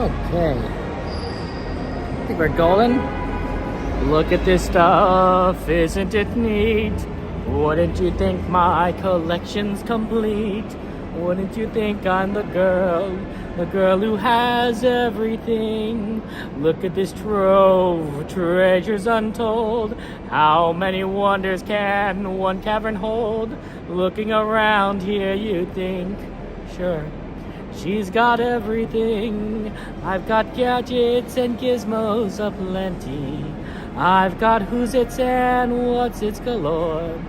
Okay. I think we're golden. Look at this stuff, isn't it neat? Wouldn't you think my collection's complete? Wouldn't you think I'm the girl who has everything? Look at this trove, treasures untold. How many wonders can one cavern hold? Looking around here, you think, sure, she's got everything. I've got gadgets and gizmos aplenty. I've got who's its and what's its galore.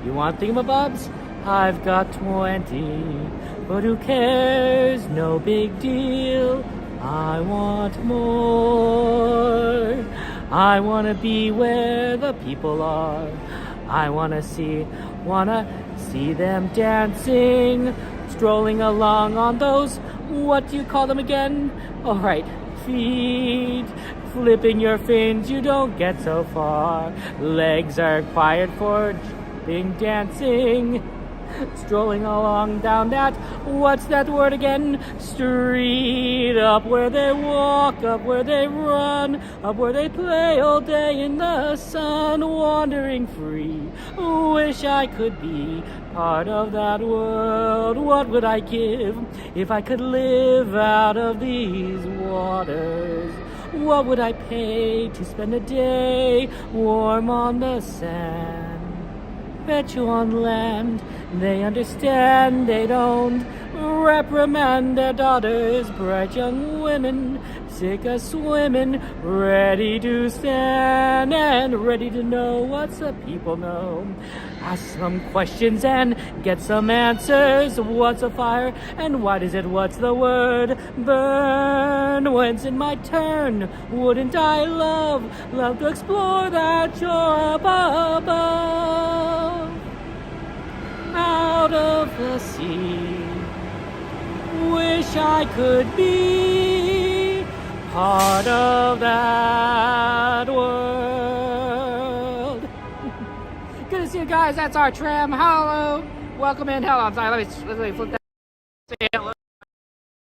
You want thingamabobs? I've got 20. But who cares? No big deal. I want more. I want to be where the people are. I want to see them dancing, strolling along on those, what do you call them again? All right, feet. Flipping your fins, you don't get so far. Legs are fired for jumping, dancing. Strolling along down that, what's that word again? Street. Up where they walk, up where they run, up where they play all day in the sun. Wandering free, wish I could be part of that world. What would I give if I could live out of these waters? What would I pay to spend a day warm on the sand? Bet you on land, they understand, they don't reprimand their daughters, bright young women, sick of swimming, ready to stand and ready to know what the people know. Ask some questions and get some answers. What's a fire and what is it? What's the word? Burn. When's it my turn? Wouldn't I love to explore that shore up above? Out of the sea, wish I could be part of that world. Good to see you guys. That's our tram. Hello. Welcome in. Hello. I'm sorry. Let me flip that. Say hello.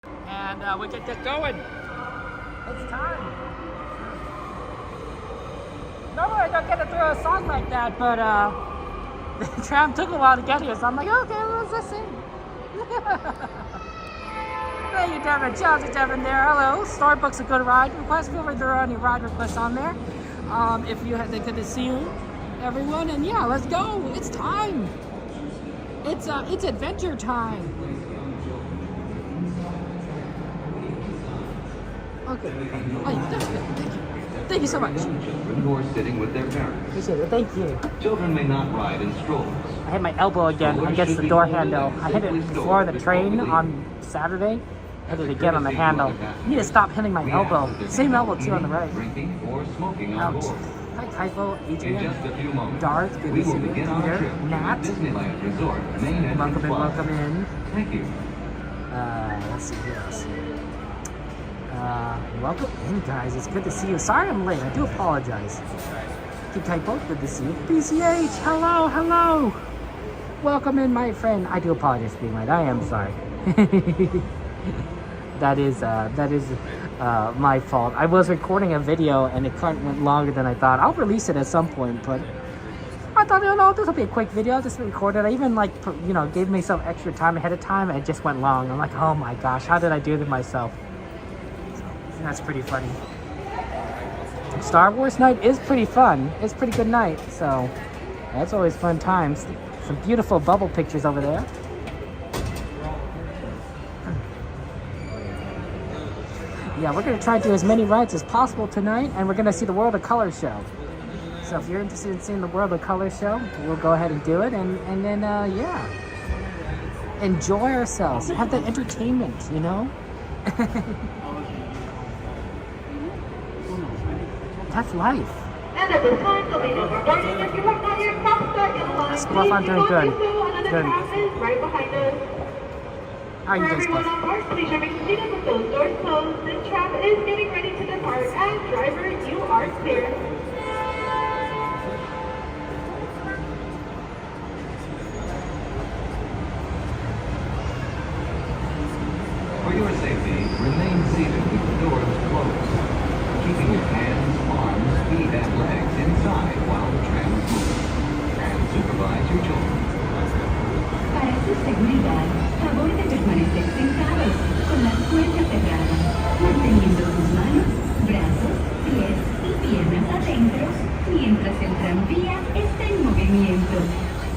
And we can get going. It's time. Normally I don't get to throw a song like that, but the tram took a while to get here, so I'm like, okay, let's just sing. Thank you, Devin. Shout out to Devin there. Hello. Storybook's a good ride request. Feel free to throw any ride requests on there. If you had, good to see you, everyone. And yeah, let's go. It's time. It's adventure time. Okay. Oh, that's good. Thank you. Thank you so much. Children who are sitting with their parents. Appreciate it. Thank you. Children may not ride in strollers. I hit my elbow again against the door handle. I hit it before the train on Saturday. I hit it again on the handle. I need to stop hitting my elbow. Same elbow too on the right. Drinking or smoking on Ouch. board. Hi, Typo, Adrian, In just a few moments, Darth, good we to see will you. begin our Peter, trip to Nat. Disneyland Resort main entrance plaza. Welcome in. Thank you. Let's see who else. Welcome in, guys. It's good to see you. Sorry I'm late. I do apologize. Keep Typo, good to see you. BCH, hello, hello. Welcome in, my friend. I do apologize for being late. I am sorry. That is my fault. I was recording a video and it went longer than I thought. I'll release it at some point, but I thought, no, this will be a quick video. I'll just record it. I even gave me some extra time ahead of time and it just went long. I'm like, oh my gosh, how did I do this myself? So, that's pretty funny. Star Wars night is pretty fun. It's a pretty good night, so that's always fun times. Some beautiful bubble pictures over there. Yeah, we're going to try to do as many rides as possible tonight, and we're going to see the World of Color show. So if you're interested in seeing the World of Color show, we'll go ahead and do it, and then, yeah. Enjoy ourselves. Have that entertainment, you know? That's life. And at this time, the ladies are joining. If you have not yet crossed the inline, Spluff, I'm doing good. Good. Tram is right behind us. How are you For doing, everyone Spluff? on board, please remain seated with those doors closed. This tram is getting ready to depart, and driver, you are clear. For your safety, remain seated with the doors keeping your hands, arms, feet, and legs inside while the tram is moving. And supervise your children. Para su seguridad, favor de permanecer sentados con las puertas cerradas, manteniendo sus manos, brazos, pies y piernas adentro mientras el tranvía está en movimiento.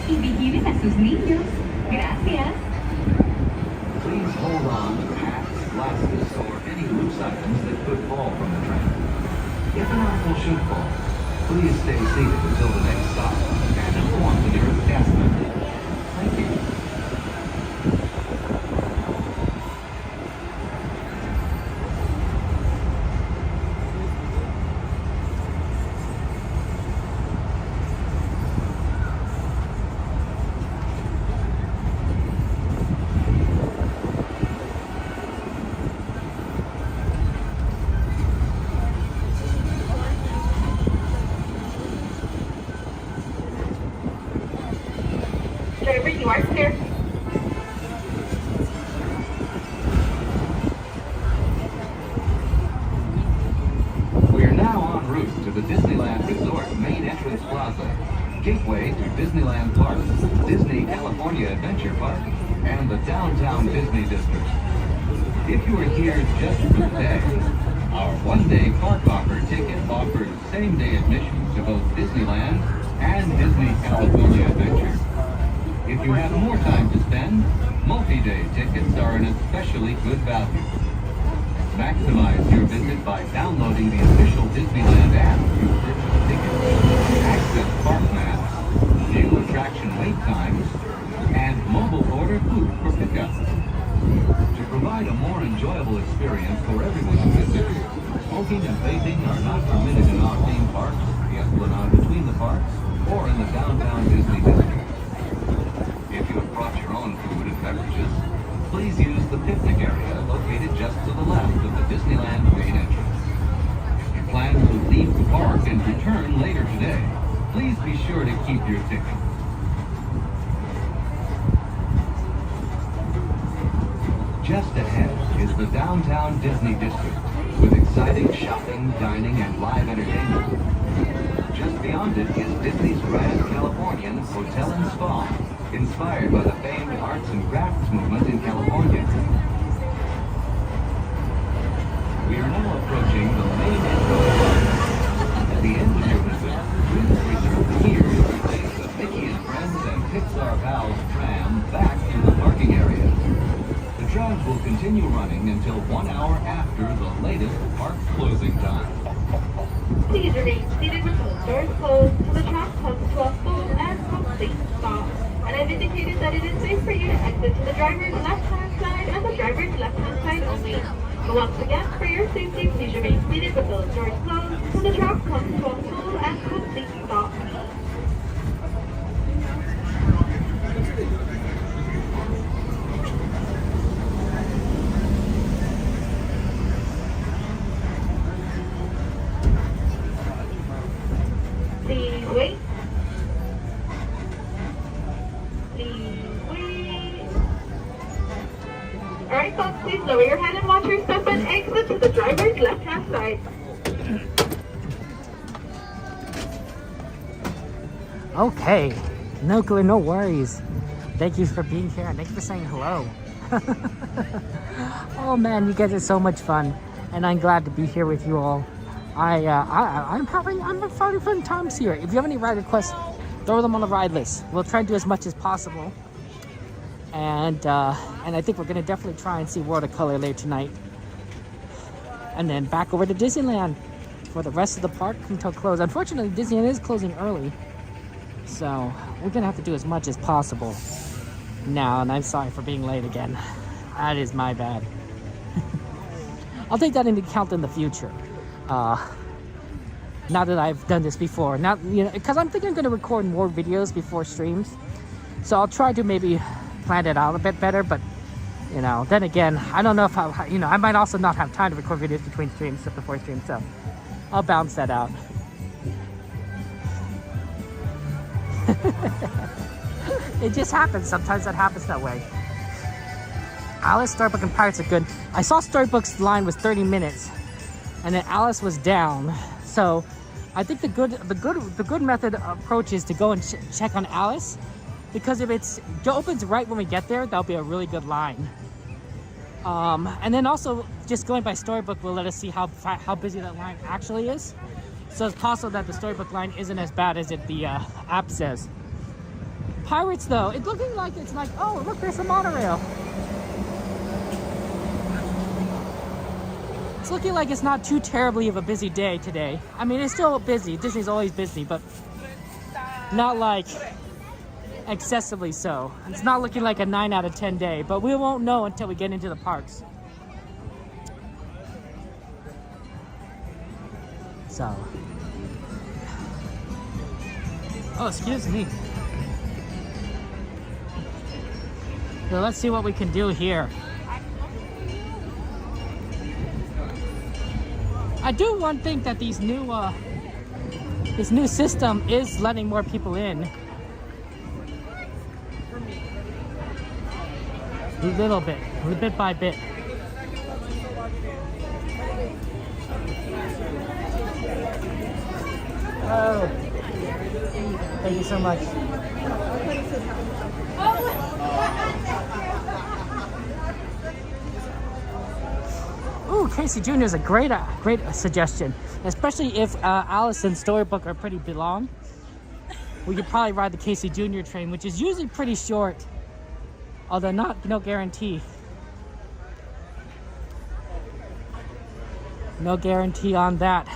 Y vigilen a sus niños. Gracias. Please hold on to hats, glasses, or any loose items that could fall from the tram. If an article should fall, please stay seated until the next stop and inform the nearest cast member. Thank you. Driver, you are clear. We are now en route to the Disneyland Resort main entrance plaza, gateway to Disneyland Park, Disney California Adventure Park, and the downtown Disney District. If you are here just for the day, our one-day park offer ticket offers same-day admission to both Disneyland and Disney California Adventure. If you have more time to spend, multi-day tickets are an especially good value. Maximize your visit by downloading the official Disneyland app to purchase tickets, access park maps, view attraction wait times, and mobile order food for pickup. To provide a more enjoyable experience for everyone who visits, smoking and vaping are not permitted in our theme parks, the Esplanade between the parks, or in the downtown Disney District. If you have brought your own food and beverages, please use the picnic area located just to the left of the Disneyland main entrance. If you plan to leave the park and return later today, please be sure to keep your ticket. Just ahead is the downtown Disney District with exciting shopping, dining, and live entertainment. Just beyond it is Disney's Grand Californian Hotel and Spa, inspired by the famed arts and crafts movement in California. We are now approaching the main entrance. At the end of your visit, please reserve here to take the Mickey and Friends and Pixar Pals tram back to the parking area. The trams will continue running until 1 hour after the latest park closing time. Please remain seated with the doors closed till the tram comes to a full and complete stop. And I've indicated that it is safe for you to exit to the driver's left-hand side and the driver's left-hand side only. But once again, for your safety, please remain seated with those doors closed till the tram comes to a full and complete stop. Please wait. Alright folks, please lower your hand and watch your step and exit to the driver's left-hand side. Okay, no worries. Thank you for being here and thank you for saying hello. Oh man, you guys are so much fun, and I'm glad to be here with you all. I'm having fun times here. If you have any ride requests, throw them on the ride list. We'll try to do as much as possible. And I think we're gonna definitely try and see World of Color later tonight. And then back over to Disneyland for the rest of the park until close. Unfortunately, Disneyland is closing early, so we're gonna have to do as much as possible now. And I'm sorry for being late again. That is my bad. I'll take that into account in the future. Now that I've done this before, now because I'm thinking I'm gonna record more videos before streams, so I'll try to maybe plan it out a bit better. But then again, I don't know if I might also not have time to record videos between streams before streams, so I'll balance that out. It just happens. Sometimes that happens that way. Alice, Storybook, and Pirates are good. I saw Storybook's line was 30 minutes. and then Alice was down. So I think the good method approach is to go and check on Alice, because if it opens right when we get there, that'll be a really good line. And then also just going by Storybook will let us see how busy that line actually is. So it's possible that the Storybook line isn't as bad as the app says. Pirates though, it's looking like it's like, oh look, there's a monorail. It's looking like it's not too terribly of a busy day today. I mean, it's still busy. Disney's always busy, but not like excessively so. It's not looking like a 9 out of 10 day, but we won't know until we get into the parks. So, oh, excuse me. So let's see what we can do here. I do think that this new system is letting more people in. A little bit by bit. Oh, thank you so much. Ooh, Casey Jr. is a great suggestion, especially if Alice and Storybook are pretty long. We could probably ride the Casey Jr. train, which is usually pretty short, although no guarantee. No guarantee on that.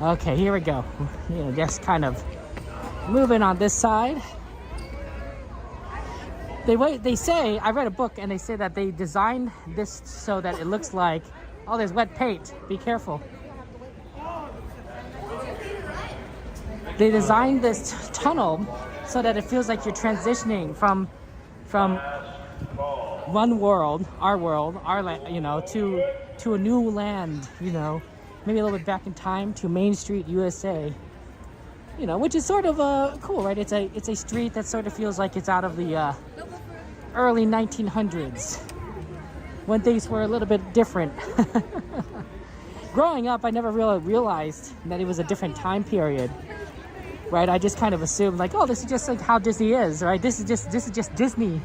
Okay, here we go. Just kind of moving on this side. They say, I read a book and they say that they designed this so that it looks like, oh, there's wet paint. Be careful. They designed this tunnel so that it feels like you're transitioning from one world, our land, to a new land, maybe a little bit back in time to Main Street, USA. Which is sort of cool, right? It's a street that sort of feels like it's out of the early 1900s, when things were a little bit different. Growing up, I never really realized that it was a different time period, right? I just kind of assumed like, oh, this is just like how Disney is, right? This is just Disney.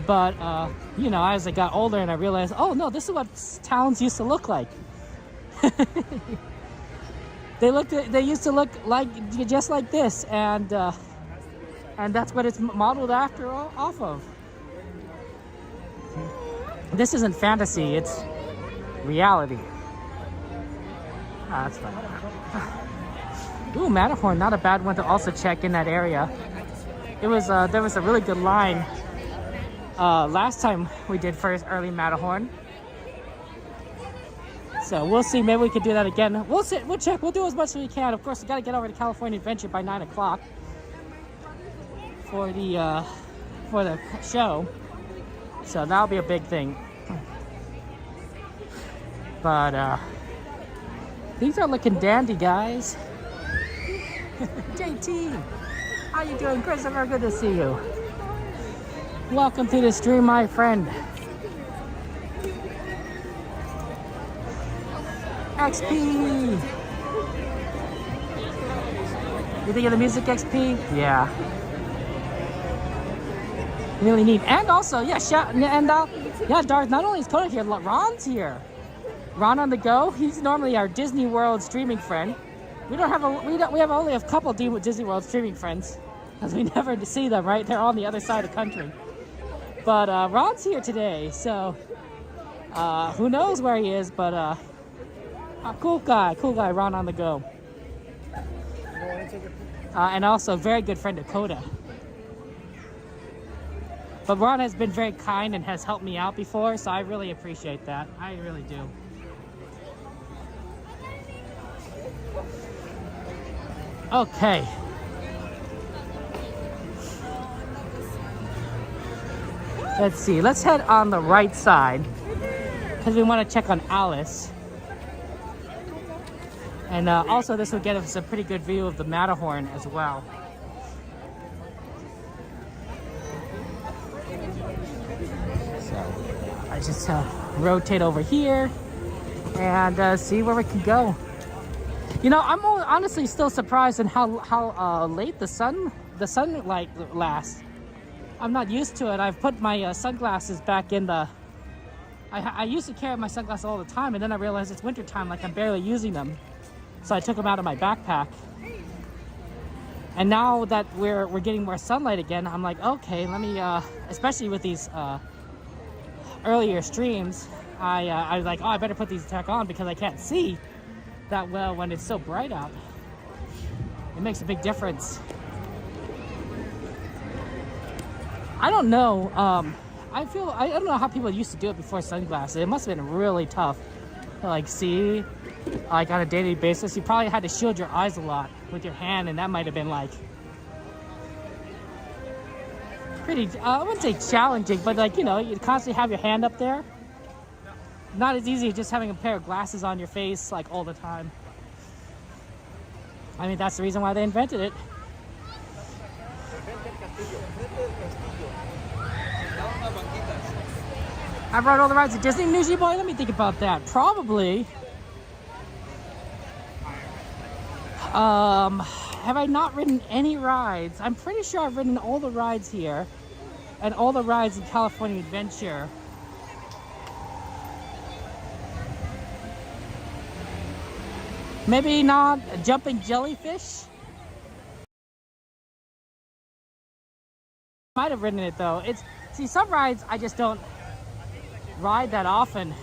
But as I got older and I realized, oh no, this is what towns used to look like. They used to look like just like this, and that's what it's modeled off of. This isn't fantasy; it's reality. That's fine. Ooh, Matterhorn, not a bad one to also check in that area. There was a really good line last time we did first early Matterhorn. So we'll see. Maybe we could do that again. We'll check. We'll do as much as we can. Of course, we got to get over to California Adventure by 9 o'clock for the show. So that'll be a big thing. But things are looking dandy, guys. JT, how you doing, Christopher? Good to see you. Welcome to the stream, my friend. XP! You think of the music, XP? Yeah. Really neat. And also, yeah, Darth, not only is Coda here, Ron's here. Ron on the go. He's normally our Disney World streaming friend. We have only a couple Disney World streaming friends, because we never see them, right? They're on the other side of the country. But Ron's here today, so who knows where he is, but cool guy, Ron on the go. And also a very good friend of Coda. But Ron has been very kind and has helped me out before, so I really appreciate that. I really do. Okay. Let's see. Let's head on the right side, because we want to check on Alice. And also this will get us a pretty good view of the Matterhorn as well. So, I just rotate over here and see where we can go. You know, I'm honestly still surprised in how late the sunlight lasts. I'm not used to it. I've put my sunglasses back in the... I used to carry my sunglasses all the time, and then I realized it's winter time, like I'm barely using them. So I took them out of my backpack. And now that we're getting more sunlight again, I'm like, okay, let me, especially with these earlier streams, I was like, oh, I better put these back on because I can't see that well when it's so bright out. It makes a big difference. I don't know. I don't know how people used to do it before sunglasses. It must have been really tough to like see, like on a daily basis. You probably had to shield your eyes a lot with your hand, and that might have been like pretty, I wouldn't say challenging, but like, you know, you constantly have your hand up there. Not as easy as just having a pair of glasses on your face like all the time. I mean, that's the reason why they invented it. I've rode all the rides at Disney, Newsy Boy. Let me think about that. Probably. Have I not ridden any rides? I'm pretty sure I've ridden all the rides here and all the rides in California Adventure. Maybe not a jumping jellyfish. Might have ridden it though. See, some rides I just don't ride that often.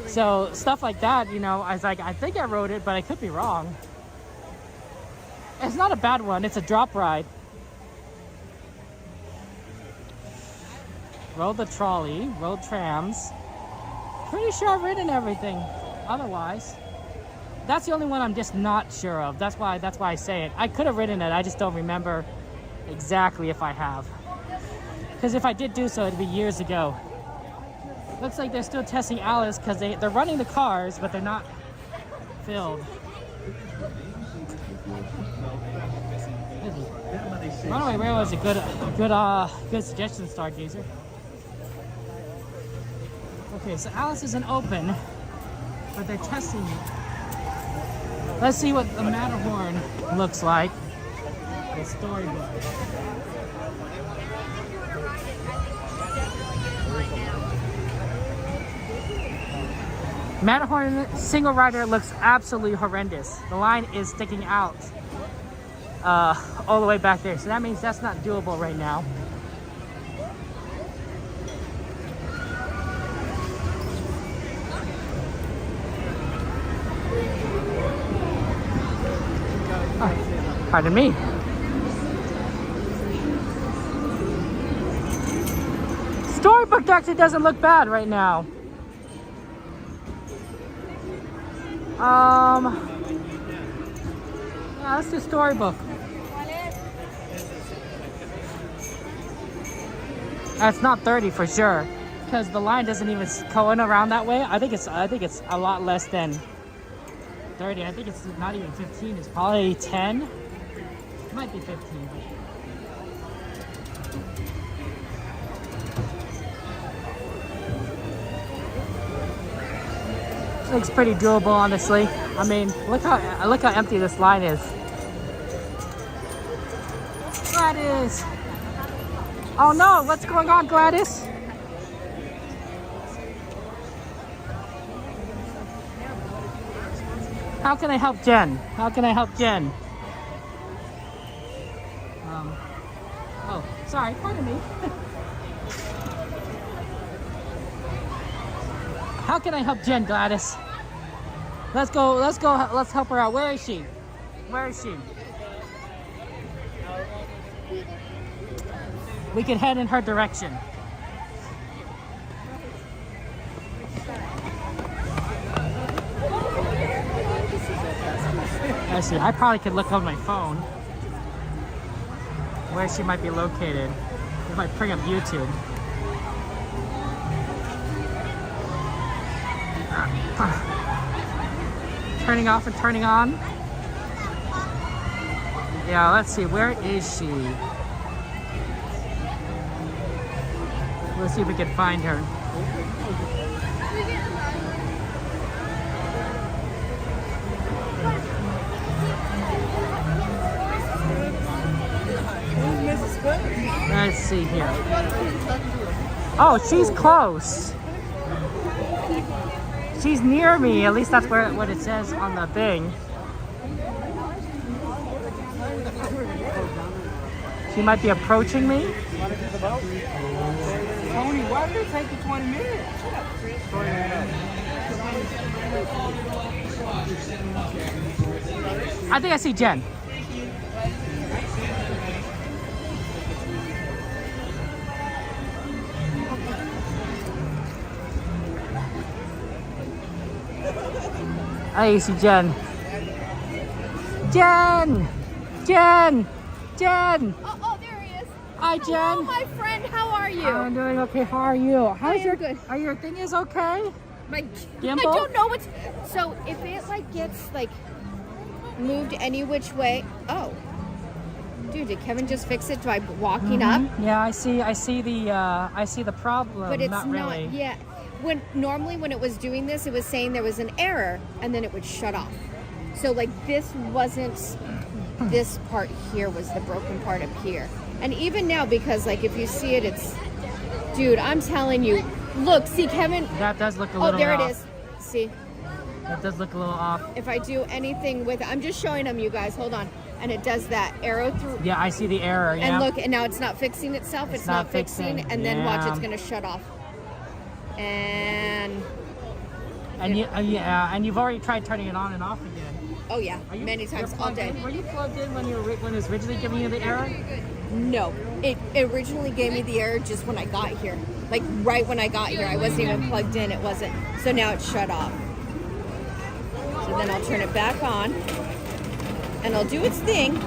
So stuff like that, you know, I was like, I think I rode it, but I could be wrong. It's not a bad one. It's a drop ride. Rode the trolley, rode trams. Pretty sure I've ridden everything. Otherwise, that's the only one I'm just not sure of. That's why I say it. I could have ridden it. I just don't remember exactly if I have. Because if I did do so, it'd be years ago. Looks like they're still testing Alice because they're running the cars, but they're not filled. Runaway Railroad is a good suggestion, Stargazer. Okay, so Alice isn't open, but they're testing it. Let's see what the Matterhorn looks like. The Storybook. Matterhorn single rider looks absolutely horrendous. The line is sticking out all the way back there, so that means that's not doable right now. Oh, pardon me. Storybook actually doesn't look bad right now. Yeah, let's do Storybook. That's not 30 for sure, because the line doesn't even go in around that way. I think it's a lot less than 30. I think it's not even 15. It's probably 10. It might be 15. Looks pretty doable, honestly. I mean, look how empty this line is. Gladys! Oh no, what's going on, Gladys? How can I help Jen? How can I help Jen? Oh, sorry, pardon me. How can I help Jen, Gladys? Let's go, let's help her out. Where is she? Where is she? We can head in her direction. I see, I probably could look on my phone where she might be located. It might bring up YouTube. Turning off and turning on. Yeah, let's see, where is she? We'll see if we can find her. Let's see here. Oh, she's close. She's near me. At least that's what it says on the thing. She might be approaching me. Tony, why did it take you 20 minutes? I think I see Jen. I see Jen. Jen! Jen! Jen! Oh, there he is. Hi, Hello, Jen. my friend. How are you? I'm doing okay. How are you? How's am your good. Are your thing is okay? My Gimbal? I don't know what's. So if it like gets like moved any which way. Oh, dude, did Kevin just fix it by walking up? Yeah, I see the problem. But it's not really. Yeah. Normally when it was doing this, it was saying there was an error and then it would shut off. So like this wasn't. This part here was the broken part up here. And even now, because like if you see it, it's, dude, I'm telling you, look, see Kevin. That does look a little. Oh, there off. it is. See. That does look a little off. If I do anything with it, I'm just showing them, you guys. Hold on. And it does that arrow through. Yeah, I see the error. Yeah. And look, and now it's not fixing itself. It's not fixing. And then watch, it's gonna shut off. And and you've already tried turning it on and off again. oh yeah, many times all day. Were you plugged in when it was originally giving you the error? No, it originally gave me the error just when I got here. Like right when I got here, I wasn't even plugged in. It wasn't. So now it's shut off. So then I'll turn it back on, and I'll do its thing.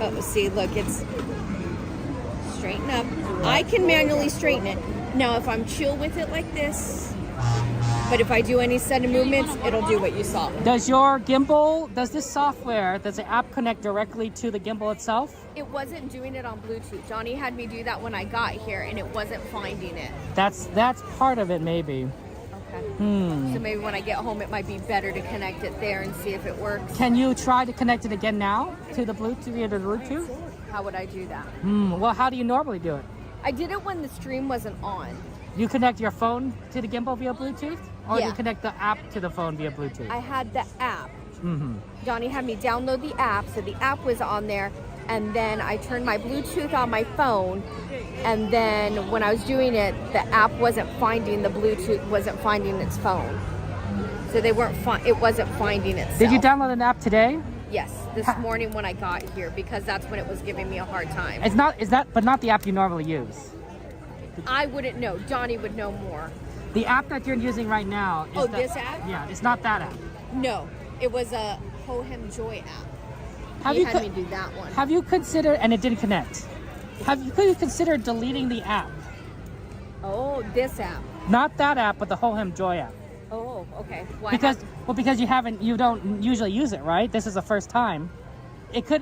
Oh, see, look, it's straighten up. I can manually straighten it. Now, if I'm chill with it like this, but if I do any sudden movements, it'll do what you saw. Does your gimbal, does this software, does the app connect directly to the gimbal itself? It wasn't doing it on Bluetooth. Johnny had me do that when I got here, and it wasn't finding it. That's part of it, maybe. Okay. So maybe when I get home, it might be better to connect it there and see if it works. Can you try to connect it again now to the Bluetooth via the Bluetooth? How would I do that? Well, how do you normally do it? I did it when the stream wasn't on. You connect your phone to the gimbal via Bluetooth? Or do Yeah. you connect the app to the phone via Bluetooth? I had the app. Johnny had me download the app, so the app was on there, and then I turned my Bluetooth on my phone, and then when I was doing it, the app wasn't finding the Bluetooth, wasn't finding its phone. So they weren't it wasn't finding itself. Did you download an app today? Yes, this morning when I got here, because that's when it was giving me a hard time. But not the app you normally use. I wouldn't know. Johnny would know more. The app that you're using right now is This app? Yeah, it's not that app. No, it was a Hohem Joy app. Have He you had co- me do that one. Have you considered, and it didn't connect, have you considered deleting the app? Oh, this app. Not that app, but the Hohem Joy app. Oh, okay. Well, Because you don't usually use it, right? This is the first time.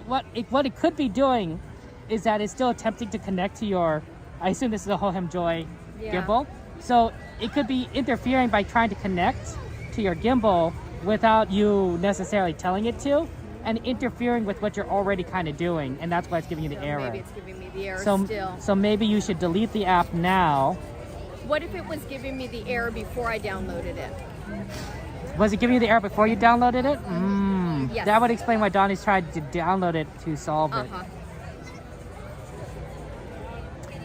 What it could be doing is that it's still attempting to connect to your, I assume this is a Hohem Joy gimbal. So it could be interfering by trying to connect to your gimbal without you necessarily telling it to, and interfering with what you're already kind of doing, and that's why it's giving you the error. Maybe it's giving me the error still. So maybe you should delete the app now. What if it was giving me the error before I downloaded it? Was it giving you the error before you downloaded it? Yes. That would explain why Donnie's tried to download it to solve it.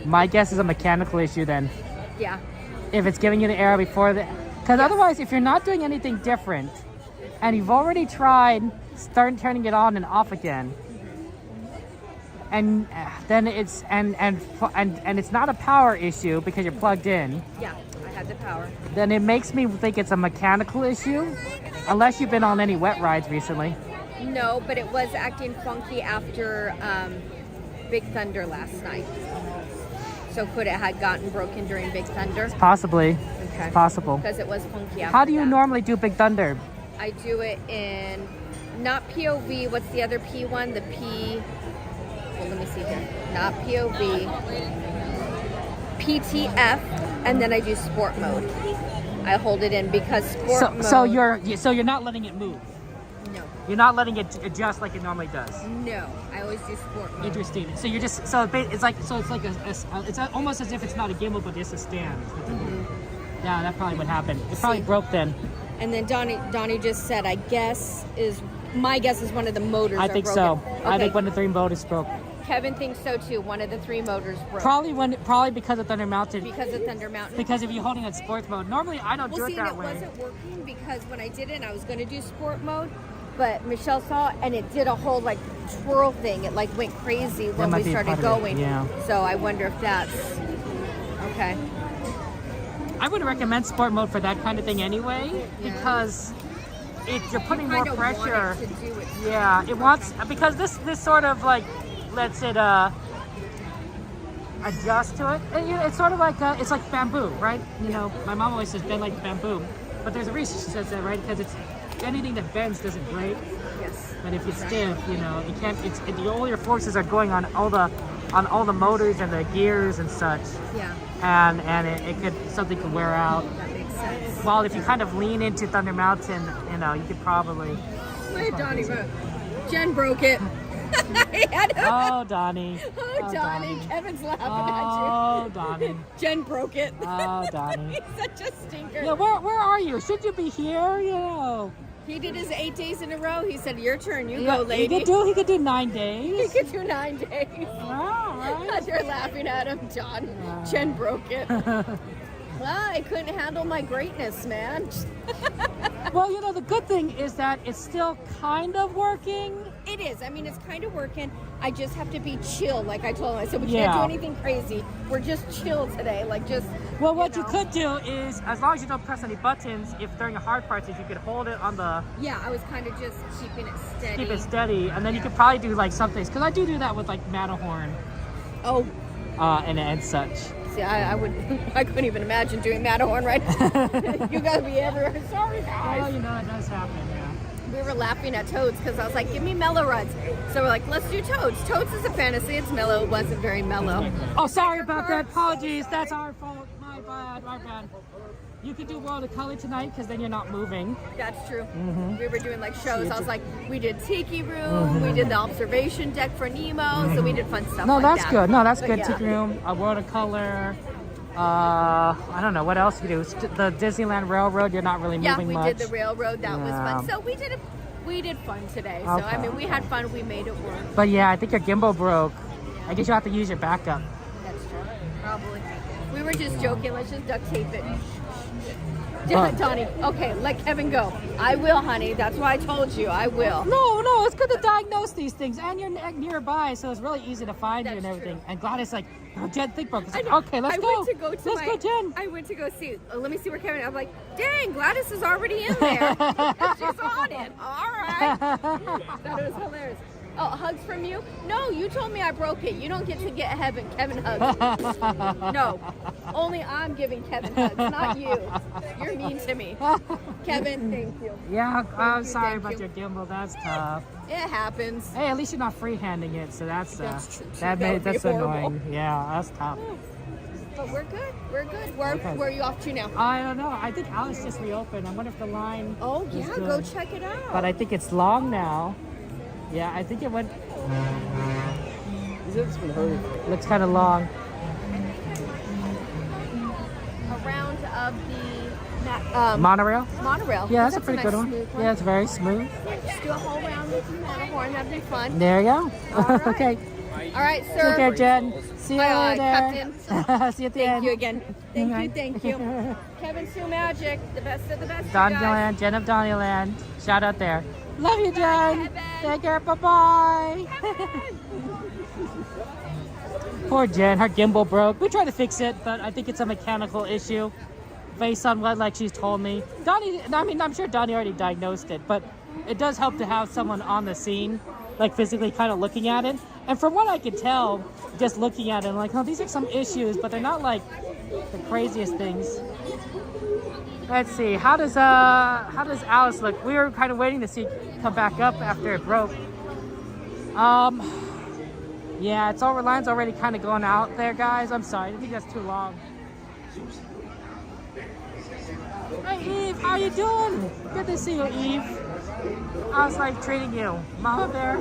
My guess is a mechanical issue then. Yeah. If it's giving you the error before the... Because otherwise, if you're not doing anything different, and you've already tried turning it on and off again, and then it's and it's not a power issue because you're plugged in. Yeah, I had the power. Then it makes me think it's a mechanical issue, unless you've been on any wet rides recently. No, but it was acting funky after Big Thunder last night. So could it have gotten broken during Big Thunder? Possibly. Okay. It's possible. Because it was funky after How do you that. normally do Big Thunder? I do it in, not POV, what's the other P one? The P, well, let me see here. Not POV. PTF, and then I do sport mode. I hold it in because sport mode. So you're not letting it move. No. You're not letting it adjust like it normally does. No, I always do sport mode. Interesting. So you're just it's like it's almost as if it's not a gimbal but just a stand. Yeah, that probably would happen. It probably broke then. And then Donnie just said, my guess is one of the motors. I think are so. broken. I think one of the 3 motors broke. Kevin thinks so too. One of the 3 motors broke. Probably because of Thunder Mountain. Because of Thunder Mountain. Because if you're holding it sports mode, normally I don't do it that way. Well, see, it wasn't working because when I did it, I was going to do sport mode, but Michelle saw it and it did a whole like twirl thing. It like went crazy when we started going. Yeah. So I wonder if that's okay. I would recommend sport mode for that kind of thing anyway, because you're putting more pressure. Want it to do it. Yeah, it wants, because this sort of like lets it adjust to it. It's sort of like it's like bamboo, right? You know, my mom always says bend like bamboo, but there's a reason she says that, right? Because it's anything that bends doesn't break. Yes. But if it's stiff, you know, it can't. All your forces are going on all the motors and the gears and such. Yeah. And something could wear out. That makes sense. Well, if you kind of lean into Thunder Mountain, you know, you could probably. Wait, Donnie, Jen broke it. Oh, Donnie. Oh, Donnie. Kevin's laughing Oh, at you. Donnie. Jen broke it. Oh, Donnie. He's such a stinker. Yeah, where are you? Should you be here? You know. He did his 8 days in a row. He said, "Your turn. You go, lady." He could do 9 days. He could do 9 days. Wow, right? They're laughing at him, John. Jen broke it. Well, I couldn't handle my greatness, man. Well, you know, the good thing is that it's still kind of working. It is. I mean, it's kind of working. I just have to be chill, like I told him. I said, we can't do anything crazy. We're just chill today. Like, just. Well, what you could do is, as long as you don't press any buttons, if during the hard parts, if you could hold it on the. Yeah, I was kind of just keeping it steady. Keep it steady, and then you could probably do like some things, because I do that with like Matterhorn. Oh. And such. See, I couldn't even imagine doing Matterhorn right now. You gotta be everywhere. Sorry, guys. Well, you know, it does happen, yeah. We were laughing at Toads because I was like, give me mellow runs. So we're like, let's do Toads. Toads is a fantasy. It's mellow. It wasn't very mellow. Oh, sorry about that. Apologies. That's our fault. My bad. You could do World of Color tonight because then you're not moving. That's true. We were doing like shows. I was like, we did Tiki Room. We did the observation deck for Nemo. So we did fun stuff No, like that's that. good. No, that's But good. yeah. Tiki Room, a World of Color. I don't know. What else you do? The Disneyland Railroad, you're not really moving much. Yeah, we did the railroad. That was Yeah. fun. So we did fun today. So, Okay. I mean, we had fun. We made it work. But yeah, I think your gimbal broke. I guess you have to use your backup. That's true. Probably. We were just joking. Let's just duct tape it. But- Donnie, okay, let Kevin go. I will, honey. That's why I told you. I will. No, it's good to diagnose these things, and you're nearby, so it's really easy to find you That's and everything. true. And Gladys like, oh, Jen, think broke. It's like, I know. okay, let's I go. Went to go to let's go, Jen. I went to go see. Let me see where Kevin. I'm like, dang, Gladys is already in there. She's on it. All right. That was hilarious. Oh, hugs from you? No, you told me I broke it. You don't get to get Kevin hugs. No, only I'm giving Kevin hugs, not you. You're mean to me. Kevin, thank you. Yeah, I'm you, sorry thank about you. your gimbal. That's tough. It happens. Hey, at least you're not freehanding it, so that's That's true, too. that's That would be horrible. annoying. Yeah, that's tough. But we're good. We're good. Where are you off to now? I don't know. I think Alice just reopened. I wonder if the line. Oh, is yeah, good. go check it out. But I think it's long now. Yeah, I think it went. Looks kind of long. A round of the Monorail? monorail. Yeah, that's a pretty nice good one. smooth Yeah, it's very smooth. Just do a whole round with the Matterhorn. That'd be fun. There you go. All right. Okay. All right, Take care, sir. Jen. See you Bye, later. Captain. See you at the Thank end. you again. Thank Bye. you. Thank you. Kevin Sue Magic, the best of the best. you guys. Donnyland, Jen of Donnyland. Shout out there. Love you, Jen. Kevin. Take care. Bye-bye. Poor Jen. Her gimbal broke. We tried to fix it, but I think it's a mechanical issue based on what she's told me. I'm sure Donnie already diagnosed it, but it does help to have someone on the scene, like physically kind of looking at it. And from what I could tell, just looking at it, I'm like, oh, these are some issues, but they're not like the craziest things. Let's see, how does Alice look? We were kind of waiting to see it come back up after it broke. Yeah, it's over. Line's already kind of going out there, guys. I'm sorry. I think that's too long. Hey, Eve, how you doing? Good to see you, Eve. How's life treating you? Mama Bear?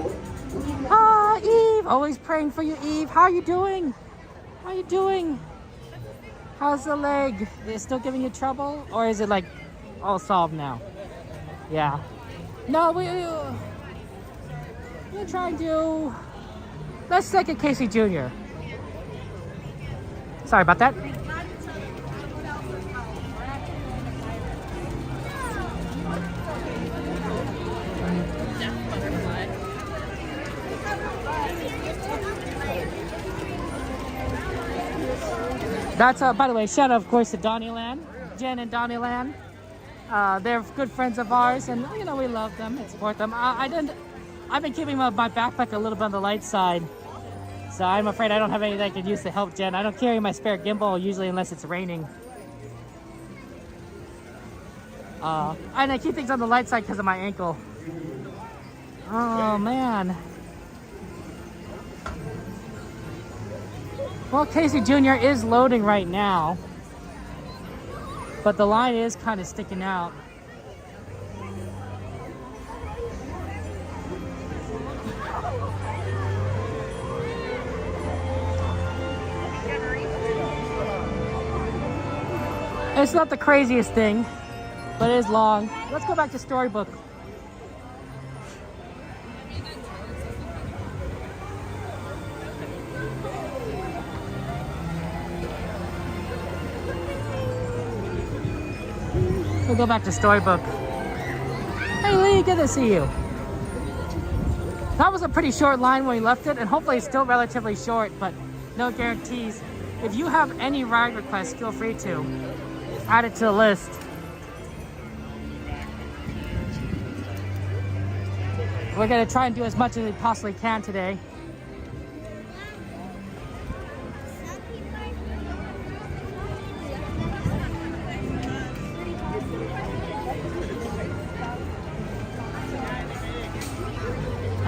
Ah, Eve. Always praying for you, Eve. How you doing? How you doing? How's the leg? Is it still giving you trouble? Or is it like all solved now? Yeah. No, we'll try and do... Let's take a Casey Jr. Sorry about that. That's, by the way, shout out, of course, to Donnyland, Jen and Donnyland. They're good friends of ours, and, you know, we love them and support them. I've been keeping my backpack a little bit on the light side, so I'm afraid I don't have anything I can use to help Jen. I don't carry my spare gimbal usually unless it's raining. And I keep things on the light side because of my ankle. Oh, man. Well, Casey Jr. is loading right now, but the line is kind of sticking out. It's not the craziest thing, but it is long. Let's go back to Storybook. We'll go back to Storybook. Hey Lee, good to see you. That was a pretty short line when we left it, and hopefully it's still relatively short, but no guarantees. If you have any ride requests, feel free to add it to the list. We're gonna try and do as much as we possibly can today.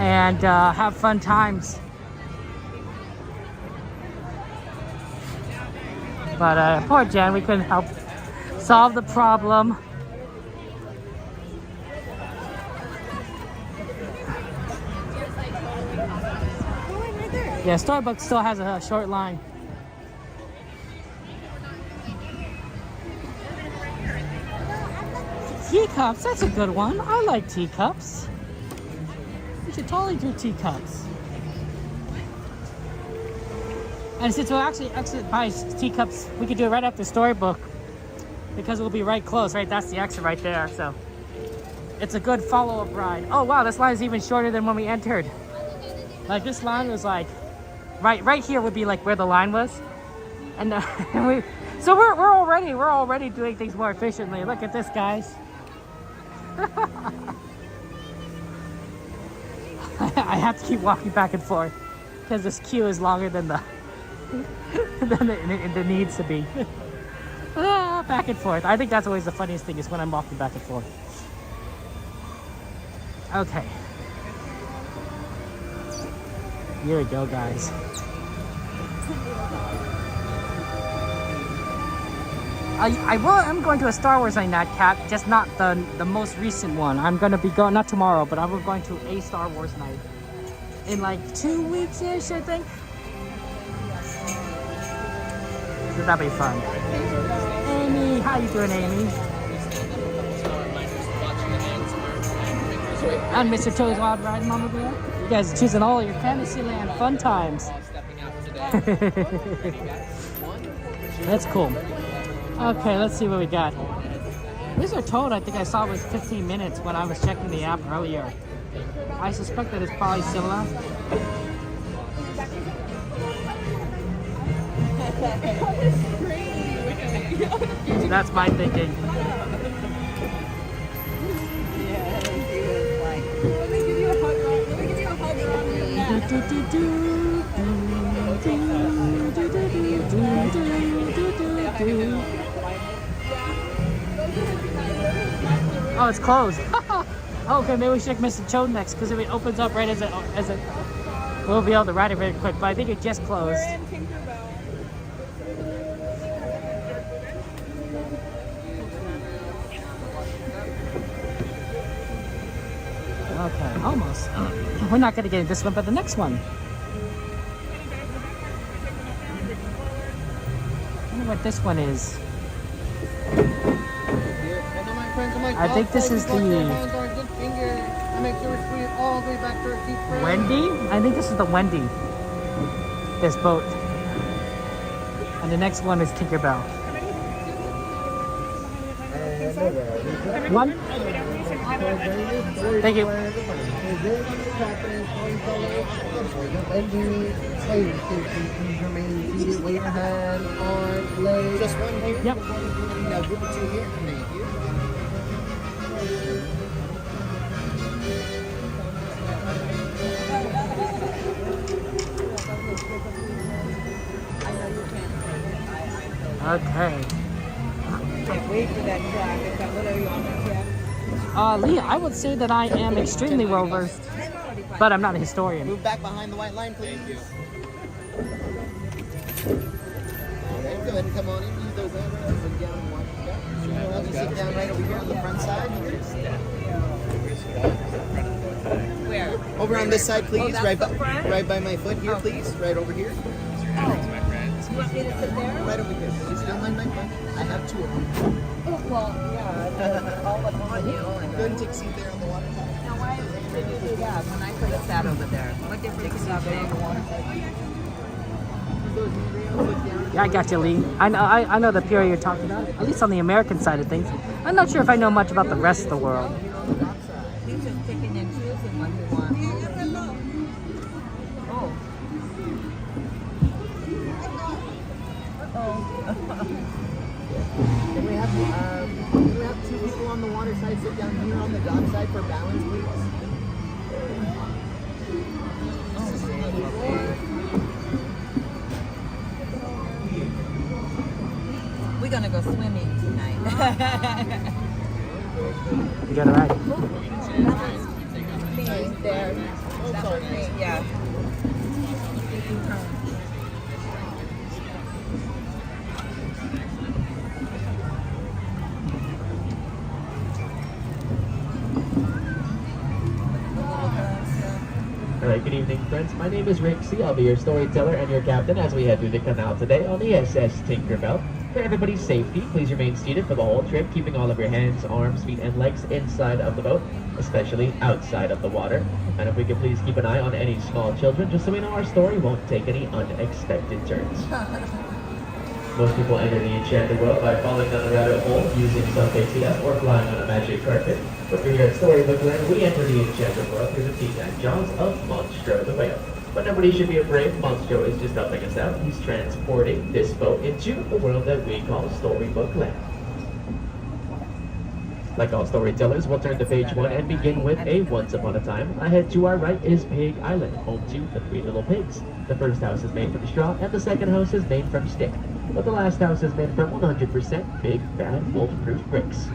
And have fun times. But poor Jen, we couldn't help solve the problem. Yeah, Storybook still has a short line. Teacups, that's a good one. I like Teacups. We should totally do Teacups. And since we'll actually exit by Teacups, we could do it right after Storybook because we'll be right close, right? That's the exit right there, so it's a good follow-up ride. Oh wow, this line is even shorter than when we entered. Like this line was like, right here would be like where the line was. And so we're already doing things more efficiently. Look at this, guys. I have to keep walking back and forth because this queue is longer than than it needs to be. Back and forth. I think that's always the funniest thing is when I'm walking back and forth. Okay. Here we go, guys. I'm going to a Star Wars night, Cat, just not the most recent one. I'm going to be going, not tomorrow, but I'm going to a Star Wars night in like 2 weeks-ish, I think. So that'll be fun. Amy, how you doing, Amy? And Mr. Toad's Wild Ride, Mama Bear. You guys are choosing all your Fantasyland fun times. That's cool. Okay, let's see what we got. Mr. Toad, I think I saw was 15 minutes when I was checking the app earlier. I suspect that it's probably similar. That's my thinking. Oh, it's closed. Okay, maybe we should check Mr. Chode next because it opens up right as it we'll be able to ride it very quick, but I think it just closed. We're in Tinkerbell. Okay, almost. We're not gonna get this one, but the next one. I wonder what this one is. I think this is the Wendy? I think this is the Wendy. This boat. And the next one is Tinkerbell. One? Thank you. Just one here? Yep. Now group of 2 here. Thank you. Okay. Can't wait for that track. Is that what are you on that track? Lee, I would say that I am extremely well versed, but I'm not a historian. Move back behind the white line, please. Okay, go ahead and come on in. Use those arrows and down and watch it. I'll just sit down right over here on the front side. Where? Over on this side, please. that's right, the front? right by my foot here, please. Right over here. You want me to sit there? Right over here. Please don't mind my foot. I have 2 of them. Well, yeah, all up on you. Go ahead and take a seat there on the water side. Now, why did you do that when I could have sat over there? What difference does that make? Yeah, I got you, Lee. I know the period you're talking about, at least on the American side of things. I'm not sure if I know much about the rest of the world. He's just picking and choosing what he wants. Can we have 2 people on the water side sit down here on the dock side for balance, please? We're gonna go swimming tonight. You got it right. Me there. That was me, yeah. Alright, good evening friends. My name is Rick C. I'll be your storyteller and your captain as we head through the canal today on the SS Tinkerbell. For everybody's safety, please remain seated for the whole trip, keeping all of your hands, arms, feet, and legs inside of the boat, especially outside of the water. And if we could please keep an eye on any small children, just so we know our story won't take any unexpected turns. Most people enter the enchanted world by falling down a rabbit hole, using some pixie dust, or flying on a magic carpet. But for here at Storybook Land, we enter the enchanted world through the teeth and jaws of Monstro the whale. But nobody should be afraid. Monstro is just helping us out. He's transporting this boat into the world that we call Storybook Land. Like all storytellers, we'll turn to page 1 and begin with a once upon a time. Ahead to our right is Pig Island, home to the 3 little pigs. The first house is made from straw, and the second house is made from stick. But the last house is made from 100% big, bad, wolf-proof bricks.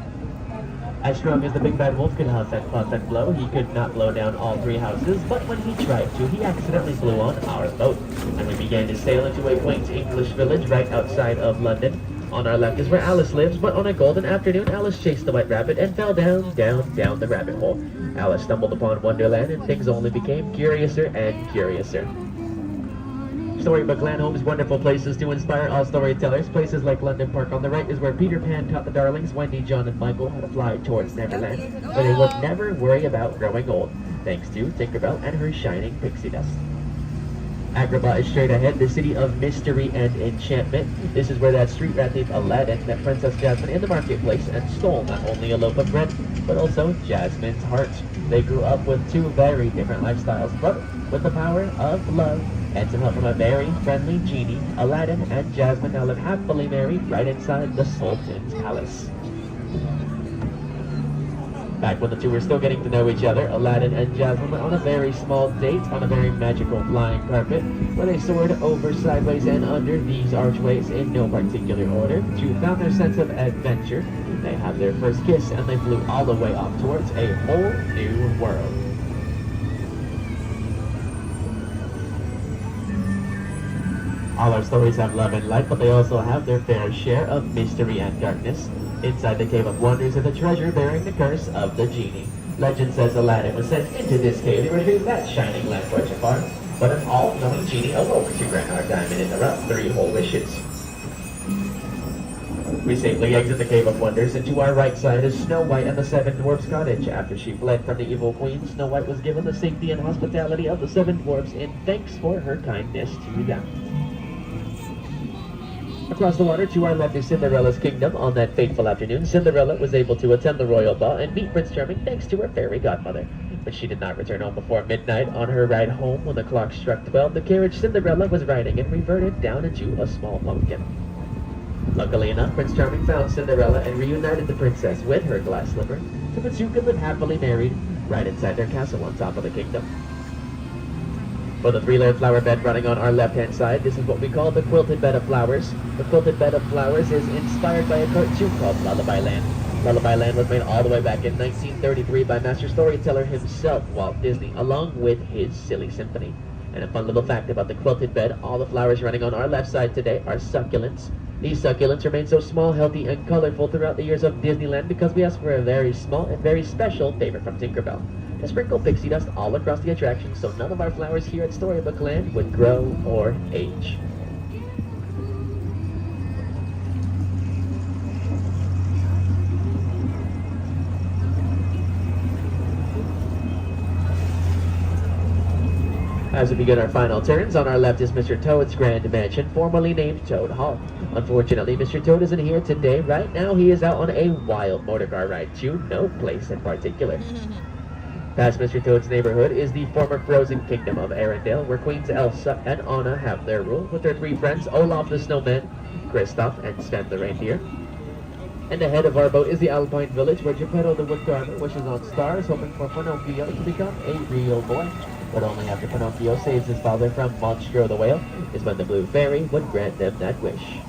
As strong as the big bad wolf could huff and puff and blow, he could not blow down all 3 houses, but when he tried to, he accidentally blew on our boat. And we began to sail into a quaint English village right outside of London. On our left is where Alice lives, but on a golden afternoon, Alice chased the white rabbit and fell down, down, down the rabbit hole. Alice stumbled upon Wonderland, and things only became curiouser and curiouser. Storybook Land homes wonderful places to inspire all storytellers. Places like London Park on the right is where Peter Pan taught the darlings Wendy, John, and Michael how to fly towards Neverland, where they would never worry about growing old, thanks to Tinkerbell and her shining pixie dust. Agrabah is straight ahead, the city of mystery and enchantment. This is where that street rat named Aladdin met Princess Jasmine in the marketplace and stole not only a loaf of bread, but also Jasmine's heart. They grew up with 2 very different lifestyles, but with the power of love and some help from a very friendly genie, Aladdin and Jasmine now live happily married right inside the Sultan's palace. Back when the 2 were still getting to know each other, Aladdin and Jasmine went on a very small date on a very magical flying carpet, where they soared over, sideways, and under these archways in no particular order to found their sense of adventure. They had their first kiss, and they flew all the way off towards a whole new world. All our stories have love and light, but they also have their fair share of mystery and darkness. Inside the Cave of Wonders is a treasure bearing the curse of the genie. Legend says Aladdin was sent into this cave to retrieve that shining lamp torch afar, but an all-knowing genie awoke to grant our diamond in the rough 3 whole wishes. We safely exit the Cave of Wonders, and to our right side is Snow White and the 7 Dwarfs' cottage. After she fled from the evil queen, Snow White was given the safety and hospitality of the 7 Dwarfs in thanks for her kindness to them. Across the water to our left is Cinderella's kingdom. On that fateful afternoon, Cinderella was able to attend the royal ball and meet Prince Charming thanks to her fairy godmother. But she did not return home before midnight. On her ride home, when the clock struck 12, the carriage Cinderella was riding in reverted down into a small pumpkin. Luckily enough, Prince Charming found Cinderella and reunited the princess with her glass slipper, so the two could live happily married right inside their castle on top of the kingdom. For the 3-layered flower bed running on our left-hand side, this is what we call the quilted bed of flowers. The quilted bed of flowers is inspired by a cartoon called Lullaby Land. Lullaby Land was made all the way back in 1933 by master storyteller himself, Walt Disney, along with his Silly Symphony. And a fun little fact about the quilted bed, all the flowers running on our left side today are succulents. These succulents remain so small, healthy, and colorful throughout the years of Disneyland because we asked for a very small and very special favor from Tinkerbell. To sprinkle pixie dust all across the attraction so none of our flowers here at Storybook Land would grow or age. As we begin our final turns, on our left is Mr. Toad's Grand Mansion, formerly named Toad Hall. Unfortunately, Mr. Toad isn't here today. Right now, he is out on a wild motorcar ride to no place in particular. Past Mr. Toad's neighborhood is the former Frozen Kingdom of Arendelle, where Queens Elsa and Anna have their rule, with their 3 friends, Olaf the Snowman, Kristoff, and Sven the Reindeer. And ahead of our boat is the Alpine Village, where Geppetto the Woodcarver wishes on stars, hoping for Pinocchio to become a real boy. But only after Pinocchio saves his father from Monstro the Whale is when the Blue Fairy would grant them that wish.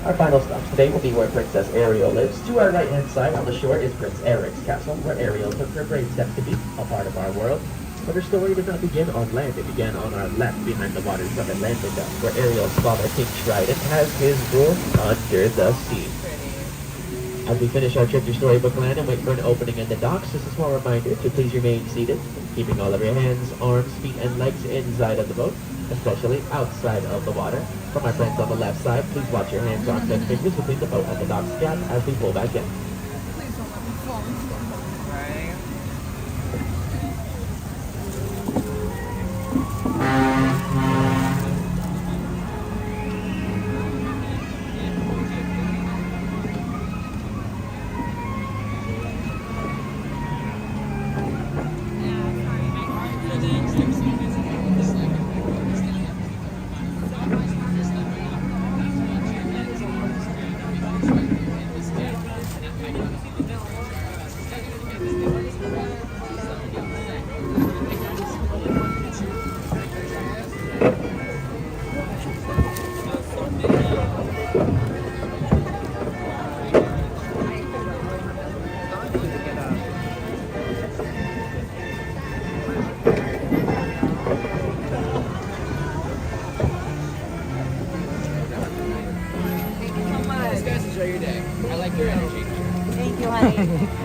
Our final stop today will be where Princess Ariel lives. To our right-hand side on the shore is Prince Eric's castle, where Ariel took her brave step to be a part of our world. But her story did not begin on land. It began on our left, behind the waters of Atlantica, where Ariel's father, King Trident, has his rule under the sea. As we finish our trip to Storybook Land and wait for an opening in the docks, just a small reminder to please remain seated, keeping all of your hands, arms, feet, and legs inside of the boat, especially outside of the water. For my friends on the left side, please watch your hands, arms, and fingers between the boat and the dock's gap as we pull back in.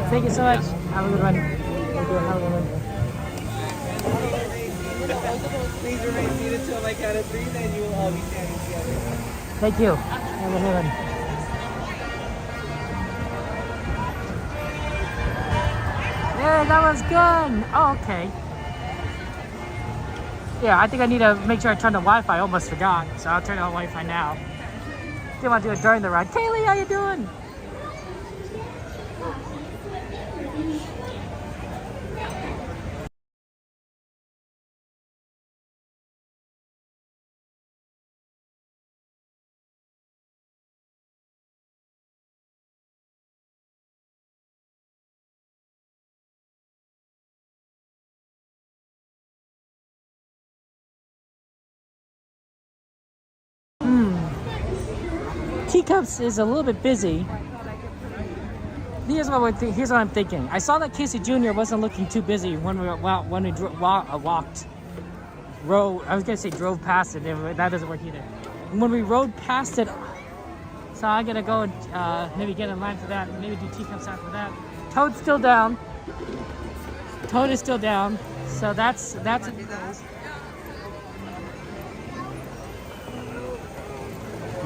Thank you so much. Have a good one. Please remain seated till my count of 3, then you will all be standing together. Thank you. Have a good one. Yeah, that was good. Oh, okay. Yeah, I think I need to make sure I turn the Wi-Fi. I almost forgot, so I'll turn on Wi-Fi now. Didn't want to do it during the ride. Kaylee, how you doing? Teacups is a little bit busy. Here's what I'm thinking. I saw that Casey Jr. wasn't looking too busy when we walked. I was gonna say drove past it, and that doesn't work either. And when we rode past it, so I'm gonna go and maybe get in line for that, maybe do Teacups after that. Toad's still down. Toad is still down, so that's it.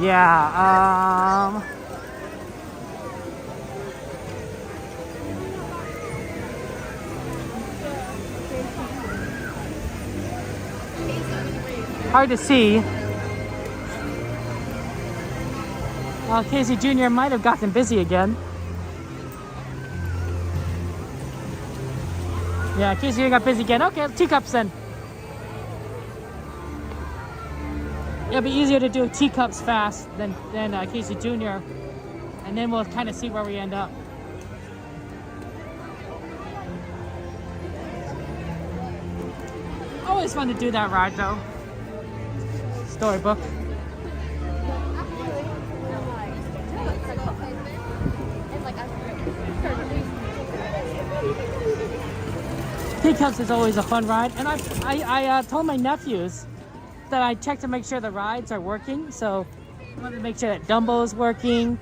Yeah. Hard to see. Casey Jr. might have gotten busy again. Yeah, Casey Jr. got busy again. Okay, Teacups then. It'll be easier to do Teacups fast than Casey Jr. And then we'll kind of see where we end up. Always fun to do that ride though. Storybook. Teacups is always a fun ride, and I told my nephews that I check to make sure the rides are working. So I wanted to make sure that Dumbo's working,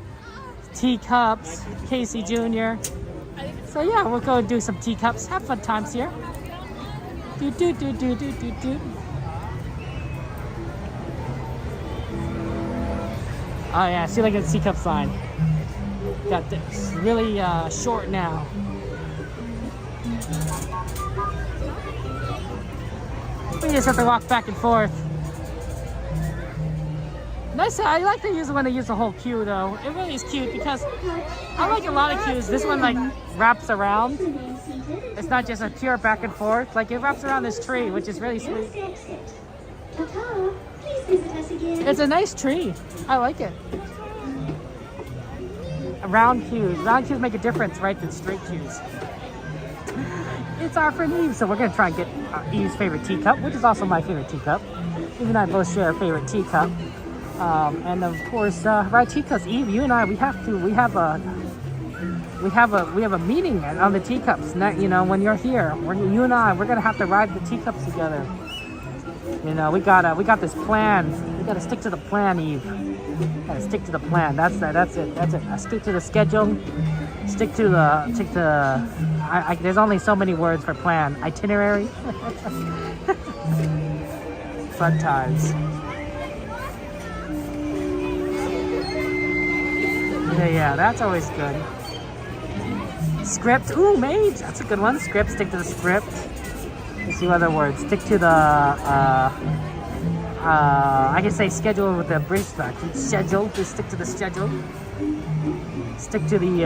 Teacups, Casey Jr. So yeah, we'll go and do some Teacups. Have fun times here. Do do do do do do do. Oh yeah, see like a Teacup sign. Got this really short now. We just have to walk back and forth. Nice. I like to use the one to use the whole queue though. It really is cute because I like a lot of queues. This one like wraps around. It's not just a pure back and forth. Like it wraps around this tree, which is really sweet. It's a nice tree. I like it. Round queues. Round queues make a difference, right, than straight queues. It's our friend Eve, so we're going to try and get Eve's favorite teacup, which is also my favorite teacup. Eve and I both share a favorite teacup. And of course, right, Teacups, Eve, you and I, we have a meeting on the teacups. You know, when you're here, you and I, we're going to have to ride the teacups together. You know, we got this plan. We got to stick to the plan, Eve. Gotta stick to the plan. That's it. Stick to the schedule. Stick to the. There's only so many words for plan. Itinerary. Fun times. Yeah, that's always good. Script. Ooh, mage. That's a good one. Script. Stick to the script. Let's see what other words. Stick to the. I can say schedule with the British accent. Schedule. Just stick to the schedule. Stick to the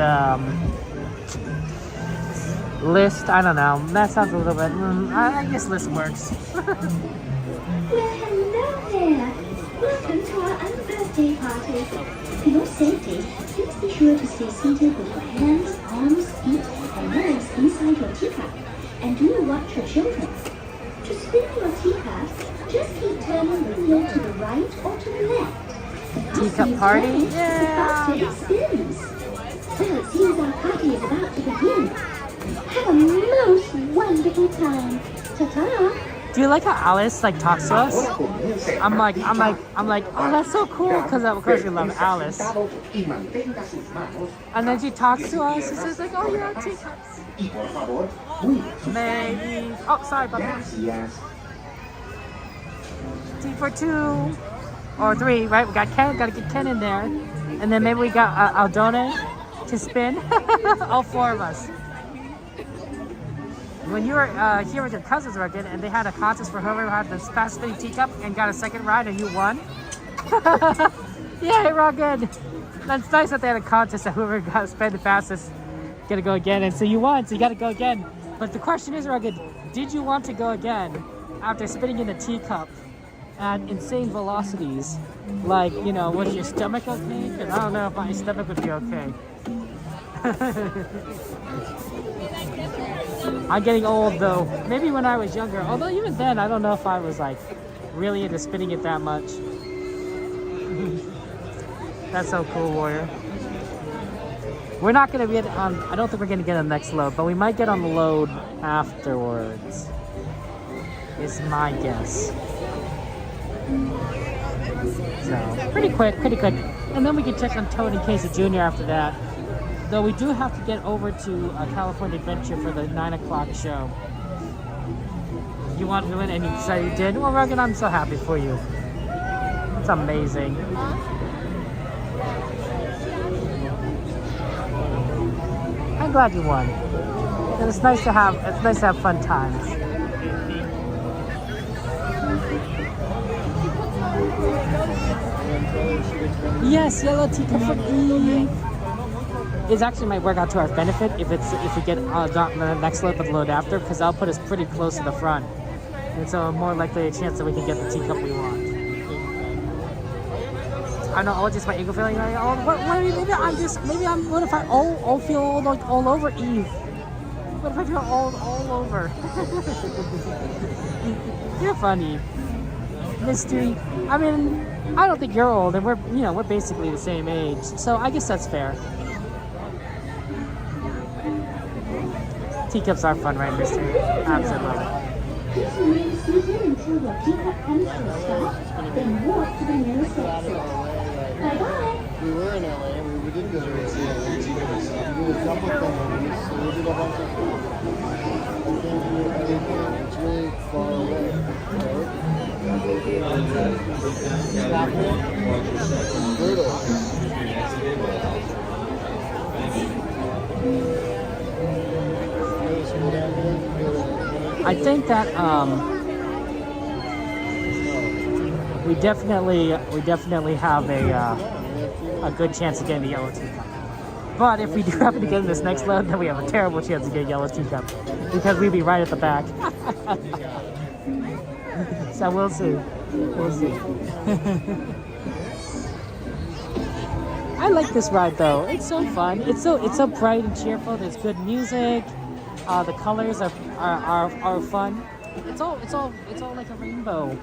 list. I don't know. That sounds a little bit. I guess list works. Well, hello there. Welcome to our unbirthday party. For your safety, please be sure to stay seated with your hands, arms, feet, and legs inside your teacup. And do watch your children. To spin your teacup, just keep turning the wheel to the right or to the left. Teacup party? Yeah! The faster it spins. Well, it seems our party is about to begin. Have a most wonderful time. Ta-ta! Do you like how Alice like talks to us? I'm like, oh, that's so cool, because of course we love Alice. And then she talks to us. She says like, oh, you're on Teacups. Maybe. Oh, sorry about that. T for 2 or 3, right? We got Ken. Got to get Ken in there, and then maybe we got Aldone to spin. All 4 of us. When you were here with your cousins, Rugged, and they had a contest for whoever had the fast spinning teacup and got a second ride, and you won. Yay, Rugged! That's nice that they had a contest that whoever got to spin the fastest got to go again, and so you won, so you got to go again. But the question is, Rugged, did you want to go again after spinning in a teacup at insane velocities? Like, you know, was your stomach okay? Because I don't know if my stomach would be okay. I'm getting old though. Maybe when I was younger. Although even then, I don't know if I was like really into spinning it that much. That's so cool, Warrior. We're not gonna get on. I don't think we're gonna get on the next load, but we might get on the load afterwards. is my guess. So, pretty quick. And then we can check on Toad and Casey Jr. after that. Though we do have to get over to California Adventure for the 9 o'clock show. You wanted to win and you decided you did? Well, Rogan, I'm so happy for you. It's amazing. I'm glad you won. And it's nice to have fun times. Yes, yellow teacup for Eve. It's actually might work out to our benefit if we get the next load but the load after, because I'll put us pretty close to the front, and so more likely a chance that we can get the teacup we want. I know, just my ego feeling. What if I feel all over Eve? What if I feel all over? You're funny, Mystery. I mean, I don't think you're old, and we're basically the same age, so I guess that's fair. Teacups are fun, right, Mystery? Absolutely. Just remain seated until your teacup comes to a stop, then walk to the nearest exit. Bye-bye. We were in LA, we did go to Disneyland. We did a couple things, so we did a bunch of stuff. It's really far away, right? Brutal. I think that we definitely have a good chance of getting the yellow teacup. But if we do happen to get in this next load, then we have a terrible chance of getting yellow teacup because we'd be right at the back. So we'll see. I like this ride though. It's so fun. It's so bright and cheerful. There's good music. The colors are fun. It's all like a rainbow.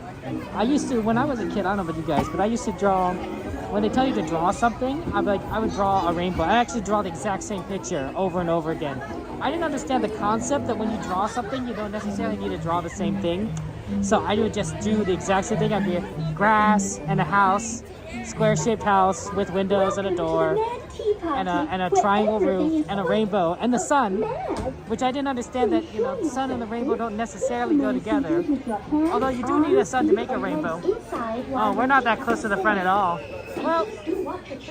I used to, when I was a kid, I don't know about you guys, but I used to draw. When they tell you to draw something, I would draw a rainbow. I actually draw the exact same picture over and over again. I didn't understand the concept that when you draw something, you don't necessarily need to draw the same thing. So I would just do the exact same thing. I'd be grass and a house, square-shaped house with windows and a door, and a triangle roof and a rainbow and the sun, which I didn't understand that the sun and the rainbow don't necessarily go together. Although you do need a sun to make a rainbow. Oh, we're not that close to the front at all. Well,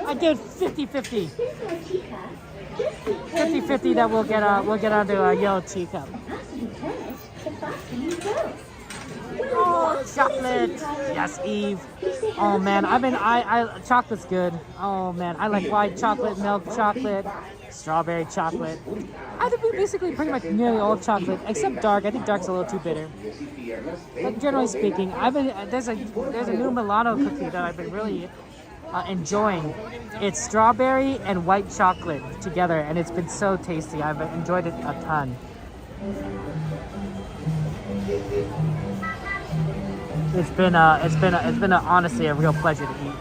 I did 50-50. 50-50 that we'll get onto a yellow teacup. Oh, chocolate! Yes, Eve. Oh man, I chocolate's good. Oh man, I like white chocolate, milk chocolate, strawberry chocolate. I think we basically pretty much nearly all chocolate except dark. I think dark's a little too bitter. But generally speaking, there's a new Milano cookie that I've been really enjoying. It's strawberry and white chocolate together, and it's been so tasty. I've enjoyed it a ton. It's been honestly a real pleasure to eat.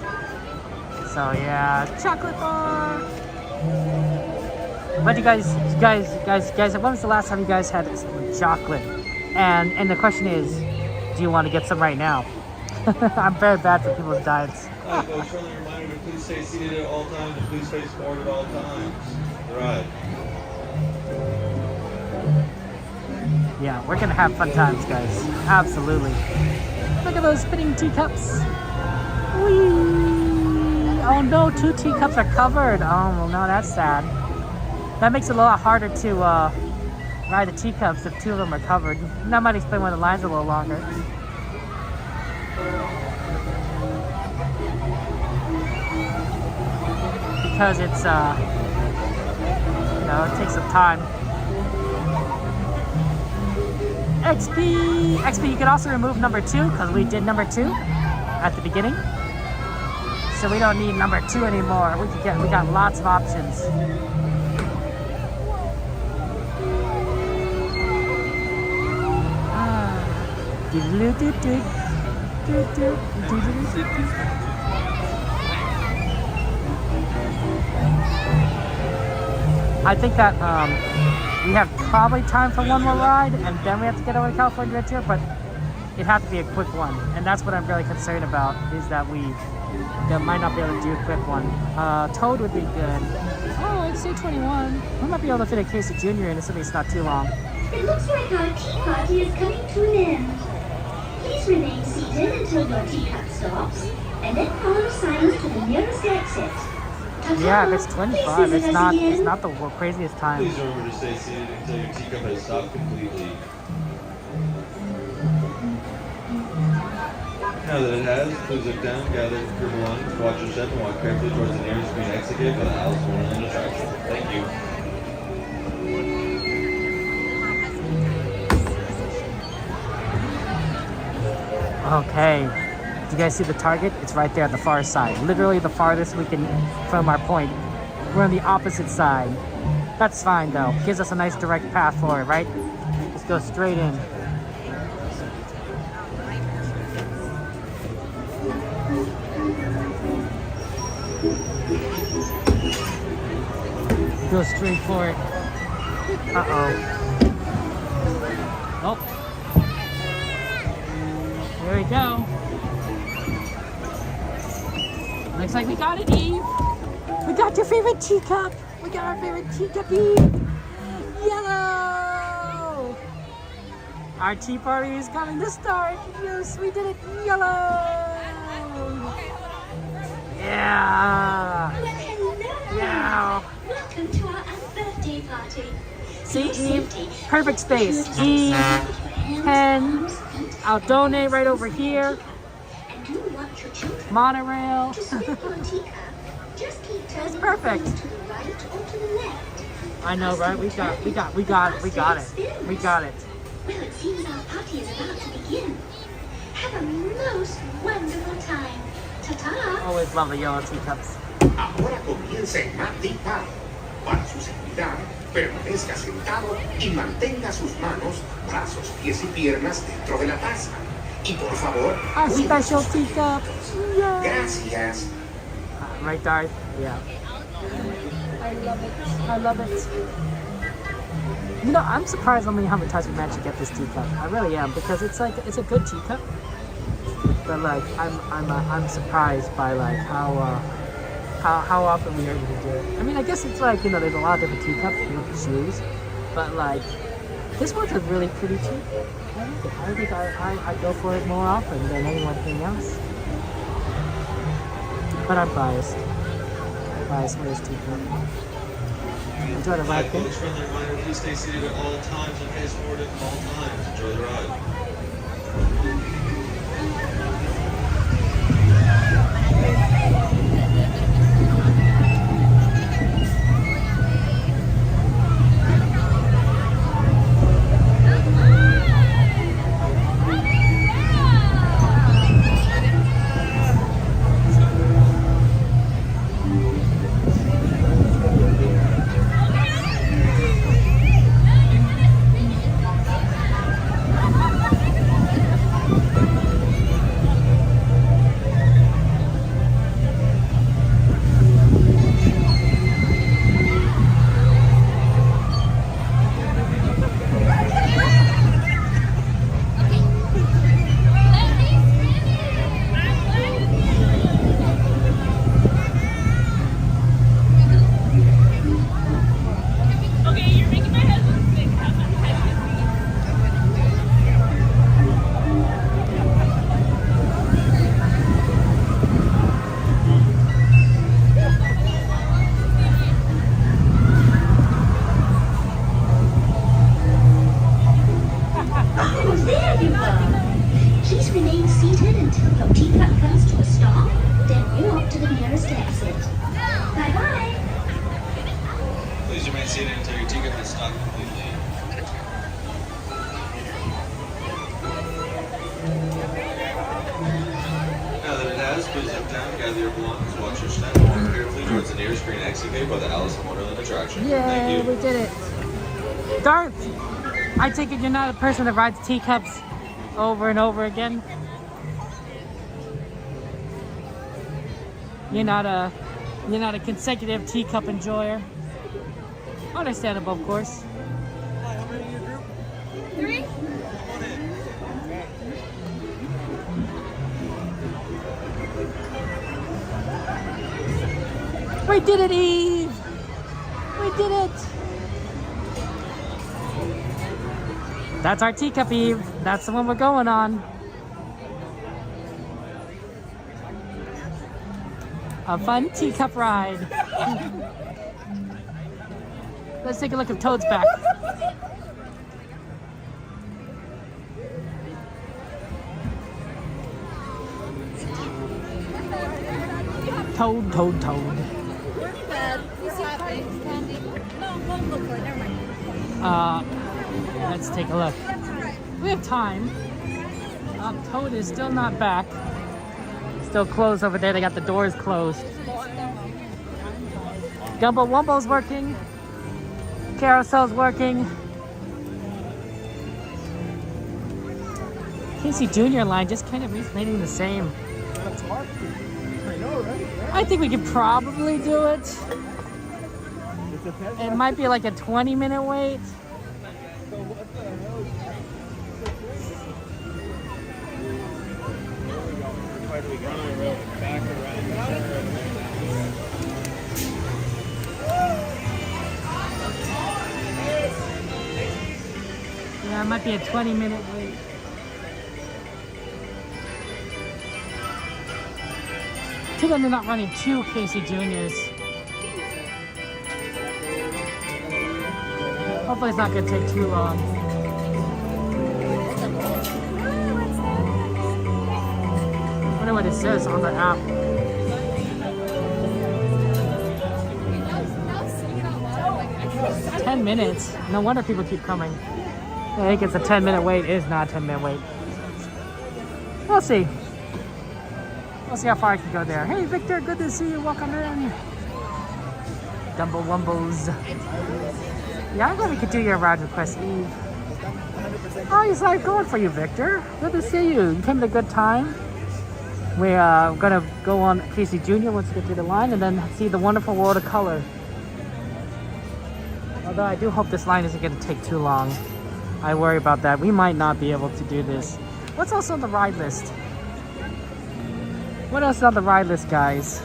So yeah, chocolate bar. But you guys, when was the last time you guys had chocolate? And the question is, do you want to get some right now? I'm very bad for people's diets. A friendly reminder to please stay seated at all times and please face forward at all times. Right. Yeah, we're gonna have fun times, guys. Absolutely. Look at those spinning teacups. Whee! Oh no, 2 teacups are covered. Oh well, no, that's sad. That makes it a lot harder to ride the teacups if 2 of them are covered. That might explain why the line's a little longer. Because it's it takes some time. XP, you can also remove number 2 because we did number 2 at the beginning. So we don't need number 2 anymore. We got lots of options. I think that we have probably time for one more ride, and then we have to get over to California Adventure. But It'd have to be a quick one, and that's what I'm really concerned about, is that we might not be able to do a quick one. Toad would be good. Oh, I'd say 21. We might be able to fit a case of Junior in, assuming it's not too long. It looks like our tea party is coming to an end. Please remain seated until your teacup stops, and then follow silence to the nearest exit. Ta-ta. Yeah, if it's 25, Please it's not again. the craziest time. Please remember to stay seated until your teacup has stopped completely. Now that it has, please look down, gather your belongings, watch your step, and walk carefully towards the nearest green exit gate by the Alice in Wonderland attraction. Thank you. Okay. Do you guys see the target? It's right there at the far side. Literally the farthest we can from our point. We're on the opposite side. That's fine though. Gives us a nice direct path for it, right? Just go straight in. Go straight for it. Uh-oh. Oh. There we go. Looks like we got it, Eve. We got your favorite teacup. We got our favorite teacup, Eve. Yellow. Our tea party is coming to start. Yes, we did it. Yellow. Yeah. Yeah. Welcome to our birthday party. See, Eve? Perfect space. Eve, pen. I'll donate right over here. And do you want your children Monorail. to spin your teacup? Just keep turning It's perfect. to the right or to the left. I know, right? We got it. We got it. We got it. Well, it seems our party is about to begin. Have a most wonderful time. Ta-ta! Always love the yellow teacups. Ahora comienza el Tea Party. Para su seguridad, permanezca sentado y mantenga sus manos, brazos, pies y piernas dentro de la taza. Y por favor, Our cuide special sus teacup. alimentos. Yay. Gracias. Right, Darth? Yeah. I love it. I love it. You know, I'm surprised only how many times we managed to get this teacup. I really am, because it's like, it's a good teacup. But like, I'm surprised by like how often we are able to do it. I mean, I guess it's like, you know, there's a lot of different teacups you can choose, but like, this one's a really pretty teacup. I like it. I think I go for it more often than anything else. But I'm biased. I'm biased with this teacup. Enjoy the ride, Folks, friendly reminder, please stay seated at all times and face forward at all times. Enjoy the ride. Yay, we did it. Darth, I take it you're not a person that rides teacups over and over again? You're not a consecutive teacup enjoyer? Understandable, of course. Hi, how many in your group? 3. We did it, Eve! We did it! That's our teacup, Eve. That's the one we're going on. A fun teacup ride. Let's take a look at Toad's back. Toad, Toad, Toad. Let's take a look. We have time. Toad is still not back. Still closed over there. They got the doors closed. Gimbal Wumbo's working. Carousel's working. Casey Jr. line just kind of remaining the same. That's hard. I know, right? I think we could probably do it. It depends. It might be like a 20-minute wait. So what the hell is that? Where do we go? Back around. Yeah, it might be a 20-minute wait. Too bad they're not running two Casey Juniors. Hopefully it's not going to take too long. I wonder what it says on the app. "10 minutes. No wonder people keep coming. I think it's a 10-minute wait. It is not a 10-minute wait. We'll see. We'll see how far I can go there. Hey, Victor, good to see you. Welcome in. Dumble Wumbos. Yeah, I'm glad we could do your ride request, Eve. Oh, he's like going for you, Victor. Good to see you. You came at a good time. We're gonna go on Casey Jr. once we get through the line and then see the wonderful world of color. Although I do hope this line isn't gonna take too long. I worry about that. We might not be able to do this. What's also on the ride list? What else is on the ride list, guys?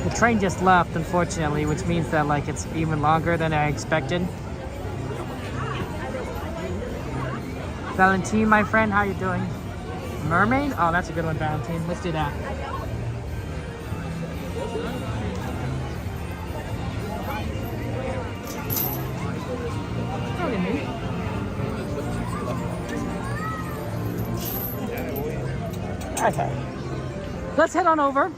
The train just left, unfortunately, which means that like it's even longer than I expected. Valentine, my friend, how you doing? Mermaid? Oh, that's a good one, Valentine. Let's do that. Okay. Let's head on over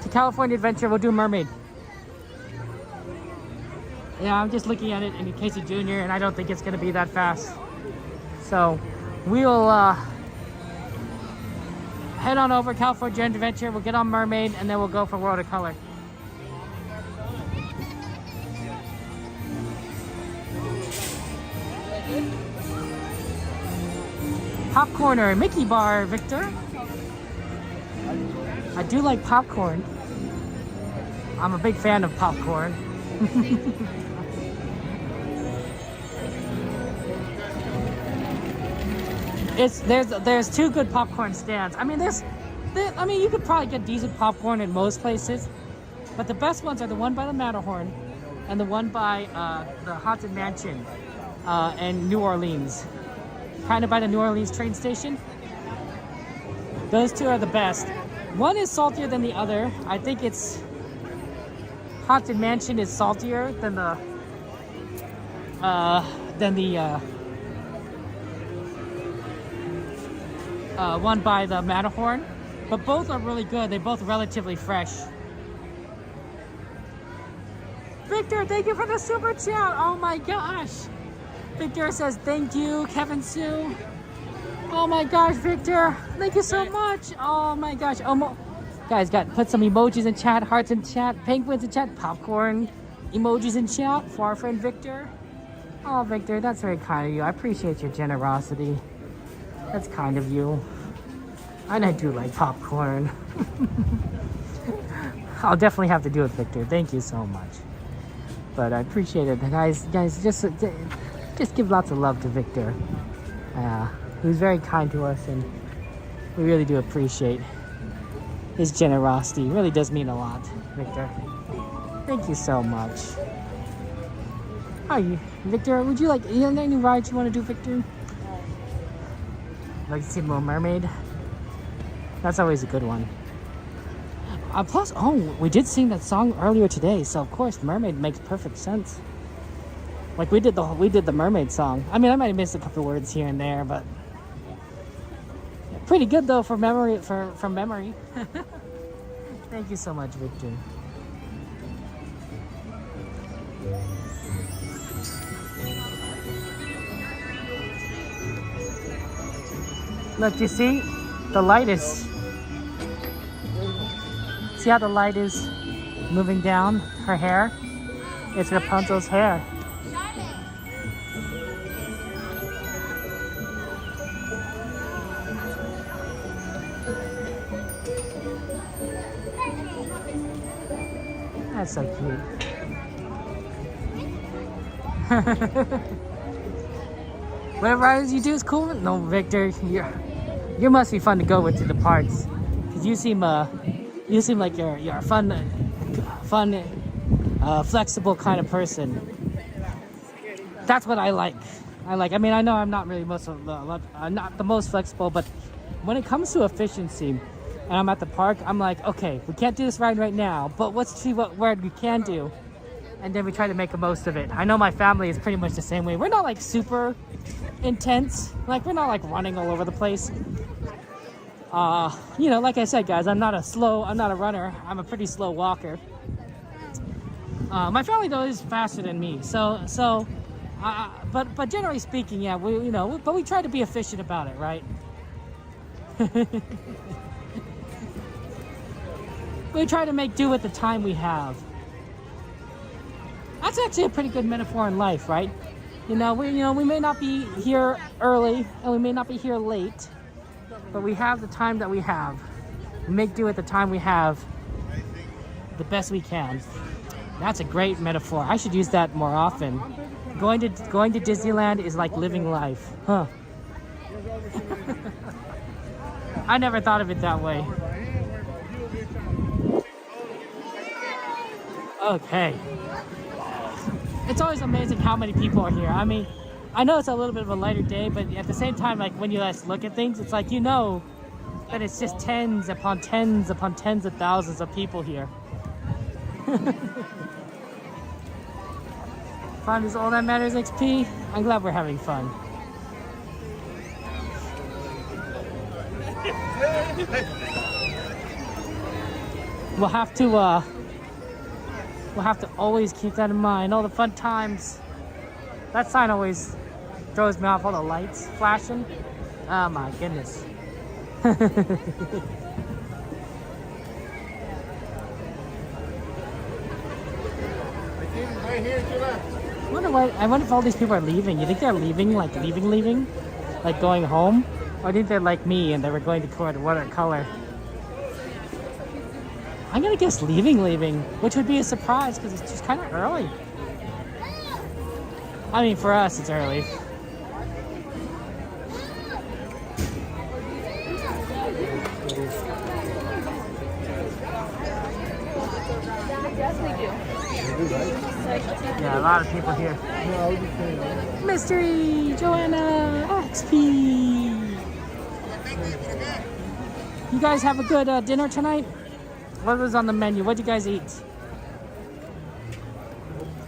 to California Adventure. We'll do Mermaid. Yeah, I'm just looking at it in Casey Jr. and I don't think it's going to be that fast. So we'll head on over California Adventure. We'll get on Mermaid and then we'll go for World of Color. Popcorner, Mickey bar, Victor. I do like popcorn. I'm a big fan of popcorn. There's two good popcorn stands. I mean, you could probably get decent popcorn in most places, but the best ones are the one by the Matterhorn and the one by the Haunted Mansion in New Orleans, kind of by the New Orleans train station. Those two are the best. One is saltier than the other. I think it's Haunted Mansion is saltier than the one by the Matterhorn, but both are really good. They're both relatively fresh. Victor, thank you for the super chat. Oh my gosh. Victor says thank you, Kevin Sue. Oh my gosh, Victor, thank you so much. Oh my gosh. Guys, put some emojis in chat, hearts in chat, penguins in chat, popcorn emojis in chat for our friend Victor. Oh, Victor, that's very kind of you. I appreciate your generosity. That's kind of you. And I do like popcorn. I'll definitely have to do it, Victor. Thank you so much. But I appreciate it, guys. Just give lots of love to Victor. He was very kind to us, and we really do appreciate his generosity. It really does mean a lot, Victor. Thank you so much. Hi, Victor. Would you like any rides you want to do, Victor? Like to see Little Mermaid? That's always a good one. Plus, we did sing that song earlier today, so of course Mermaid makes perfect sense. Like we did the Mermaid song. I mean, I might have missed a couple words here and there, but pretty good though from memory. Thank you so much, Victor. Look, you see? The light is... See how the light is moving down her hair? It's Rapunzel's hair. That's so cute. Whatever rides you do is cool. No, Victor, you must be fun to go with to the parks, cause you seem like you're a fun, flexible kind of person. That's what I like. I mean, I know I'm not really not the most flexible, but when it comes to efficiency, and I'm at the park, I'm like, okay, we can't do this ride right now, but let's see what ride we can do, and then we try to make the most of it. I know my family is pretty much the same way. We're not like super intense, like we're not like running all over the place. You know, like I said, guys, I'm not a runner. I'm a pretty slow walker. My family though is faster than me, but generally speaking, yeah, but we try to be efficient about it, right? We try to make do with the time we have. That's actually a pretty good metaphor in life, right? We may not be here early and we may not be here late, but we have the time that we have. We make do with the time we have the best we can. That's a great metaphor. I should use that more often. Going to Disneyland is like living life. Huh. I never thought of it that way. Okay. It's always amazing how many people are here. I mean, I know it's a little bit of a lighter day, but at the same time, like when you guys look at things, it's like that it's just tens upon tens upon tens of thousands of people here. Fun is all that matters, XP. I'm glad we're having fun. We'll have to always keep that in mind. All the fun times. That sign always throws me off. All the lights flashing. Oh my goodness. I wonder if all these people are leaving. You think they're leaving, like leaving? Like going home? Or do you think they're like me and they were going to watercolor? I'm gonna guess leaving, which would be a surprise because it's just kind of early. I mean, for us, it's early. Yes, we do. Yeah, a lot of people here. Mystery Joanna XP. You guys have a good dinner tonight? What was on the menu? What did you guys eat?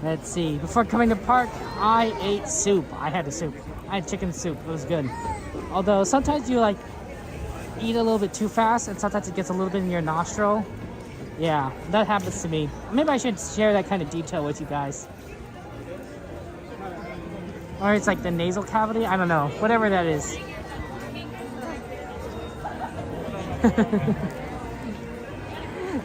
Let's see. Before coming to park, I ate soup. I had a soup. I had chicken soup. It was good. Although sometimes you like eat a little bit too fast and sometimes it gets a little bit in your nostril. Yeah, that happens to me. Maybe I should share that kind of detail with you guys. Or it's like the nasal cavity. I don't know. Whatever that is.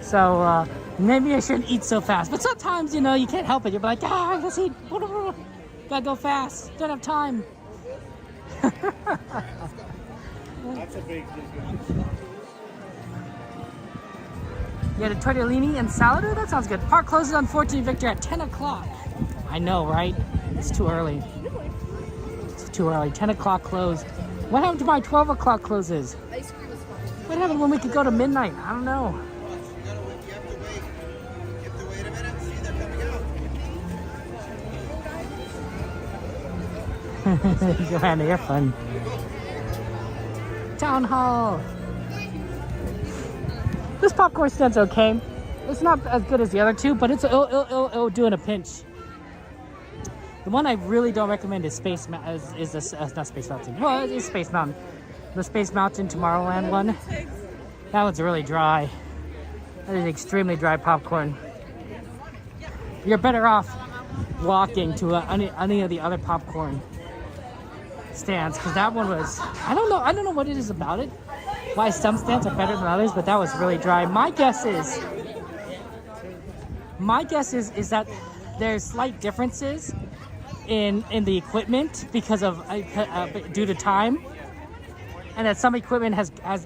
So, maybe I shouldn't eat so fast. But sometimes, you can't help it. You're like, let's eat. Gotta go fast. Don't have time. That's a big difference. You had a tortellini and salad? Oh, that sounds good. Park closes unfortunately, Victor, at 10 o'clock. I know, right? It's too early. It's too early. 10 o'clock closed. What happened to my 12 o'clock closes? What happened when we could go to midnight? I don't know. Johanna, you're fun. Town Hall. This popcorn stand's okay. It's not as good as the other two, but it'll do in a pinch. The one I really don't recommend is not Space Mountain. Well, it is Space Mountain. The Space Mountain Tomorrowland one. That one's really dry. That is extremely dry popcorn. You're better off walking to any of the other popcorn stands, because that one was, I don't know what it is about it, why some stands are better than others, but that was really dry. My guess is that there's slight differences in the equipment because of due to time, and that some equipment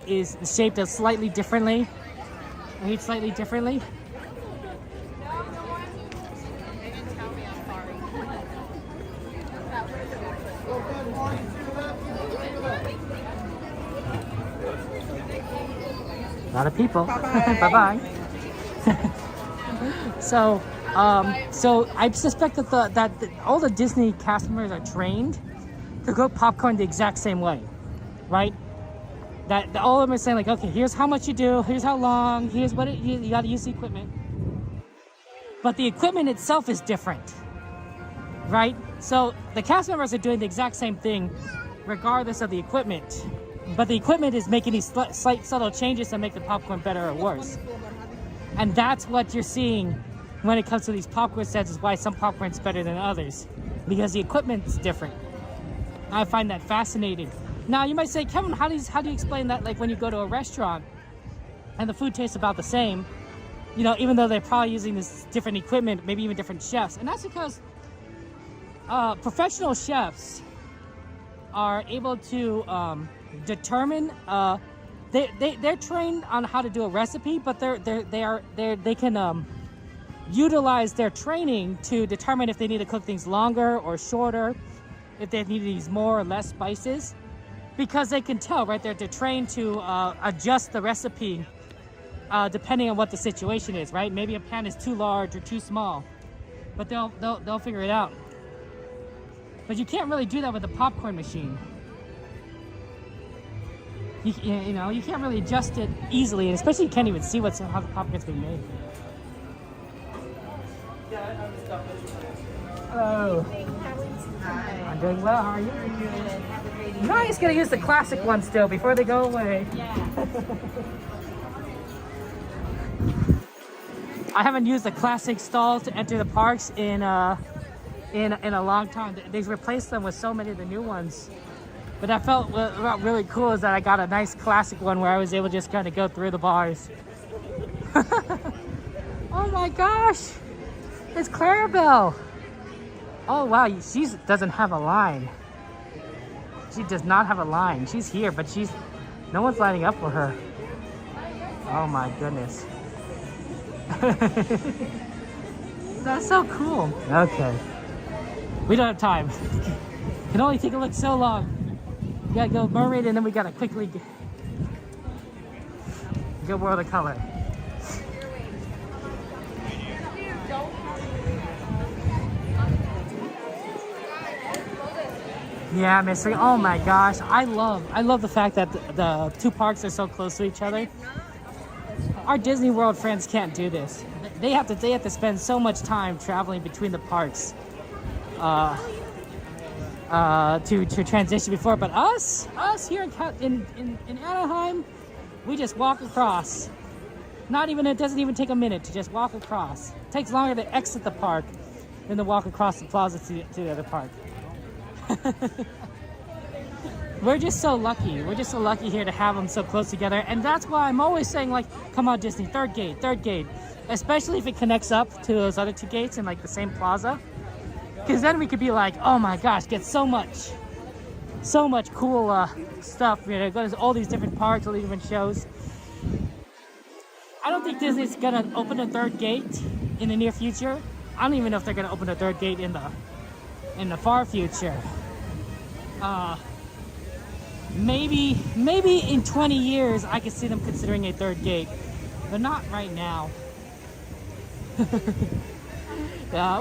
is shaped as slightly differently, made slightly differently. A lot of people. Bye-bye. So I suspect that all the Disney cast members are trained to cook popcorn the exact same way, right? That all of them are saying like, okay, here's how much you do, here's how long, here's what you got to use the equipment. But the equipment itself is different, right? So the cast members are doing the exact same thing, regardless of the equipment. But the equipment is making these slight subtle changes to make the popcorn better or worse. And that's what you're seeing when it comes to these popcorn sets, is why some popcorn's better than others. Because the equipment's different. I find that fascinating. Now you might say, Kevin, how do you explain that, like when you go to a restaurant and the food tastes about the same, you know, even though they're probably using this different equipment, maybe even different chefs. And that's because professional chefs are able to determine they're trained on how to do a recipe, but they can utilize their training to determine if they need to cook things longer or shorter, if they need to use more or less spices, because they can tell, right? They're trained to adjust the recipe depending on what the situation is, right? Maybe a pan is too large or too small, but they'll figure it out. But you can't really do that with a popcorn machine. You know, you can't really adjust it easily, and especially you can't even see how the popcorn's being made. Hello. I'm doing well. How are you? Good. Nice. Gonna use the classic one still before they go away. Yeah. I haven't used the classic stalls to enter the parks in a long time. They've replaced them with so many of the new ones. But that felt really cool, is that I got a nice classic one where I was able to just kind of go through the bars. Oh my gosh, it's Clarabelle. Oh wow, she doesn't have a line. She does not have a line. She's here, but no one's lining up for her. Oh my goodness. That's so cool. Okay. We don't have time. Can only take a look so long. We gotta go mermaid, and then we gotta quickly go World of Color. Yeah, mystery. Oh my gosh, I love the fact that the two parks are so close to each other. Our Disney World friends can't do this. They have to spend so much time traveling between the parks to transition before. But us here in Anaheim, we just walk across. It doesn't even take a minute to just walk across. It takes longer to exit the park than to walk across the plaza to the other park. We're just so lucky. We're just so lucky here to have them so close together. And that's why I'm always saying, like, come on, Disney, third gate. Especially if it connects up to those other two gates in, like, the same plaza. Because then we could be like, oh my gosh, get so much cool stuff. You know, go to all these different parks, all these different shows. I don't think Disney's gonna open a third gate in the near future. I don't even know if they're gonna open a third gate in the far future. Maybe in 20 years I could see them considering a third gate, but not right now.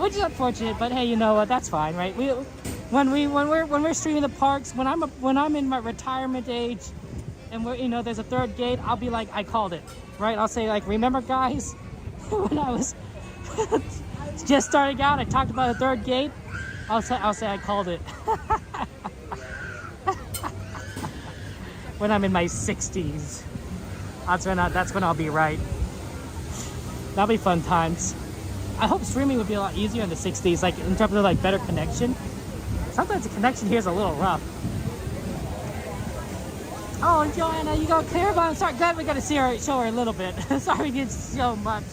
Which is unfortunate, but hey, you know what? That's fine, right? When we're streaming the parks, when I'm in my retirement age, and there's a third gate, I'll be like, I called it, right? I'll say like, remember guys, when I was just starting out, I talked about a third gate. I'll say I called it. When I'm in my 60s, that's when I'll be right. That'll be fun times. I hope streaming would be a lot easier in the 60s, like in terms of like better connection. Sometimes the connection here is a little rough. Oh, Joanna, you got Carvalho. Sorry, glad we got to show her a little bit. Sorry we didn't show much.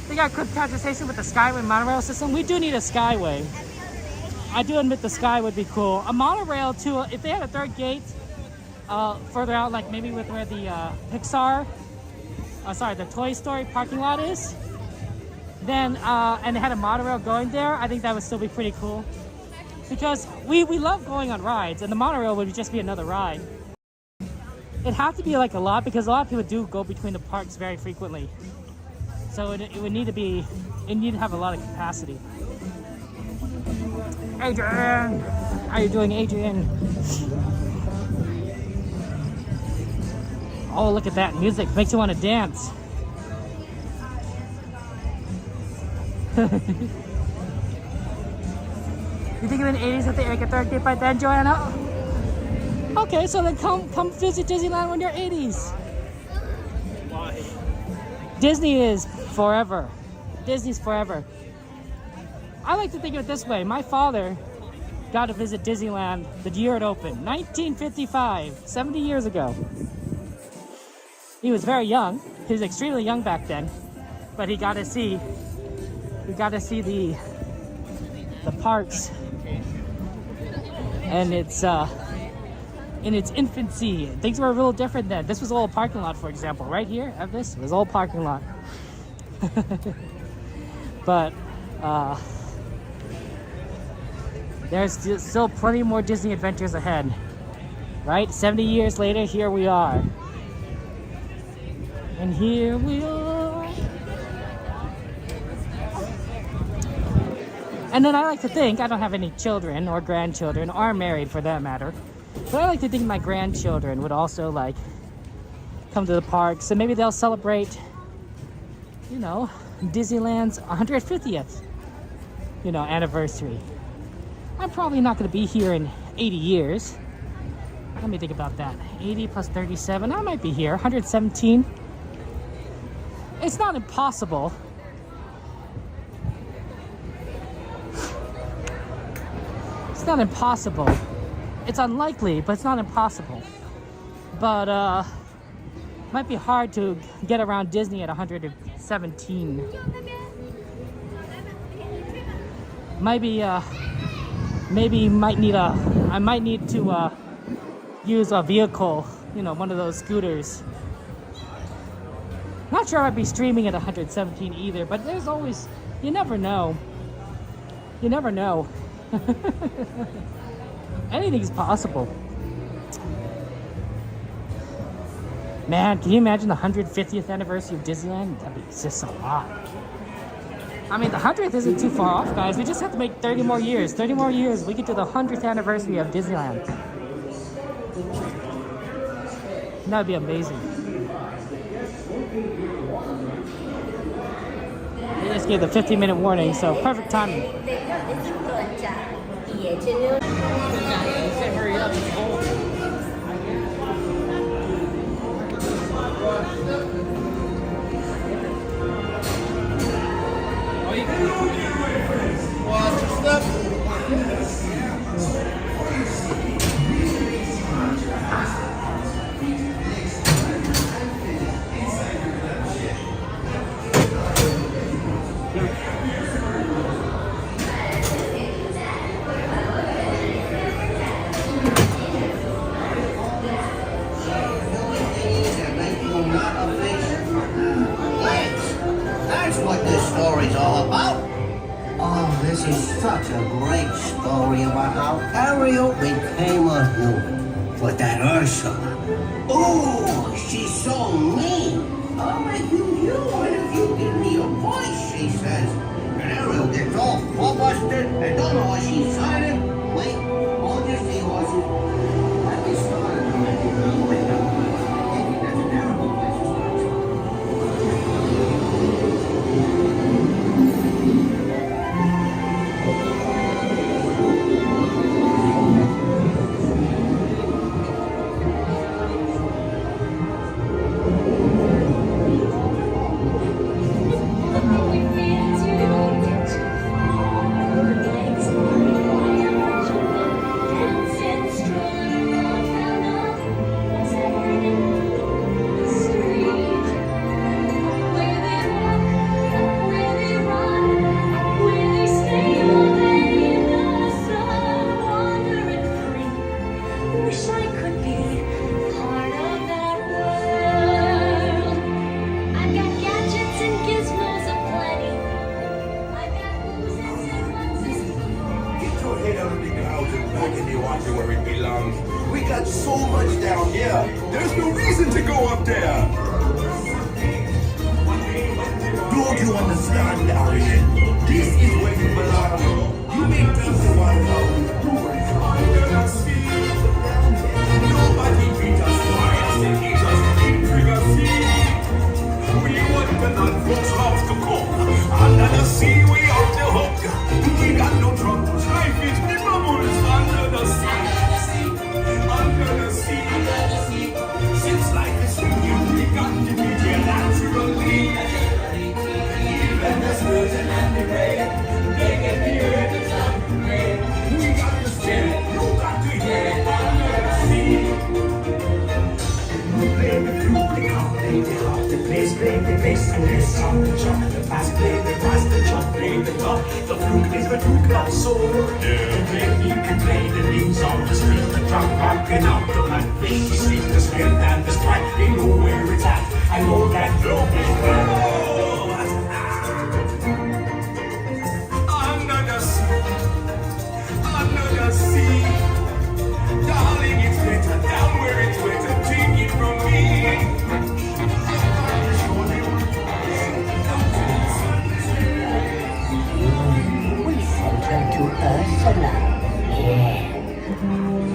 We got a quick conversation with the Skyway monorail system. We do need a Skyway. I do admit the Sky would be cool. A monorail too. If they had a third gate further out, like maybe with where the the Toy Story parking lot is, then and they had a monorail going there, I think that would still be pretty cool. Because we love going on rides, and the monorail would just be another ride. It'd have to be like a lot, because a lot of people do go between the parks very frequently. So it would need to have a lot of capacity. Adrian! How you doing, Adrian? Oh, look at that music. Makes you want to dance. You think in the 80s that they make a third gate by then, Joanna? Okay, so then come visit Disneyland when you're 80s. Why? Disney is forever. Disney's forever. I like to think of it this way. My father got to visit Disneyland the year it opened, 1955, 70 years ago. He was very young. He was extremely young back then, but he got to see the parks and it's in its infancy. Things were a little different then. This was all parking lot, for example. Right here at this was all parking lot. But there's still plenty more Disney adventures ahead, right? 70 years later, here we are. And here we are. And then I like to think, I don't have any children or grandchildren, or married for that matter, but I like to think my grandchildren would also like come to the parks, and maybe they'll celebrate, you know, Disneyland's 150th, you know, anniversary. I'm probably not going to be here in 80 years. Let me think about that. 80 plus 37, I might be here. 117. It's not impossible. It's not impossible. It's unlikely, but it's not impossible. But might be hard to get around Disney at 117. Maybe I might need to use a vehicle, you know, one of those scooters. Not sure I'd be streaming at 117 either, but there's always, you never know. You never know. Anything's possible. Man, can you imagine the 150th anniversary of Disneyland? That'd be just a lot. I mean, the 100th isn't too far off, guys. We just have to make 30 more years. 30 more years, we get to the 100th anniversary of Disneyland. That'd be amazing. They just gave the 15-minute warning, so perfect timing. Hurry up, it's cold. Watch your step. what this story's all about? Oh, this is such a great story about how Ariel became a human. But that Ursula, oh, she's so mean. I'll make you human if you give me a voice, she says. And Ariel gets all flustered and don't know what she's signing. Wait, hold your seahorses. Let me start to make it go with them. That's a terrible place to start.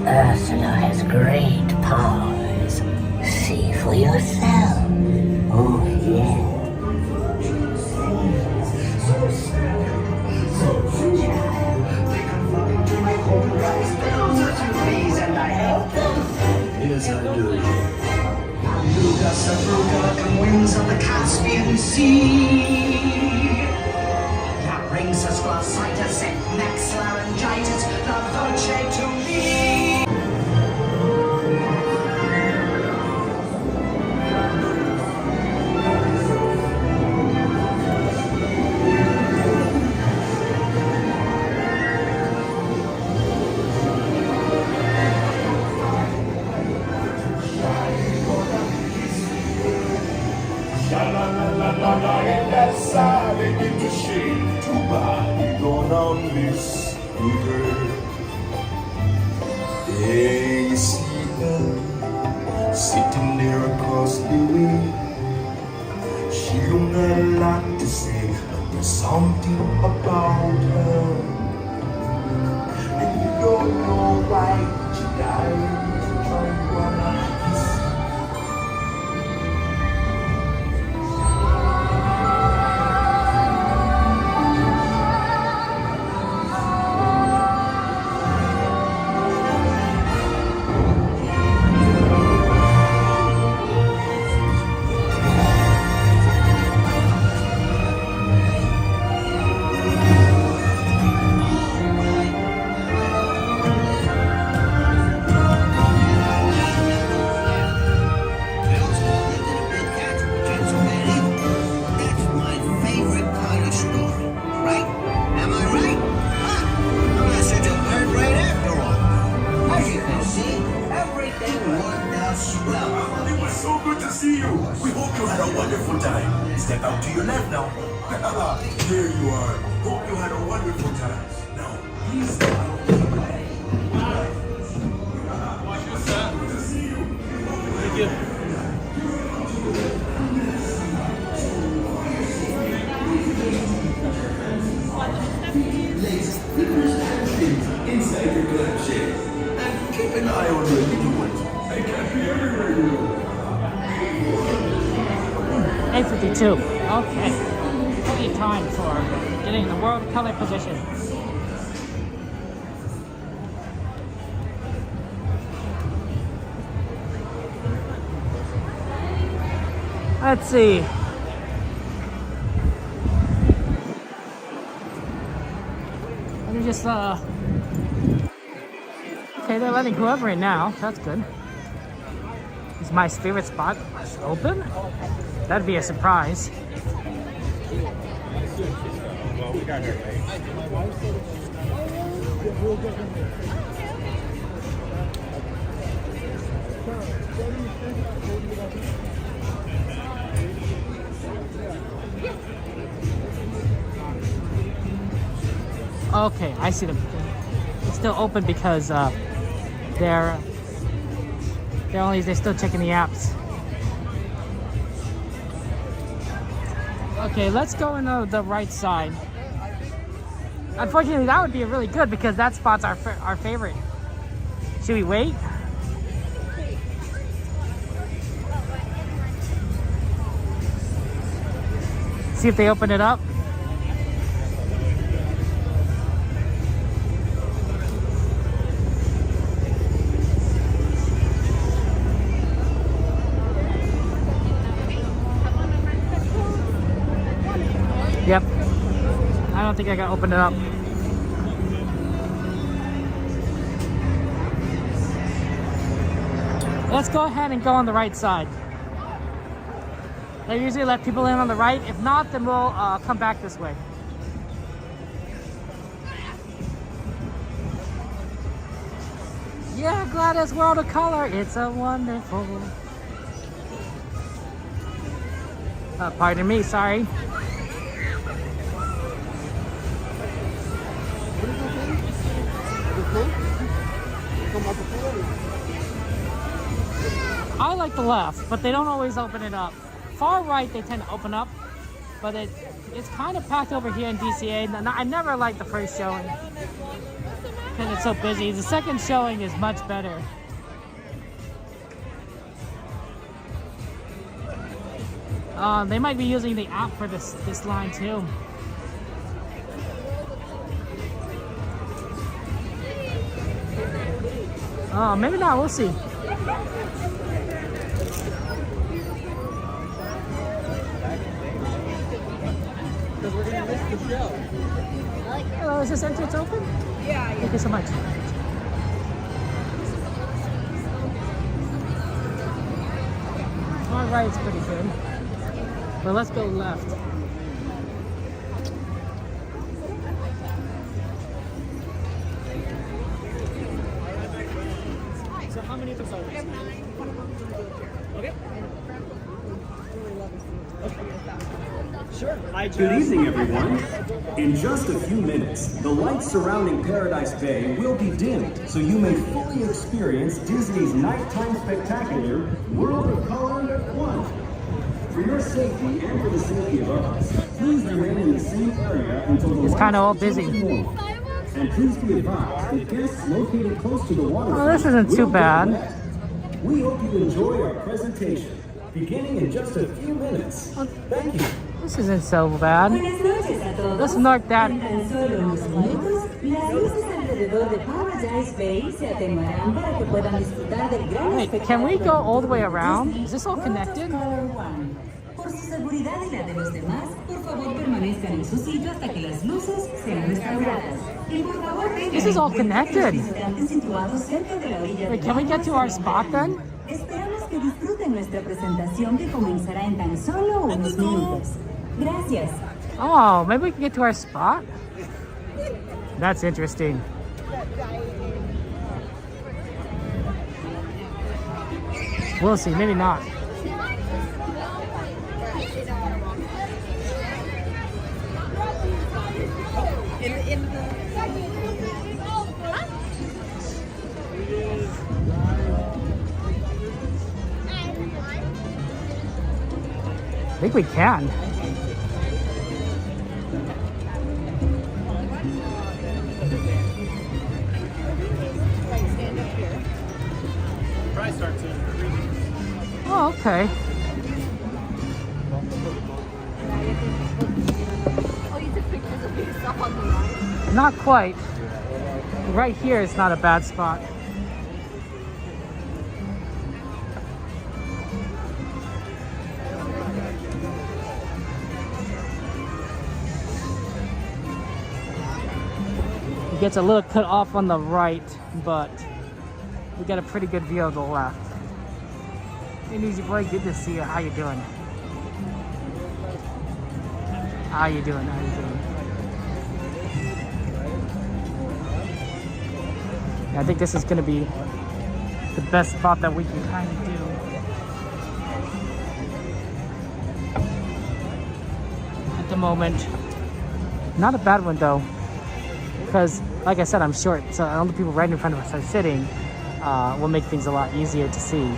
Ursula has great powers. See for yourself. Oh, yeah. Yes, I do. Luga Sabruga and winds of the Caspian Sea. That brings us glossitis and next laryngitis, the voce to me. Hey, you see her sitting there across the way. She don't got a lot to say, but there's something about her, and you don't know why she died trying to run out of this. Ah, there you are. Hope you had a wonderful time. Now, please smile. Good to see you. Thank you. Ladies, inside your glass shade. And keep an eye on your little ones. I can't be everywhere you go. 8:52. Okay. Plenty of time for getting the world color position. Let's see. Let me just okay, they're letting whoever in now. That's good. Is my favorite spot open? That'd be a surprise. Well, we got here late. Okay, I see them. It's still open because they're still checking the apps. Okay, let's go in the right side. Unfortunately, that would be really good because that spot's our favorite. Should we wait? See if they open it up. Yep. I don't think I got opened it up. Let's go ahead and go on the right side. They usually let people in on the right. If not, then we'll come back this way. Yeah, Gladys, World of Color. It's a wonderful. Pardon me, sorry. I like the left, but they don't always open it up. Far right, they tend to open up, but it's kind of packed over here in DCA. I never liked the first showing because it's so busy. The second showing is much better. They might be using the app for this line too. Oh, maybe not. We'll see. Because we're going to miss the show. Hello, is this entrance open? Yeah. Thank you so much. Far right's pretty good. But let's go left. So how many episodes? Okay. Sure. Good evening, everyone. In just a few minutes, the lights surrounding Paradise Bay will be dimmed, so you may fully experience Disney's nighttime spectacular World of Color at once. For your safety and for the safety of others, please remain in the same area until the It's kind of all busy. And please be advised that guests located close to the water. Oh, this isn't too bad. We hope you enjoy our presentation, beginning in just a few minutes. Thank you. This isn't so bad. Let's mark that. Tan solo unos minutos, las luces alrededor de Paradise Bay se atenuarán para que puedan disfrutar del gran Wait, can we go all the way around? Is this all connected? Por su seguridad y la de los demás, por favor permanezcan en su sitio hasta que las luces sean restauradas. Y por favor tengan This is all en cuenta que connected. los visitantes situados cerca de la orilla Wait, del can we get to our agua spot then? Esperamos que disfruten nuestra presentación que comenzará en tan solo unos minutos. Gracias. Oh, maybe we can get to our spot? That's interesting. We'll see, maybe not. I think we can. Oh, okay. Oh, you took pictures of yourself on the ride? Not quite. Right here is not a bad spot. It gets a little cut off on the right, but we got a pretty good view of the left. Hey, Easy Boy, good to see you. How you doing? How you doing? How you doing? I think this is going to be the best spot that we can kind of do. At the moment. Not a bad one though, because like I said, I'm short, so all the people right in front of us are sitting. Will make things a lot easier to see.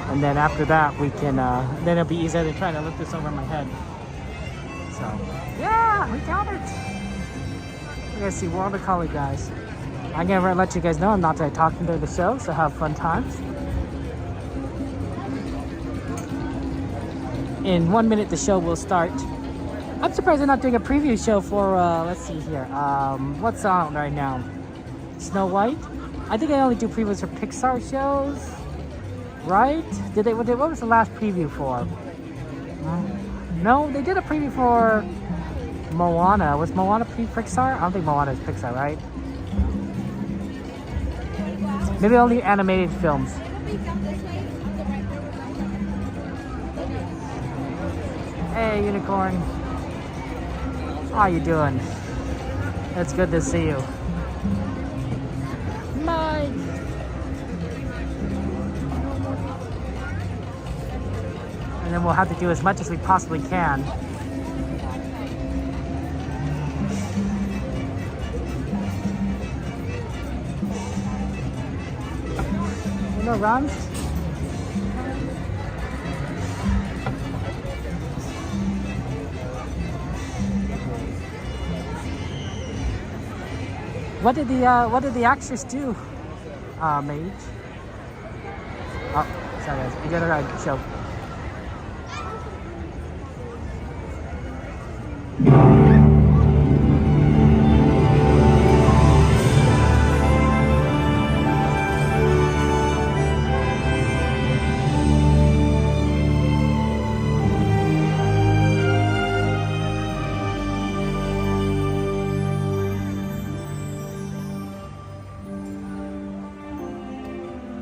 And then after that, we can, then it'll be easier than trying to lift this over my head. So, yeah, we got it. We're gonna see World of Color, guys. I'm gonna let you guys know I'm not talking during the show, so have fun times. In 1 minute, the show will start. I'm surprised they're not doing a preview show for, let's see here. What's on right now? Snow White? I think I only do previews for Pixar shows, right? Did they? What was the last preview for? No, they did a preview for Moana. Was Moana Pixar? I don't think Moana is Pixar, right? Maybe only animated films. Hey, Unicorn. How you doing? It's good to see you. Mike! And then we'll have to do as much as we possibly can. No runs? What did the actress do, Mage? Oh, sorry guys, we got a show.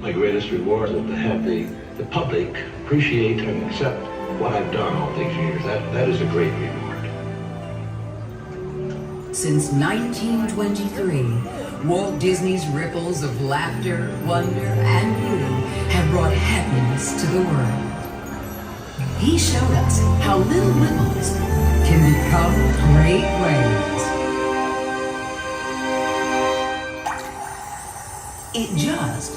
My greatest reward is to have the public appreciate and accept what I've done all these years. That is a great reward. Since 1923, Walt Disney's ripples of laughter, wonder, and beauty have brought happiness to the world. He showed us how little ripples can become great waves. It just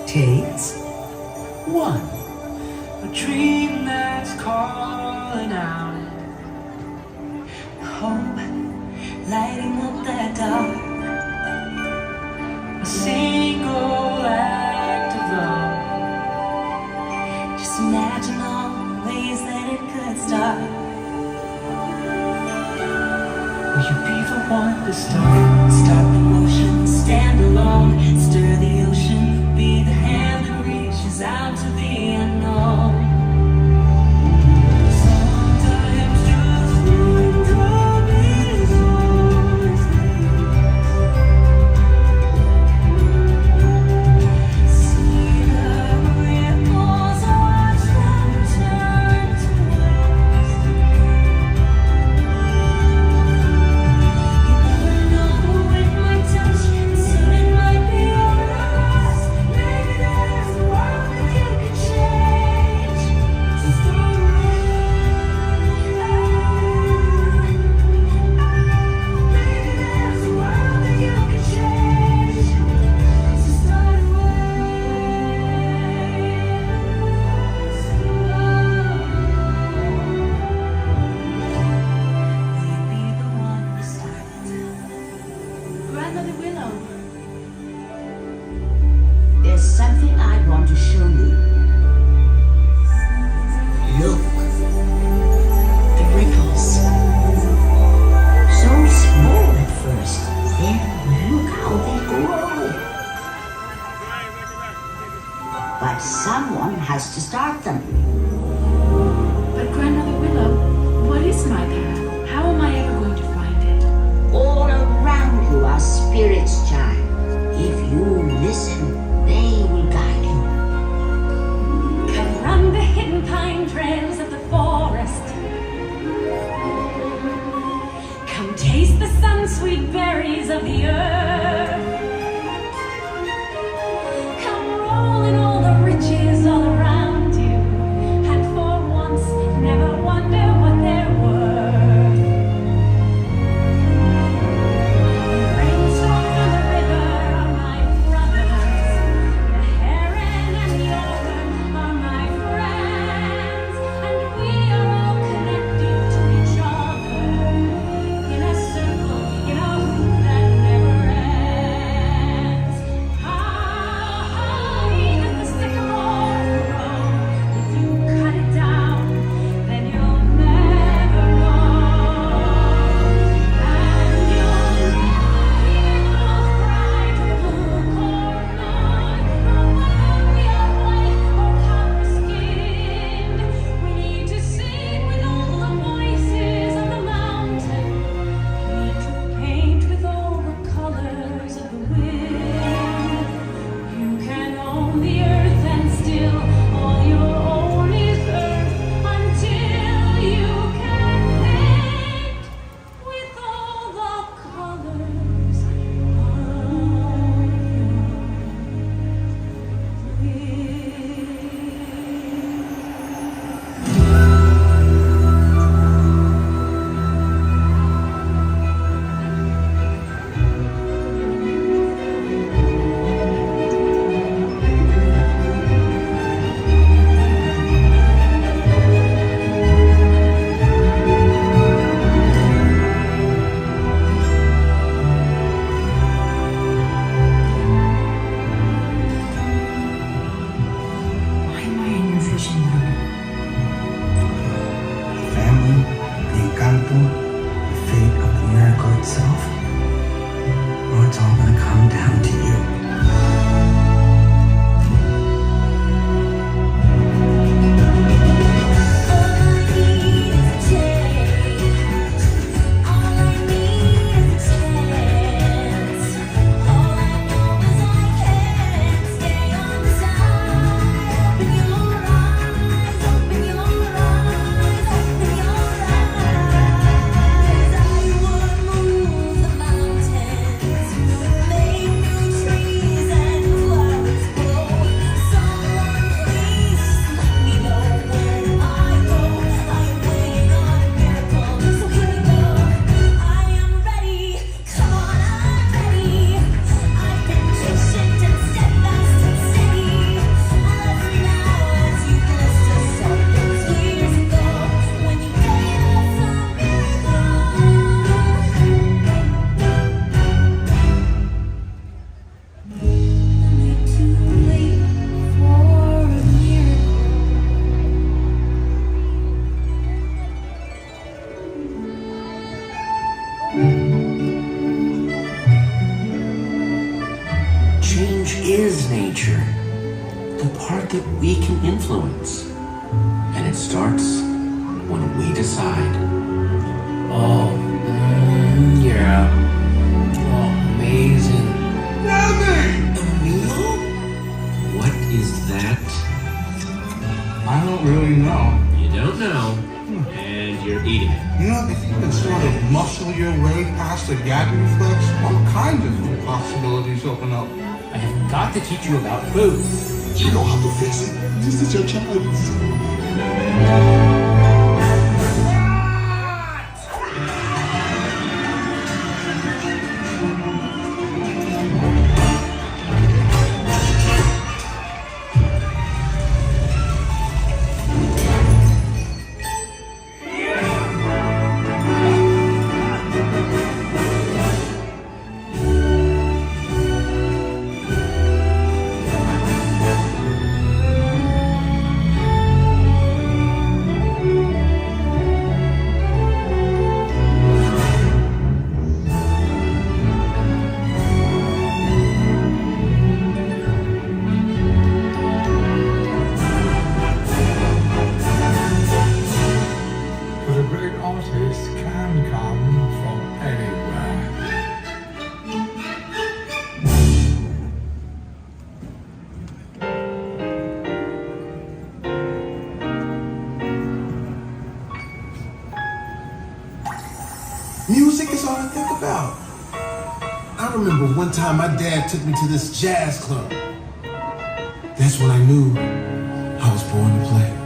takes one. A dream that's calling out, hope lighting up that dark. A single act of love. Just imagine all the ways that it could start. Will you be the one to start the motion, stand alone, stir the ocean, be the hand that reaches out to the unknown. Sometimes just look to be see the ripples, watch them turn to waves. You never know, it might touch, and soon it might be your last. Maybe there's a world that you can has to start them. But Grandmother Willow, what is my path? How am I ever going to find it? All around you are spirits, child. If you listen, they will guide you. Come run the hidden pine trails of the forest. Come taste the sun-sweet berries of the earth. Come roll in all the riches all around you, and for once never wonder what they're worth. The rainstorm and the river are my brothers. The heron and the otter are my friends, and we are all connected to each other in a circle, in a hoop that never ends. High as the sycamore grows, if you cut it down, then you'll never know, and you'll never hear the wolf cry to the blue corn moon. Whether we are white or copper-skinned, we need to sing with all the voices of the mountain. We need to paint with all the colors of the wind. You can own the earth and still all you own is earth until you can paint with all the colors of Why am I in your vision, Lou? The family, the encanto, the fate of the miracle itself? Or it's all gonna come down to you. Change is nature, the part that we can influence. And it starts when we decide. Oh, yeah. Oh, amazing. Emil? What is that? I don't really know. You don't know, and you're eating it. You know, if you can sort of muscle your way past the gag reflex, all kinds of new possibilities open up. I have got to teach you about food. You know how to fix it. This is your chance. Music is all I think about. I remember one time my dad took me to this jazz club. That's when I knew I was born to play.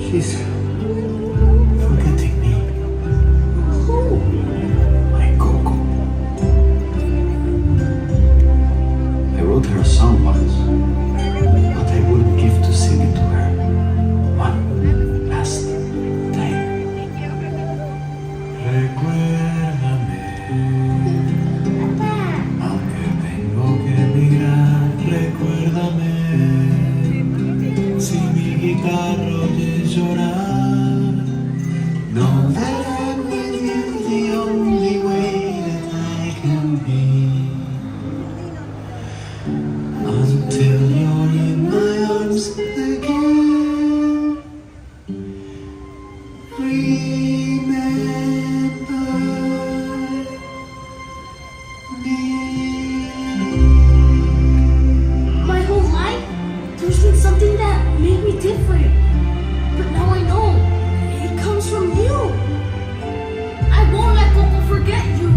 She's forgetting me. Who? My Coco. I wrote her a song once, but I wouldn't give to sing it to her one last time. Recuérdame, aunque tengo que mirar, recuérdame. Si mi guitarra oye llorar, know that I'm with you the only way that I can be. Until you're in my arms again. Remember me. My whole life, there's been something that made me different. But now I know it comes from you. I won't let Coco forget you.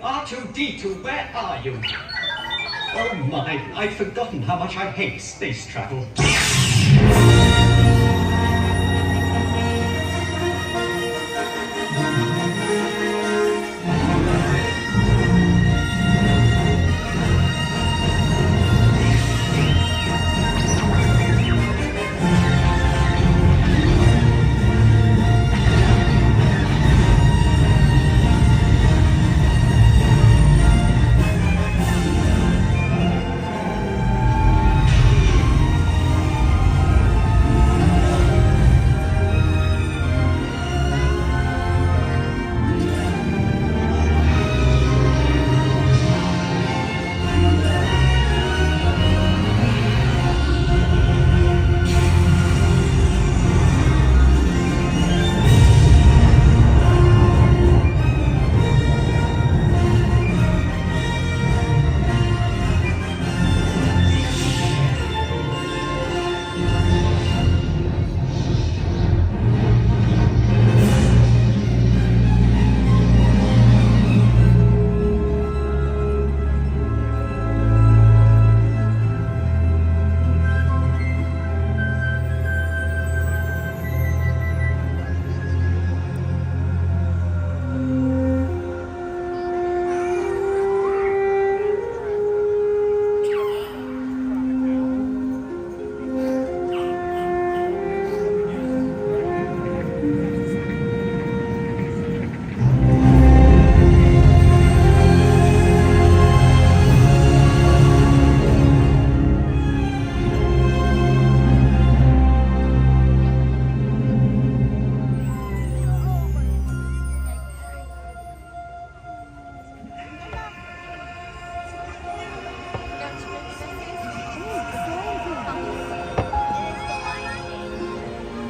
R2-D2, where are you? Oh my, I've forgotten how much I hate space travel.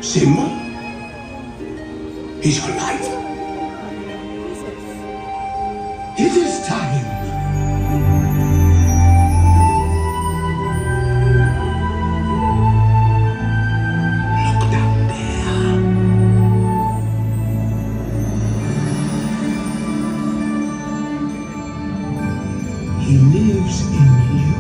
Simba? He's alive. It is time. Look down there. He lives in you.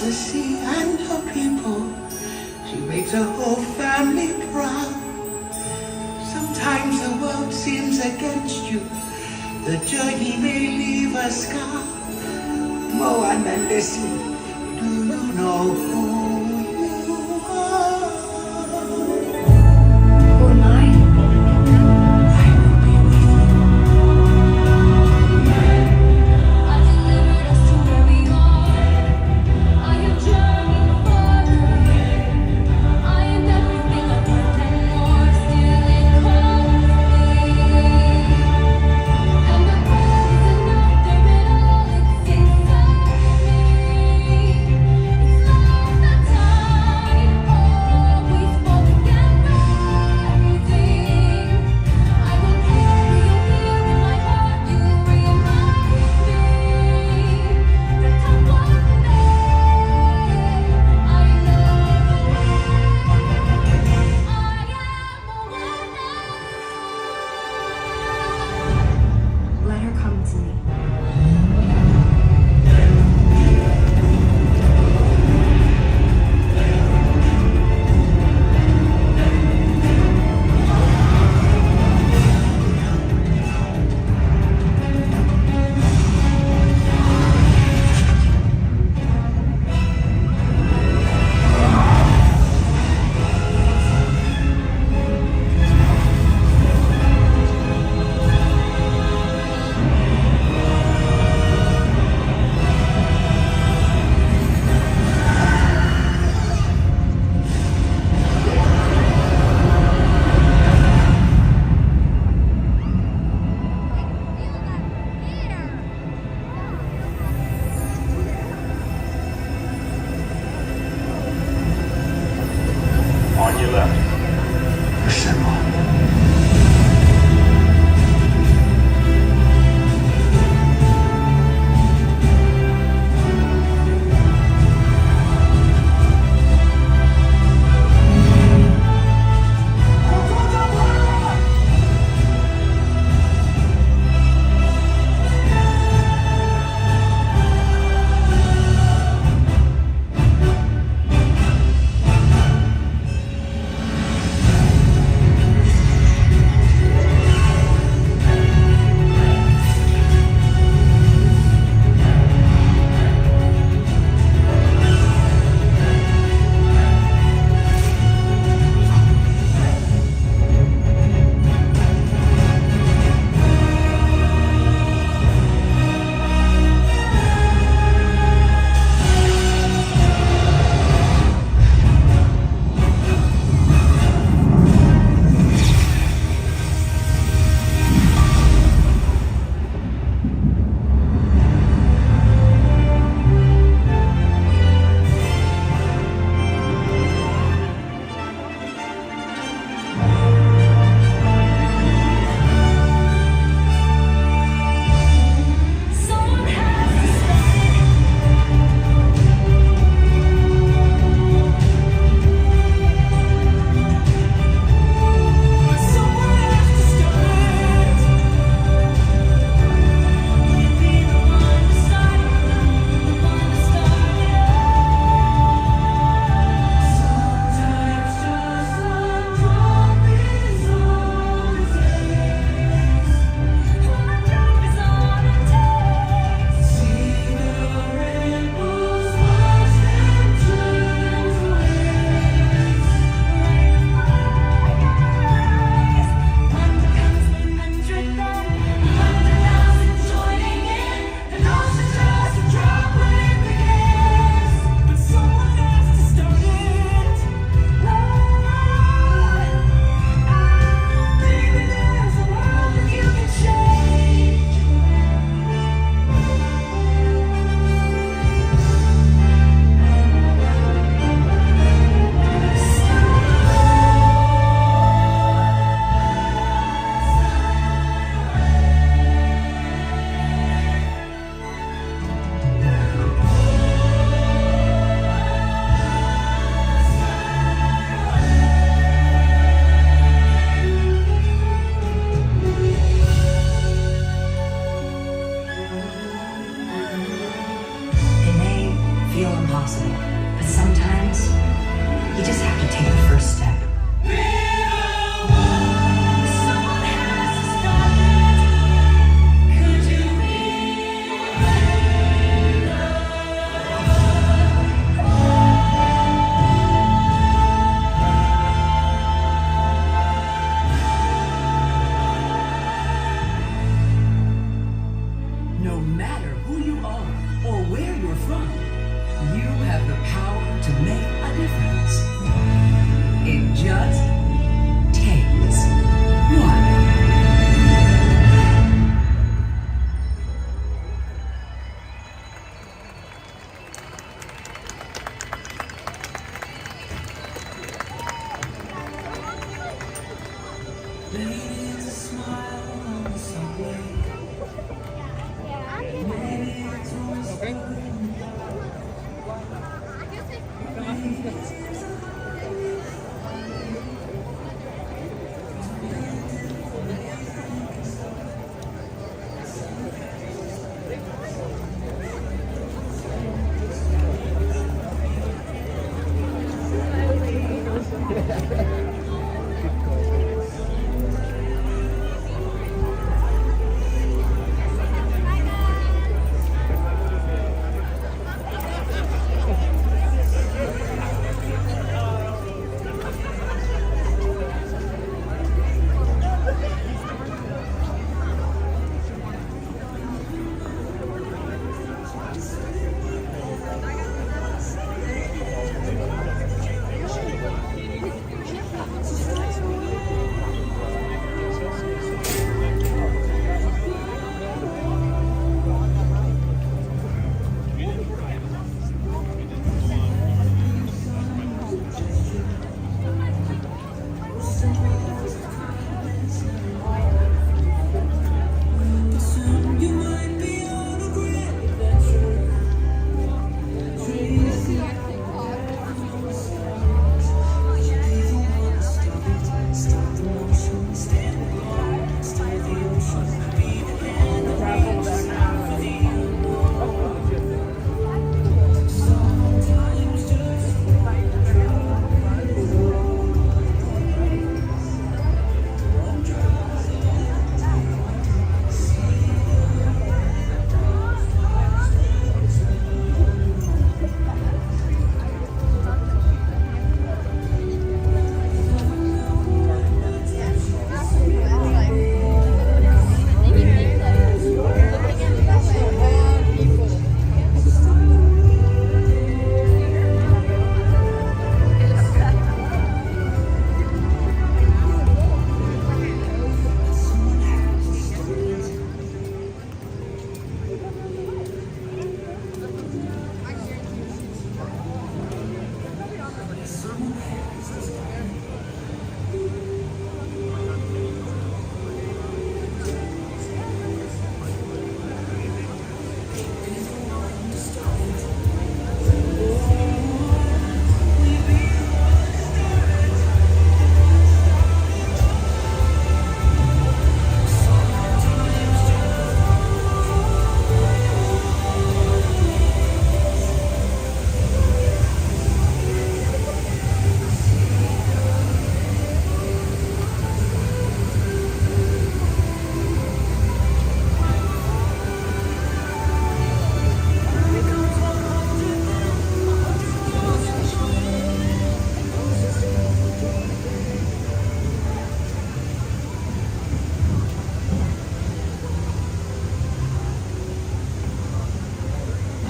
the sea and her people. She makes her whole family proud. Sometimes the world seems against you. The journey may leave a scar. Moana, listen, do you know who you are? Who am I? It's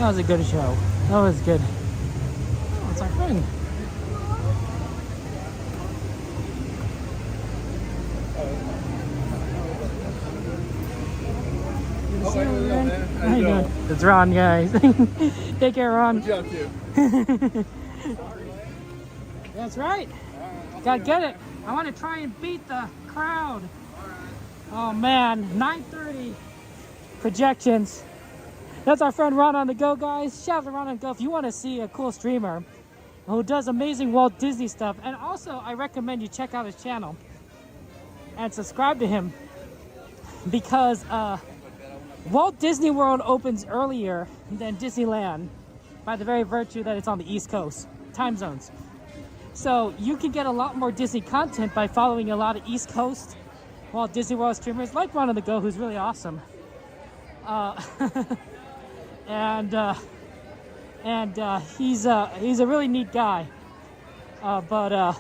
That was a good show. That was good. Oh, it's our friend. How you doing? It's Ron, guys. Take care, Ron. Good job, too. That's right. Gotta get it. I want to try and beat the crowd. Oh man, 9:30 projections. That's our friend Ron on the Go, guys. Shout out to Ron on the Go. If you want to see a cool streamer who does amazing Walt Disney stuff, and also I recommend you check out his channel and subscribe to him because Walt Disney World opens earlier than Disneyland by the very virtue that it's on the East Coast time zones. So you can get a lot more Disney content by following a lot of East Coast Walt Disney World streamers like Ron on the Go, who's really awesome. He's a really neat guy. But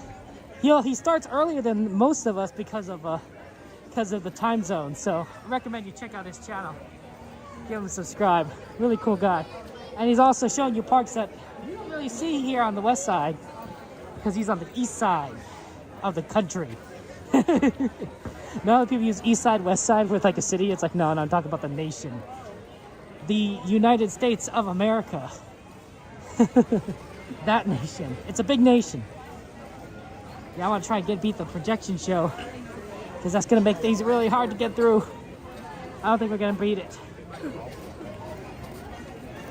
he starts earlier than most of us because of the time zone. So I recommend you check out his channel. Give him a subscribe. Really cool guy. And he's also showing you parks that you don't really see here on the west side because he's on the east side of the country. No, people use east side, west side with like a city. It's like, no, I'm talking about the nation. The United States of America. That nation. It's a big nation. Yeah, I want to try and beat the projection show. because that's gonna make things really hard to get through. I don't think we're gonna beat it.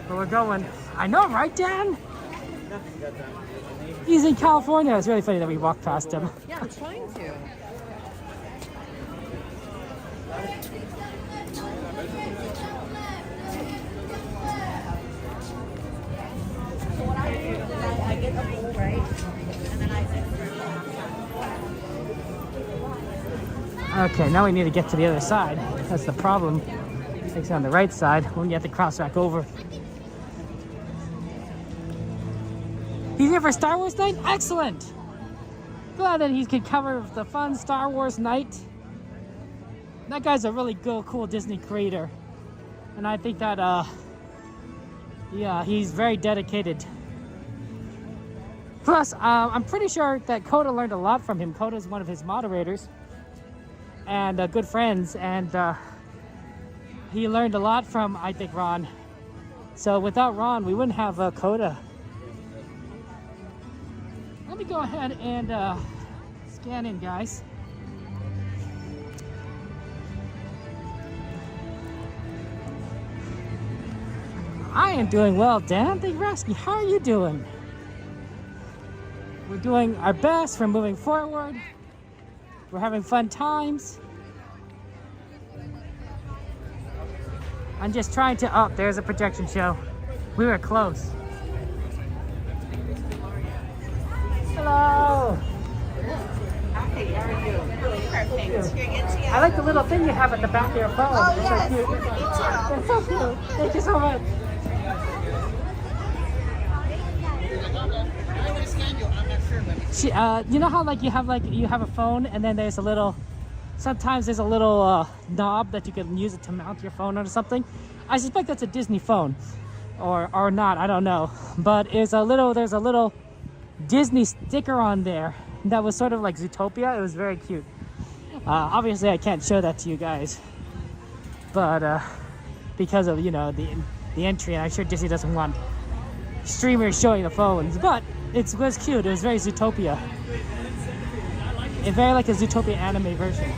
But we're going. I know, right, Dan? He's in California. It's really funny that we walked past him. Yeah, I'm trying to. I get the bowl, right? And then I Okay, now we need to get to the other side. That's the problem. It's on the right side when you have to cross back over. He's here for Star Wars night? Excellent! Glad that he could cover the fun Star Wars night. That guy's a really good, cool Disney creator. And I think that, yeah, he's very dedicated. Plus, I'm pretty sure that Coda learned a lot from him. Coda's one of his moderators and good friends, and he learned a lot from, I think, Ron. So without Ron, we wouldn't have Coda. Let me go ahead and scan in, guys. I am doing well, Dan. Thank you for asking. How are you doing? We're doing our best. We're moving forward. We're having fun times. I'm just trying to... Oh, there's a projection show. We were close. Hello. Hi, how are you? Perfect. I like the little thing you have at the back of your phone. Oh, It's yes. so cute. Me too. It's so cute. Thank you so much. You know how you have a phone and then there's a little, sometimes there's a little knob that you can use it to mount your phone or something. I suspect that's a Disney phone, or not. I don't know. But there's a little Disney sticker on there that was sort of like Zootopia. It was very cute. Obviously, I can't show that to you guys, but because of the entry, and I'm sure Disney doesn't want streamers showing the phones, but it was cute. It was very Zootopia. It's very like a Zootopia anime version.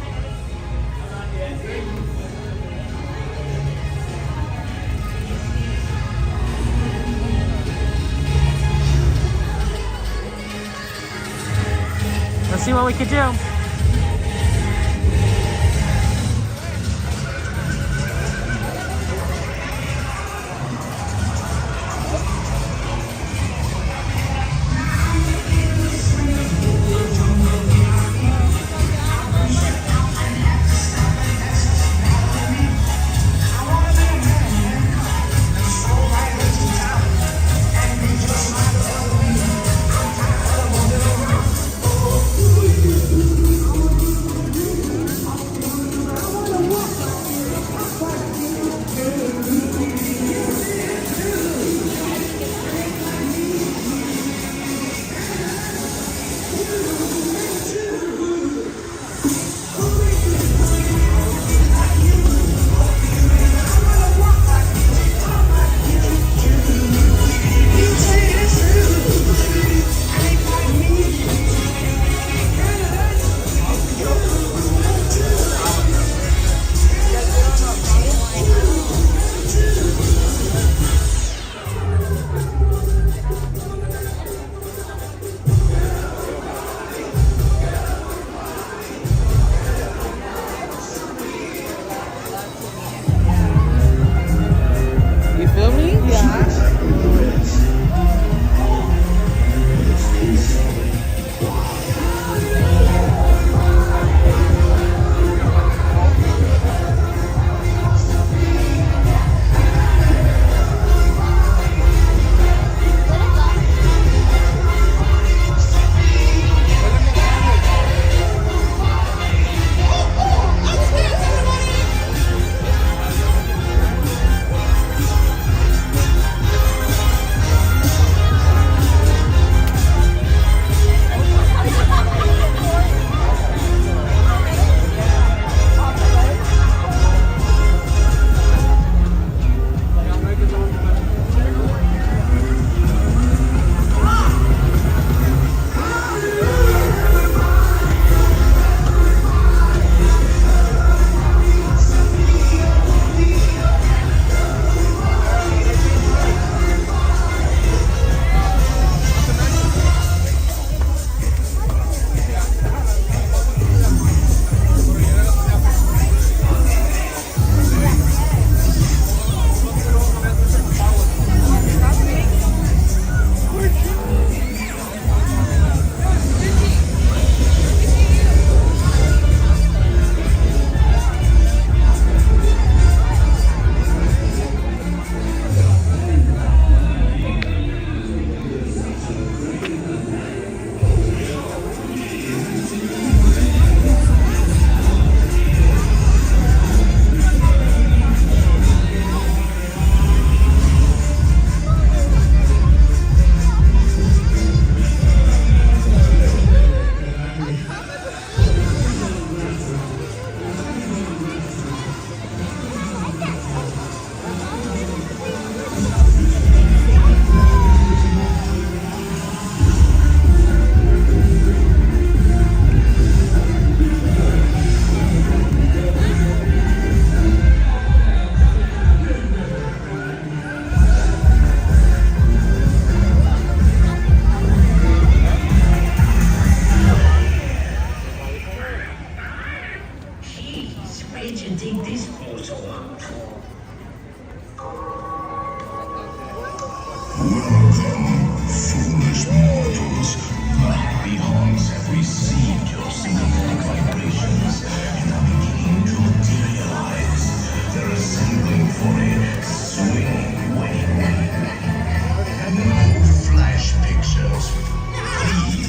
Let's see what we can do. Please, wait and take this photo out. Welcome, foolish mortals. The high halls have received your sympathetic vibrations and are beginning to materialize. They're assembling for a swing wedding. No flash pictures. Please.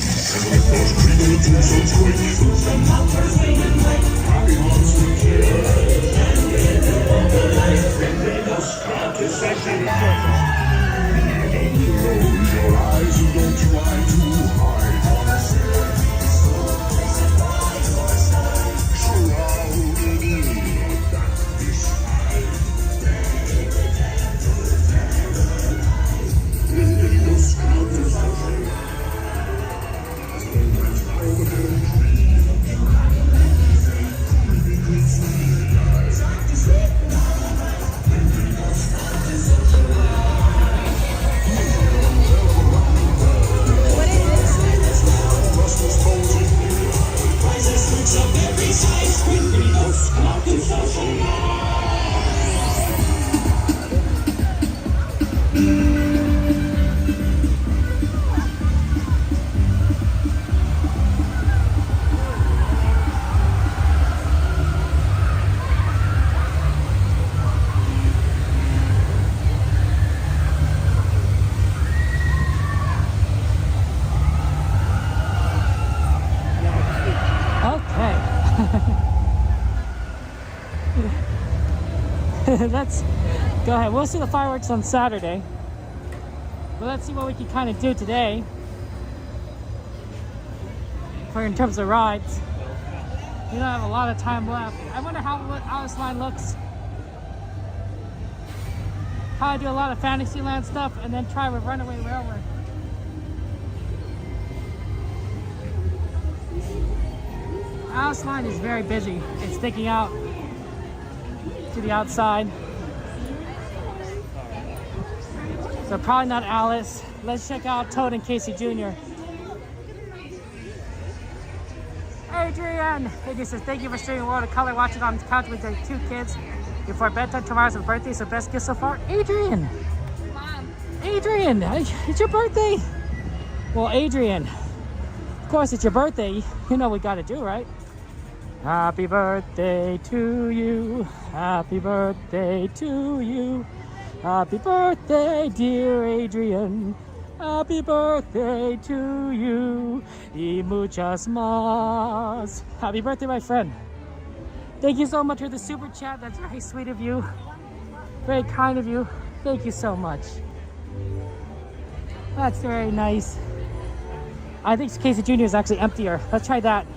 Close your eyes and don't try to hide. Shrouded in darkness, in the sky. Let's go ahead. We'll see the fireworks on Saturday. But let's see what we can kind of do today for in terms of rides. We don't have a lot of time left. I wonder how this line looks. How I do a lot of Fantasyland stuff and then try with Runaway Railway. Alice line is very busy. It's sticking out to the outside. So probably not Alice. Let's check out Toad and Casey Jr. Adrian! Adrian says, thank you for streaming World of Color, watching on the couch with your 2 kids before bedtime. Tomorrow's my birthday, so best gift so far. Adrian! Mom. Adrian! It's your birthday! Well, Adrian, of course it's your birthday. You know what we gotta do, right? Happy birthday to you. Happy birthday to you. Happy birthday, dear Adrian. Happy birthday to you. Y muchas más. Happy birthday, my friend. Thank you so much for the super chat. That's very sweet of you. Very kind of you. Thank you so much. That's very nice. I think Casey Jr. is actually emptier. Let's try that.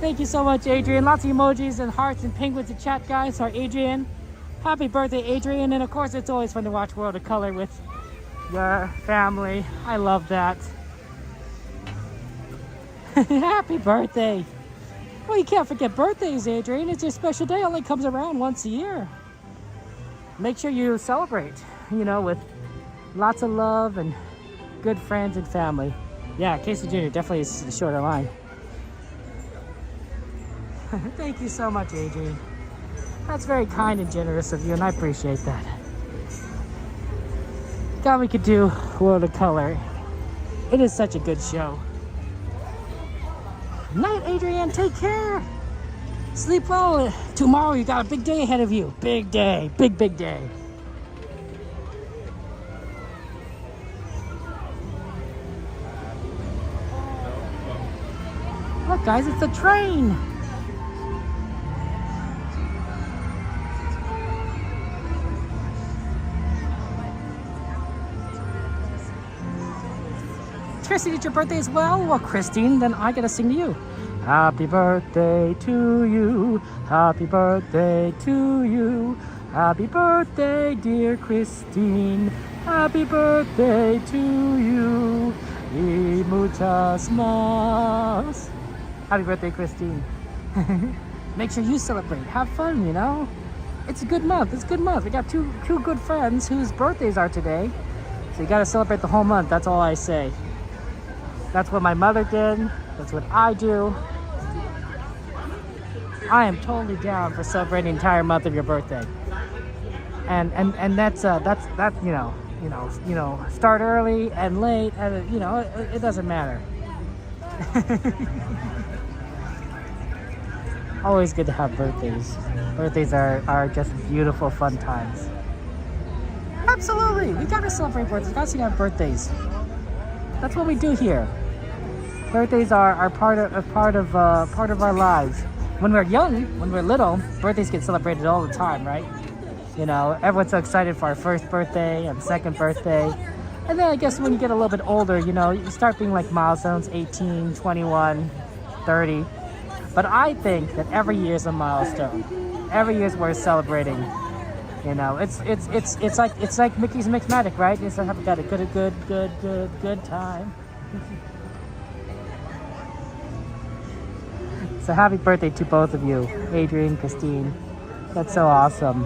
Thank you so much, Adrian. Lots of emojis and hearts and penguins in chat, guys. Our Adrian. Happy birthday, Adrian. And of course, it's always fun to watch World of Color with your family. I love that. Happy birthday. Well, you can't forget birthdays, Adrian. It's your special day. It only comes around once a year. Make sure you celebrate, you know, with lots of love and good friends and family. Yeah, Casey Jr. definitely is the shorter line. Thank you so much, Adrian. That's very kind and generous of you, and I appreciate that. God, we could do World of Color. It is such a good show. Night, Adrian. Take care. Sleep well. Tomorrow you got a big day ahead of you. Big day. Big, big day. Look, guys, it's a train. Christine, it's your birthday as well? Well, Christine, then I gotta sing to you. Happy birthday to you. Happy birthday to you. Happy birthday, dear Christine. Happy birthday to you. Y muchas más. Happy birthday, Christine. Make sure you celebrate. Have fun, you know? It's a good month. It's a good month. We got two good friends whose birthdays are today. So you gotta celebrate the whole month. That's all I say. That's what my mother did. That's what I do. I am totally down for celebrating the entire month of your birthday. And that's start early and late, and it doesn't matter. Always good to have birthdays. Birthdays are just beautiful, fun times. Absolutely, we gotta celebrate birthdays. We gotta have birthdays. That's what we do here. Birthdays are part of our lives. When we're young, when we're little, birthdays get celebrated all the time, right? Everyone's so excited for our first birthday and second birthday. And then I guess when you get a little bit older, you start being like milestones, 18, 21, 30. But I think that every year is a milestone. Every year is worth celebrating. It's like Mickey's Mixmatic, right? It's like got a good time. So happy birthday to both of you, Adrian, Christine. That's so awesome.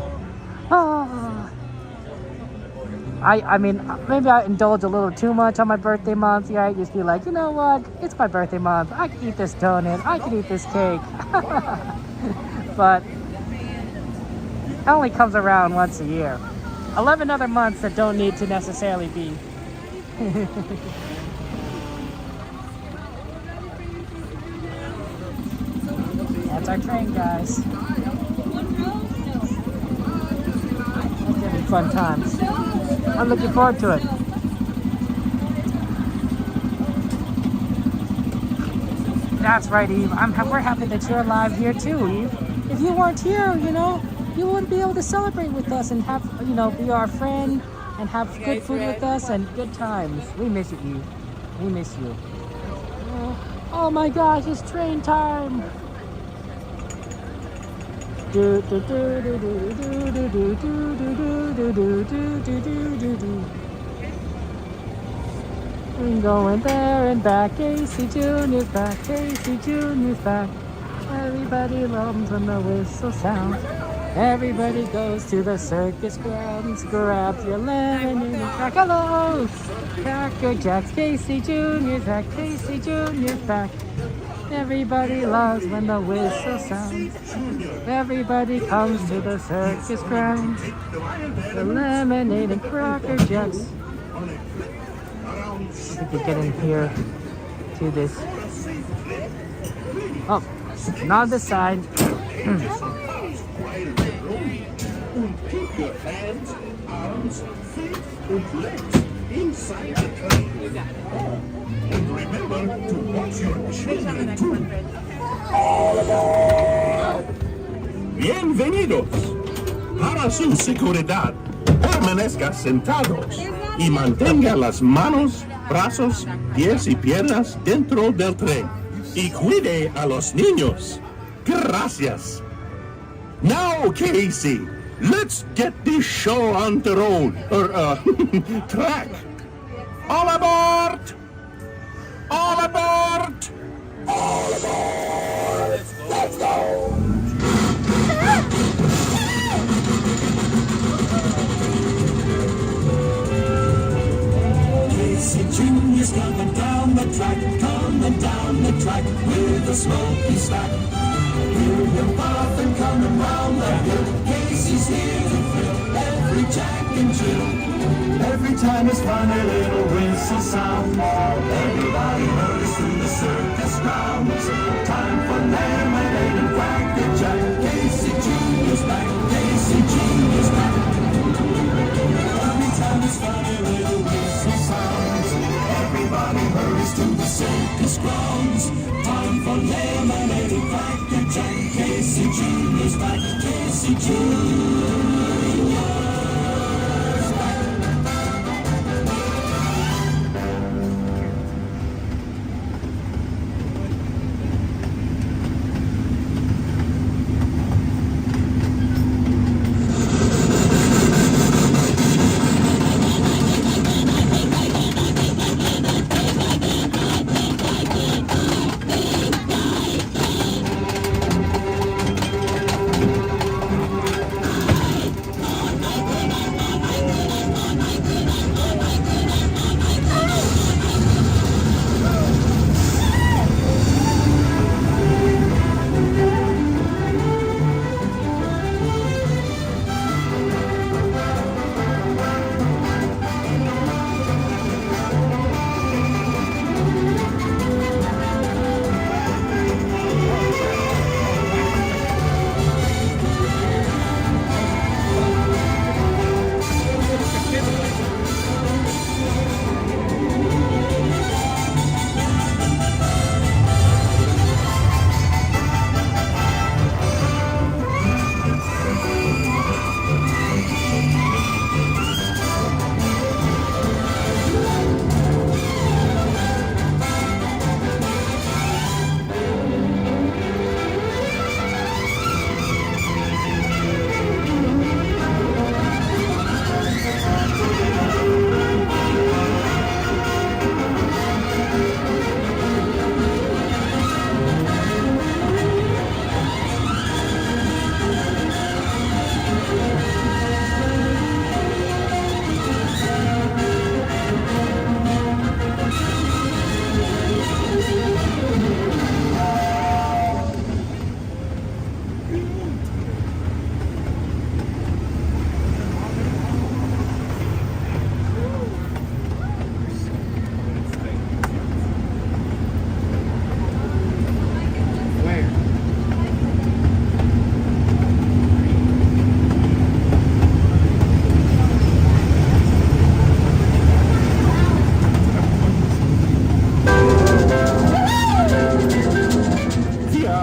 I mean, maybe I indulge a little too much on my birthday month. Yeah, I just be like, you know what? It's my birthday month. I can eat this donut. I can eat this cake. But it only comes around once a year. 11 other months that don't need to necessarily be. That's our train, guys. It's gonna be fun times. I'm looking forward to it. That's right, Eve. We're happy that you're alive here too, Eve. If you weren't here, you wouldn't be able to celebrate with us and have, be our friend and have good food with us and good times. We miss you, Eve. We miss you. Oh my gosh, it's train time. Do do do do do do do do do do do do do. We're going there and back. Casey Jr.'s back. Casey Jr.'s back. Everybody loves when the whistle sounds. Everybody goes to the circus grounds. Grab your lemon and cracker loaves. Cracker Jacks. Casey Jr.'s back. Casey Jr.'s back. Everybody loves when the whistle sounds. Everybody comes to the circus grounds. The lemonade and cracker jacks. I think we get in here to this. Oh, not this side. Keep your hands, arms, feet, and legs inside the train. And remember to watch your children too. All aboard! Bienvenidos. Para su seguridad, permanezca sentados y mantenga las manos, brazos, pies y piernas dentro del tren. Y cuide a los niños. Gracias. Now, Casey, let's get this show on the road, or track. All aboard! All aboard! All aboard! Let's go! Casey Jr.'s coming down the track with a smoky stack. Hear him puffin' coming round the hill. Casey's here to thrill every Jack and Jill. Every time his funny little whistle sounds, everybody hurries through the circus grounds. Time for lemonade and cracker jack. Casey Jr.'s back. Casey Jr.'s back. Every time his funny little whistle sounds, everybody hurries to the circus grounds. Time for lemonade and cracker jack. Casey Jr.'s back. Casey Jr.'s back.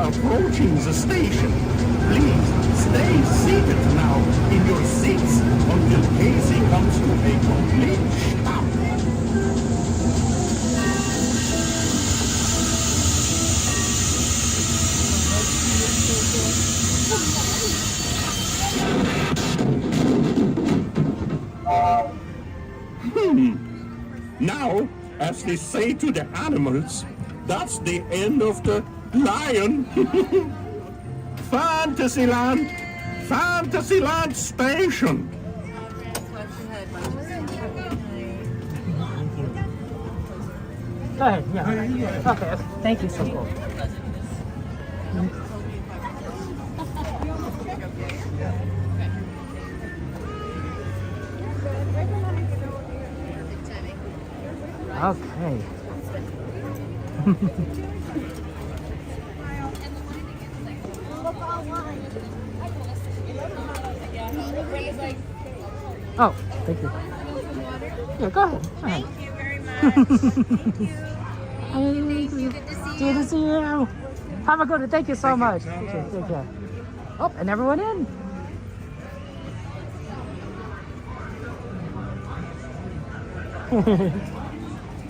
are approaching the station. Please stay seated now in your seats until Casey comes to a complete stop. Now, as they say to the animals, that's the end of the lion. Fantasyland! Fantasyland Station! Go ahead, yeah. Okay, thank you, so cool. Okay. Oh, thank you. Yeah, go ahead. Thank you very much. Good to see you. Have a good one. Thank you so much. Take care. Oh, and everyone in.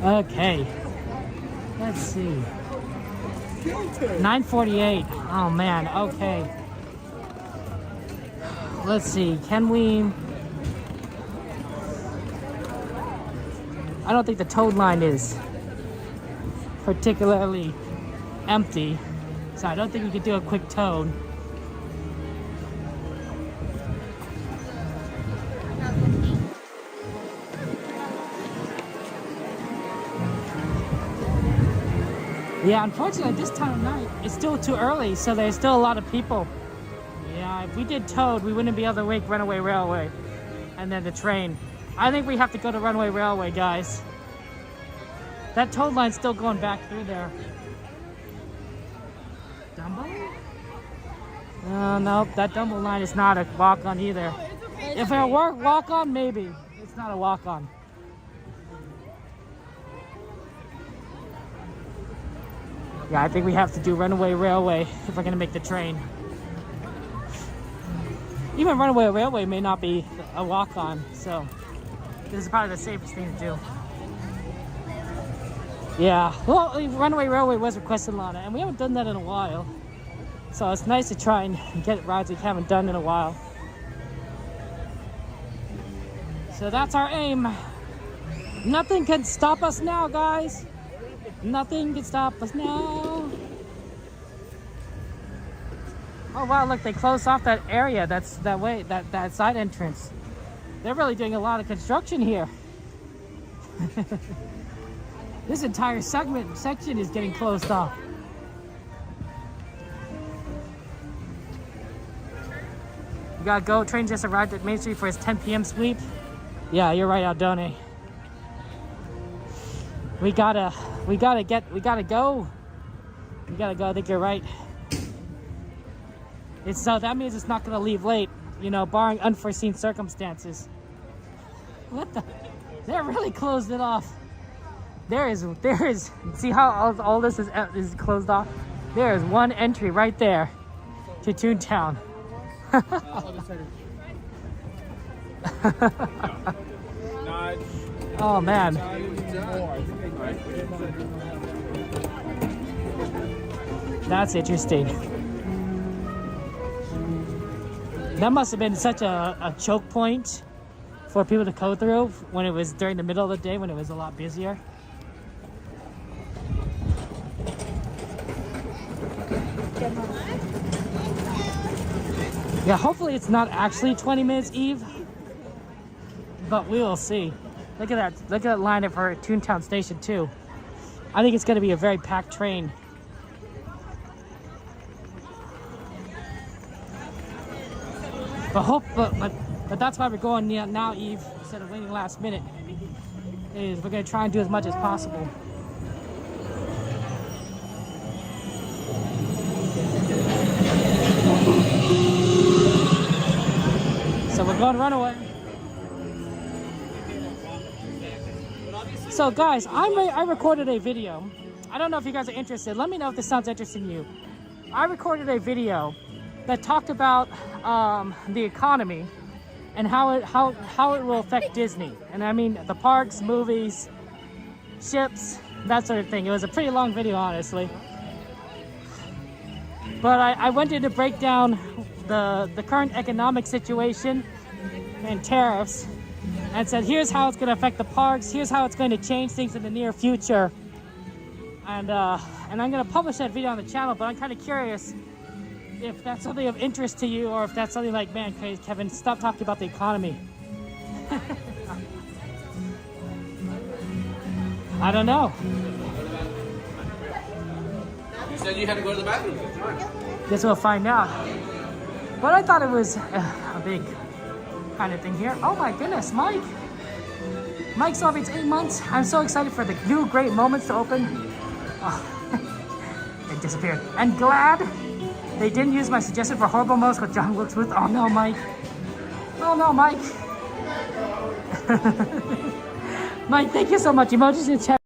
Okay. Let's see. 9:48. Oh man. Okay. Let's see. Can we? I don't think the toad line is particularly empty, so I don't think we could do a quick toad. Yeah, unfortunately, this time of night, it's still too early, so there's still a lot of people. Yeah, if we did Toad, we wouldn't be able to wake Runaway Railway and then the train. I think we have to go to Runaway Railway, guys. That Toad line's still going back through there. Dumbo? No, that Dumbo line is not a walk-on either. If it were walk-on, maybe. It's not a walk-on. Yeah, I think we have to do Runaway Railway if we're gonna make the train. Even Runaway Railway may not be a walk-on, so this is probably the safest thing to do. Yeah, well, Runaway Railway was requested, Lana, and we haven't done that in a while. So it's nice to try and get rides we haven't done in a while. So that's our aim. Nothing can stop us now, guys. Nothing can stop us now. Oh wow, look, they closed off that area. That's that way, that side entrance. They're really doing a lot of construction here. This entire section is getting closed off. You gotta go. Train just arrived at Main Street for his 10 p.m. sweep. Yeah, you're right, Aldone. We gotta go. I think you're right. So that means it's not gonna leave late, you know, barring unforeseen circumstances. What the? They really closed it off. There is. See how all this is closed off? There is one entry right there to Toontown. Oh man. That's interesting. That must have been such a choke point for people to go through when it was during the middle of the day when it was a lot busier. Yeah, hopefully it's not actually 20 minutes, Eve, but we will see. Look at that. Look at that line for Toontown Station too. I think it's going to be a very packed train. But that's why we're going now, Eve, instead of waiting last minute. Is we're going to try and do as much as possible. So we're going Runaway. So guys, I recorded a video. I don't know if you guys are interested. Let me know if this sounds interesting to you. I recorded a video that talked about the economy and how it will affect Disney. And I mean the parks, movies, ships, that sort of thing. It was a pretty long video, honestly. But I wanted to break down the current economic situation and tariffs, and said here's how it's going to affect the parks, here's how it's going to change things in the near future. And I'm going to publish that video on the channel, but I'm kind of curious if that's something of interest to you, or if that's something like, man, Kevin, stop talking about the economy. I don't know. You said you had to go to the bathroom. Guess we'll find out. But I thought it was a big kind of thing here. Oh my goodness, Mike. Mike celebrates 8 months. I'm so excited for the new Great Moments to open. Oh, it disappeared. And glad they didn't use my suggestion for horrible moments with John Wilkes Booth. Oh no, Mike. Oh no, Mike. Mike, thank you so much. Emojis in the chat.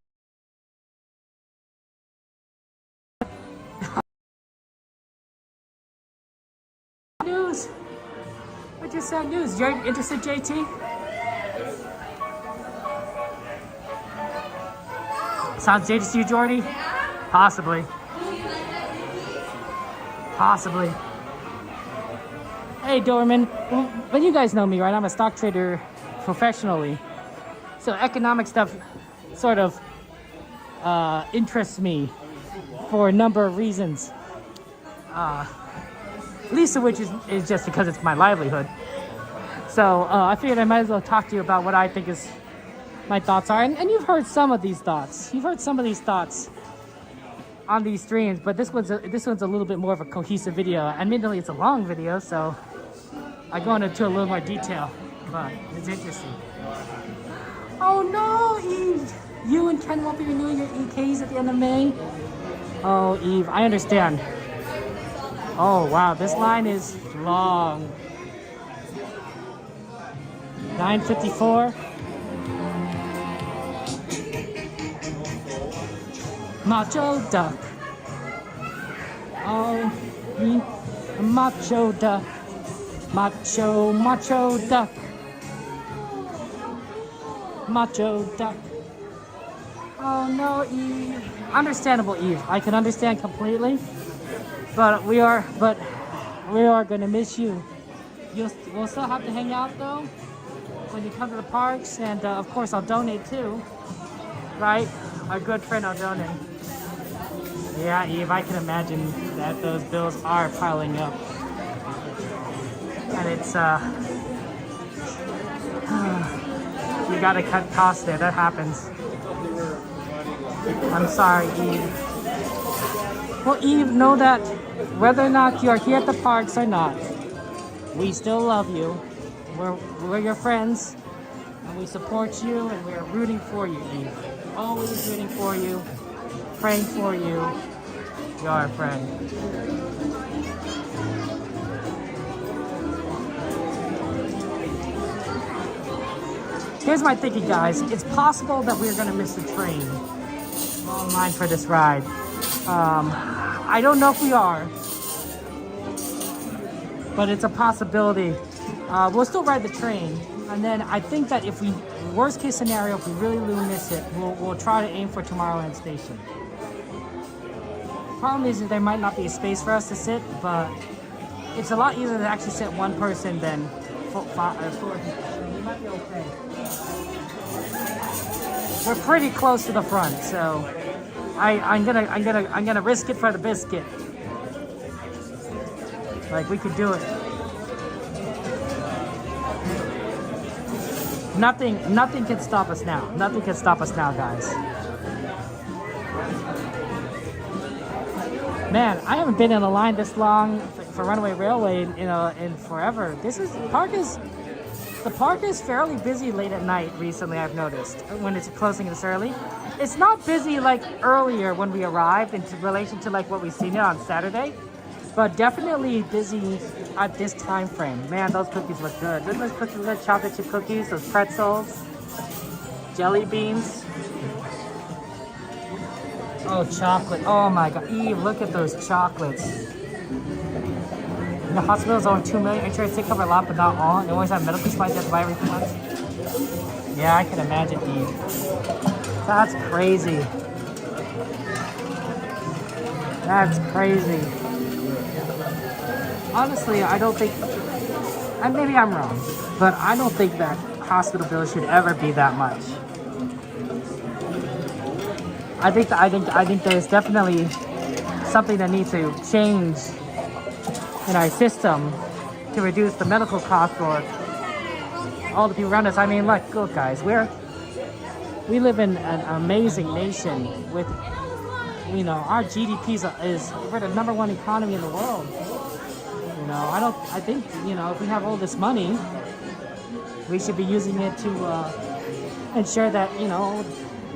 News. What just sad news? You're interested, JT? Sounds JT to you, Jordy? Possibly. Possibly. Hey, Dorman. But you guys know me, right? I'm a stock trader professionally. So economic stuff sort of interests me for a number of reasons. Least of which is just because it's my livelihood. So I figured I might as well talk to you about what I think is my thoughts are. And you've heard some of these thoughts. You've heard some of these thoughts on these streams, but this one's a little bit more of a cohesive video. Admittedly, it's a long video, so I go into a little more detail, but it's interesting. Oh no, Eve! You and Ken won't be renewing your EKs at the end of May? Oh, Eve, I understand. Oh wow, this line is long. 9:54. Macho duck. Oh, me, macho duck. Macho duck. Macho duck. Oh no, Eve. Understandable, Eve. I can understand completely. But we are gonna miss you. We'll still have to hang out though when you come to the parks, and of course I'll donate too. Right? Our good friend will donate. Yeah, Eve, I can imagine that those bills are piling up. And it's you gotta cut costs there, that happens. I'm sorry, Eve. Well, Eve, know that whether or not you are here at the parks or not, we still love you. We're your friends, and we support you, and we're rooting for you, Eve. Always rooting for you, praying for you. You're our friend. Here's my thinking, guys. It's possible that we're gonna miss the train online for this ride. I don't know if we are, but it's a possibility. We'll still ride the train, and then I think that if we, worst case scenario, if we really miss it, we'll try to aim for Tomorrowland Station. Problem is that there might not be a space for us to sit, but it's a lot easier to actually sit one person than four people. We might be okay. We're pretty close to the front, so I'm gonna risk it for the biscuit. Like, we could do it. Nothing can stop us now. Nothing can stop us now, guys. Man, I haven't been in a line this long for Runaway Railway in forever. The park is fairly busy late at night recently, I've noticed, when it's closing this early. It's not busy like earlier when we arrived in relation to like what we've seen it on Saturday, but definitely busy at this time frame. Man, those cookies look good. Look at those cookies, those chocolate chip cookies, those pretzels, jelly beans. Oh, chocolate. Oh my God. Eve, look at those chocolates. The hospital's only $2 million. Insurance did cover a lot, but not all. They always have medical supplies you have to buy every 2 months. Yeah, I can imagine, Eve. That's crazy. That's crazy. Honestly, I don't think, and maybe I'm wrong, but I don't think that hospital bills should ever be that much. I think there's definitely something that needs to change in our system to reduce the medical cost for all the people around us. I mean, look guys, we live in an amazing nation with, you know, our GDP we're the #1 economy in the world. You know, I think, you know, if we have all this money, we should be using it to ensure that, you know,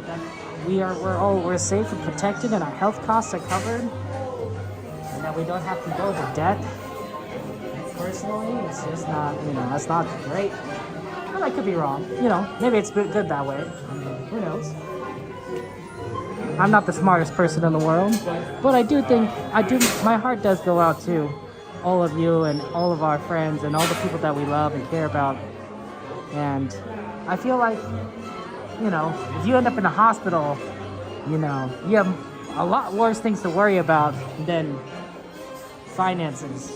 that we're safe and protected and our health costs are covered and that we don't have to go to debt. Personally, it's just not, you know, that's not great. But I could be wrong. You know, maybe it's good that way. I mean, who knows? I'm not the smartest person in the world, but I do think, my heart does go out to all of you and all of our friends and all the people that we love and care about. And I feel like, you know, if you end up in a hospital, you know, you have a lot worse things to worry about than finances.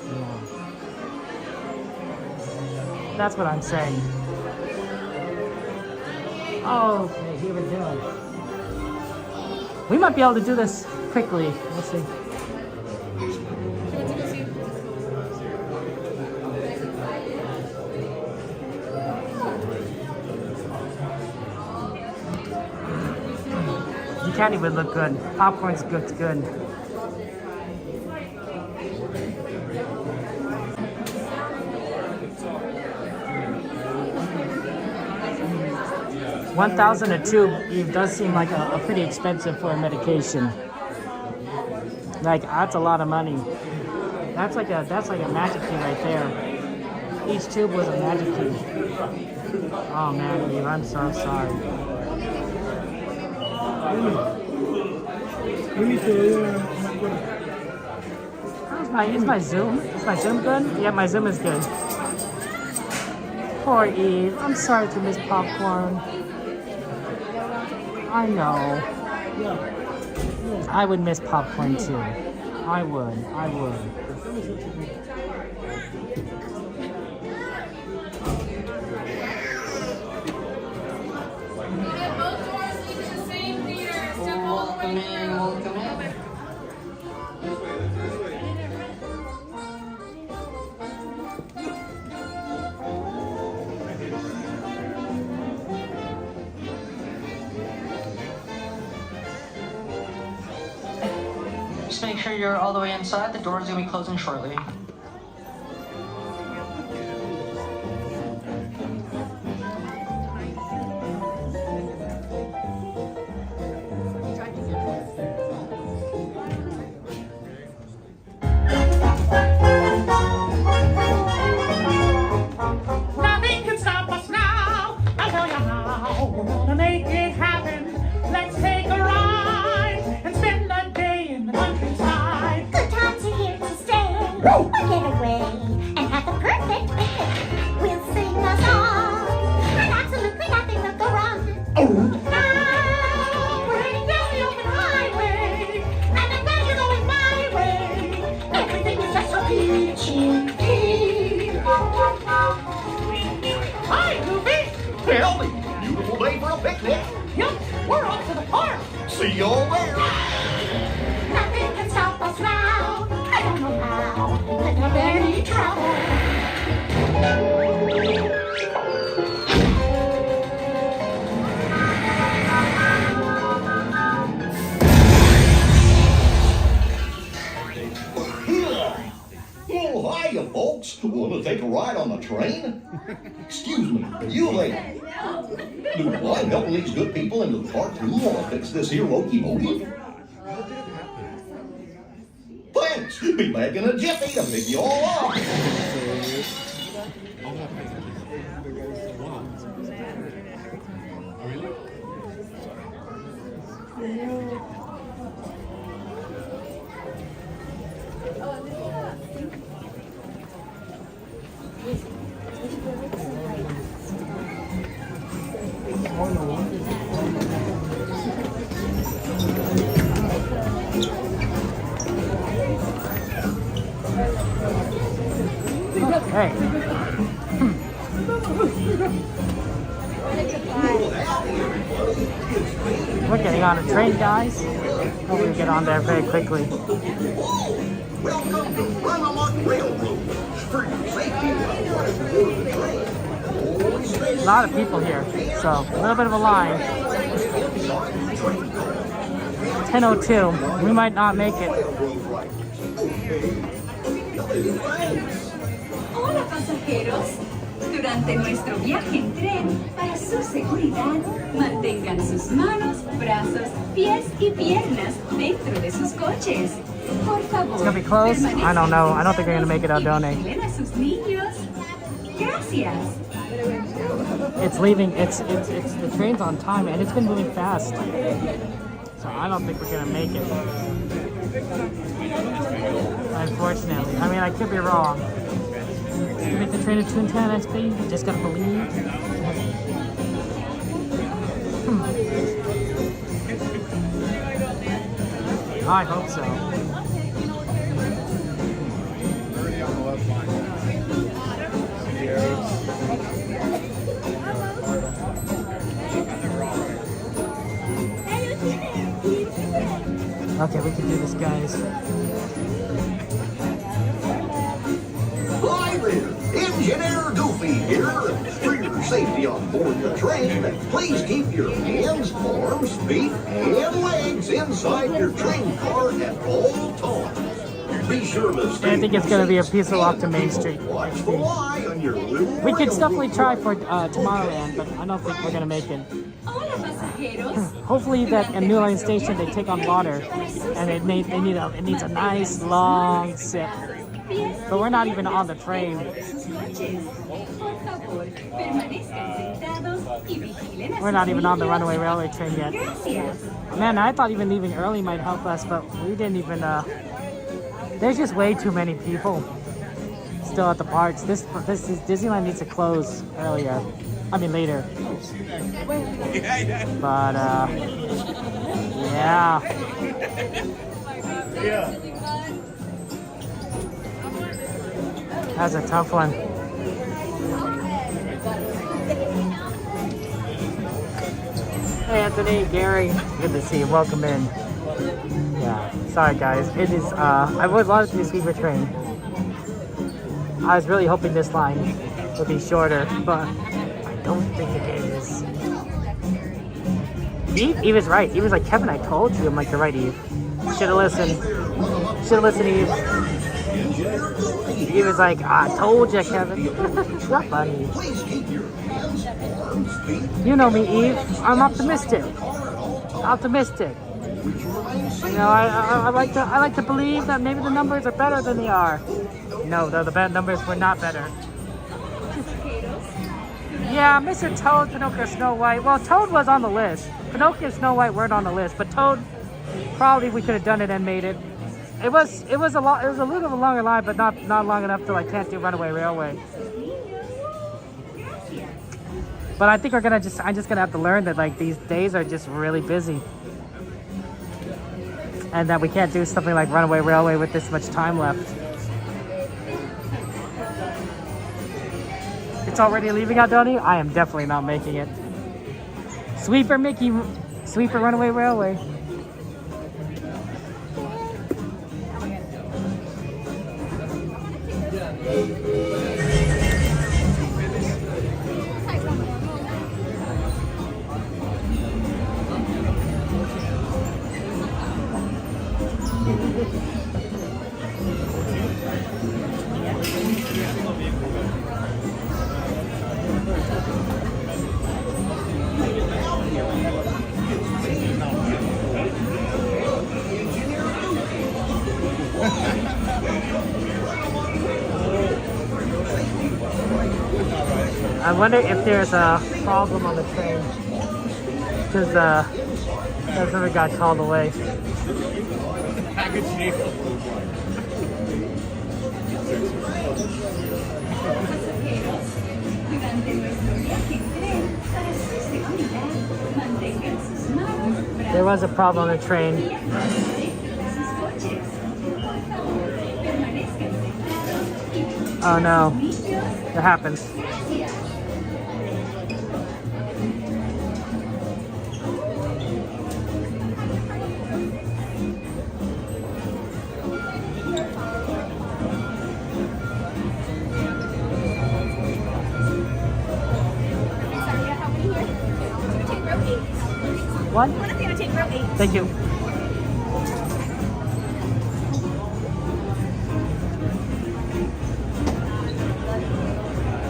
You know. That's what I'm saying. Oh, okay, here we go. We might be able to do this quickly. We'll see. The candy would look good. Popcorn's good. $1,000 a tube. It does seem like a pretty expensive for a medication. Like, that's a lot of money. That's like a magic key right there. Each tube was a magic key. Oh man, Eve, I'm so sorry. Is my Zoom? Is my Zoom good? Yeah, my Zoom is good. Poor Eve. I'm sorry to miss popcorn. I know. I would miss popcorn too. I would. Just make sure you're all the way inside. The door's gonna be closing shortly. Nothing can stop us now. I'll tell you how. We're gonna make it happen. Let's take a ride and spend the day in the countryside. Good times are here to stay. We'll get away and have the perfect day. We'll sing a song and absolutely nothing will go wrong. Now we're heading down the open highway, and I'm glad you're going my way. Everything is just so peachy keen. Hi, Goofy. Well, it's a beautiful day for a picnic. Yep, we're off to the park. See you all there. Nothing can stop us now. I don't know how. But not any trouble. Oh, hiya, folks. Want to take a ride on the train? Excuse me, you lady. Do you mind helping these good people into the park too while I fix this here locomotive? Thanks. Be back in a jiffy to pick you all up. Hey. We're getting on a train, guys. Hopefully we get on there very quickly. Welcome to Runaway Railroad. For your safety while boarding the train. A lot of people here, so a little bit of a line. 10:02. We might not make it. Hola pasajeros. Durante nuestro viaje en tren, para su seguridad, mantengan sus manos, brazos, pies y piernas dentro de sus coches. Por favor, It's gonna be close. I don't know. I don't think we're gonna make it, Aldone. vigilen a sus niños. Gracias. It's leaving. It's the train's on time and it's been moving fast. So I don't think we're gonna make it. Unfortunately. I mean, I could be wrong. To make the train to Toontown SP, you just gotta believe. I hope so. Okay, we can do this, guys. Hi there, Engineer Goofy here. For your safety on board the train, please keep your hands, arms, feet, and legs inside your train car at all times. Be sure to stay. I think it's going to be a peaceful walk to Main Street. Watch the eye on your little We could definitely try for Tomorrowland, but I don't think we're going to make it. Hopefully that at New Line Station they take on water, and it needs a nice long sip. But we're not even on the train. We're not even on the runaway railway train yet. Man, I thought even leaving early might help us, but we didn't even. There's just way too many people still at the parks. This Disneyland needs to close earlier. I mean later. But yeah. That's a tough one. Hey Anthony, Gary, good to see you. Welcome in. Yeah, sorry guys. It is. I would love to do Sleeper Train. I was really hoping this line would be shorter, but I don't think it is. Eve is right. Eve was like, Kevin, I told you. I'm like, you're right, Eve. Should have listened. Should have listened, Eve. Eve was like, I told you, Kevin. Not funny. You know me, Eve. I'm optimistic. Optimistic. You know, I like to believe that maybe the numbers are better than they are. No, the bad numbers were not better. Yeah, Mr. Toad, Pinocchio, Snow White. Well, Toad was on the list. Pinocchio and Snow White weren't on the list, but Toad, probably we could have done it and made it. It was a little bit of a longer line, but not long enough till I can't do Runaway Railway. But I think I'm just gonna have to learn that like these days are just really busy, and that we can't do something like Runaway Railway with this much time left. It's already leaving Aldoni? I am definitely not making it. Sweeper Mickey, Sweeper Runaway Railway. I wonder if there's a problem on the train, because that's when we got called away. There was a problem on the train. Oh no, it happens. What? Thank you.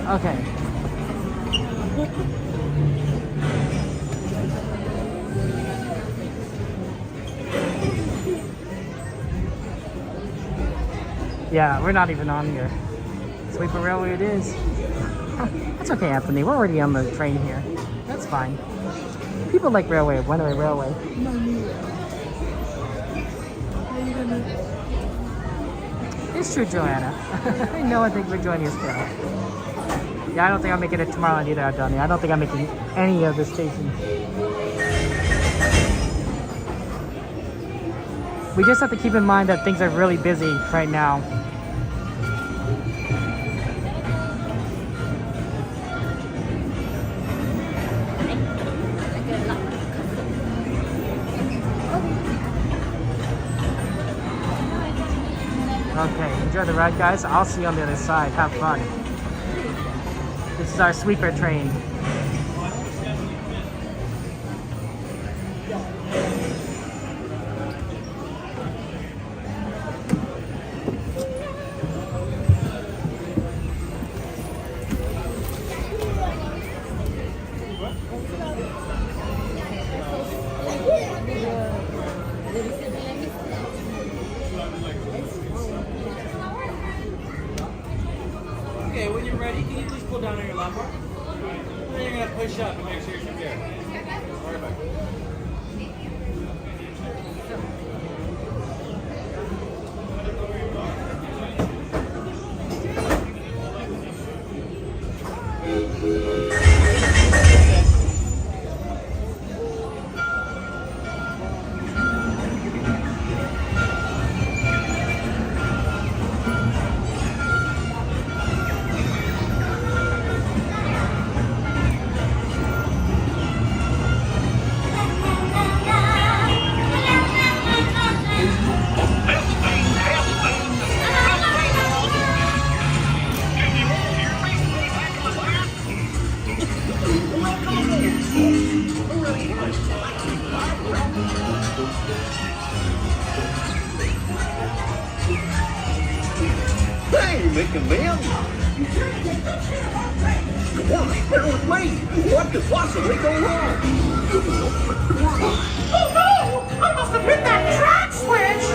Okay. Yeah, we're not even on here. Sleeper Railway it is. That's okay, Anthony. We're already on the train here. That's fine. People like railway, runaway railway. It's true, Joanna. I know, I think we're joining us now. Yeah, I don't think I'm making it tomorrow either, Donnie. I don't think I'm making any of the stations. We just have to keep in mind that things are really busy right now. Okay, enjoy the ride, guys. I'll see you on the other side. Have fun. This is our sweeper train. Okay, when you're ready, can you just pull down on your lap bar? And then you're going to push up and make sure you're secure. Right back. Hey, Mickey Man! Come on, bear with me! What could possibly go wrong? Oh no! I must have hit that track switch!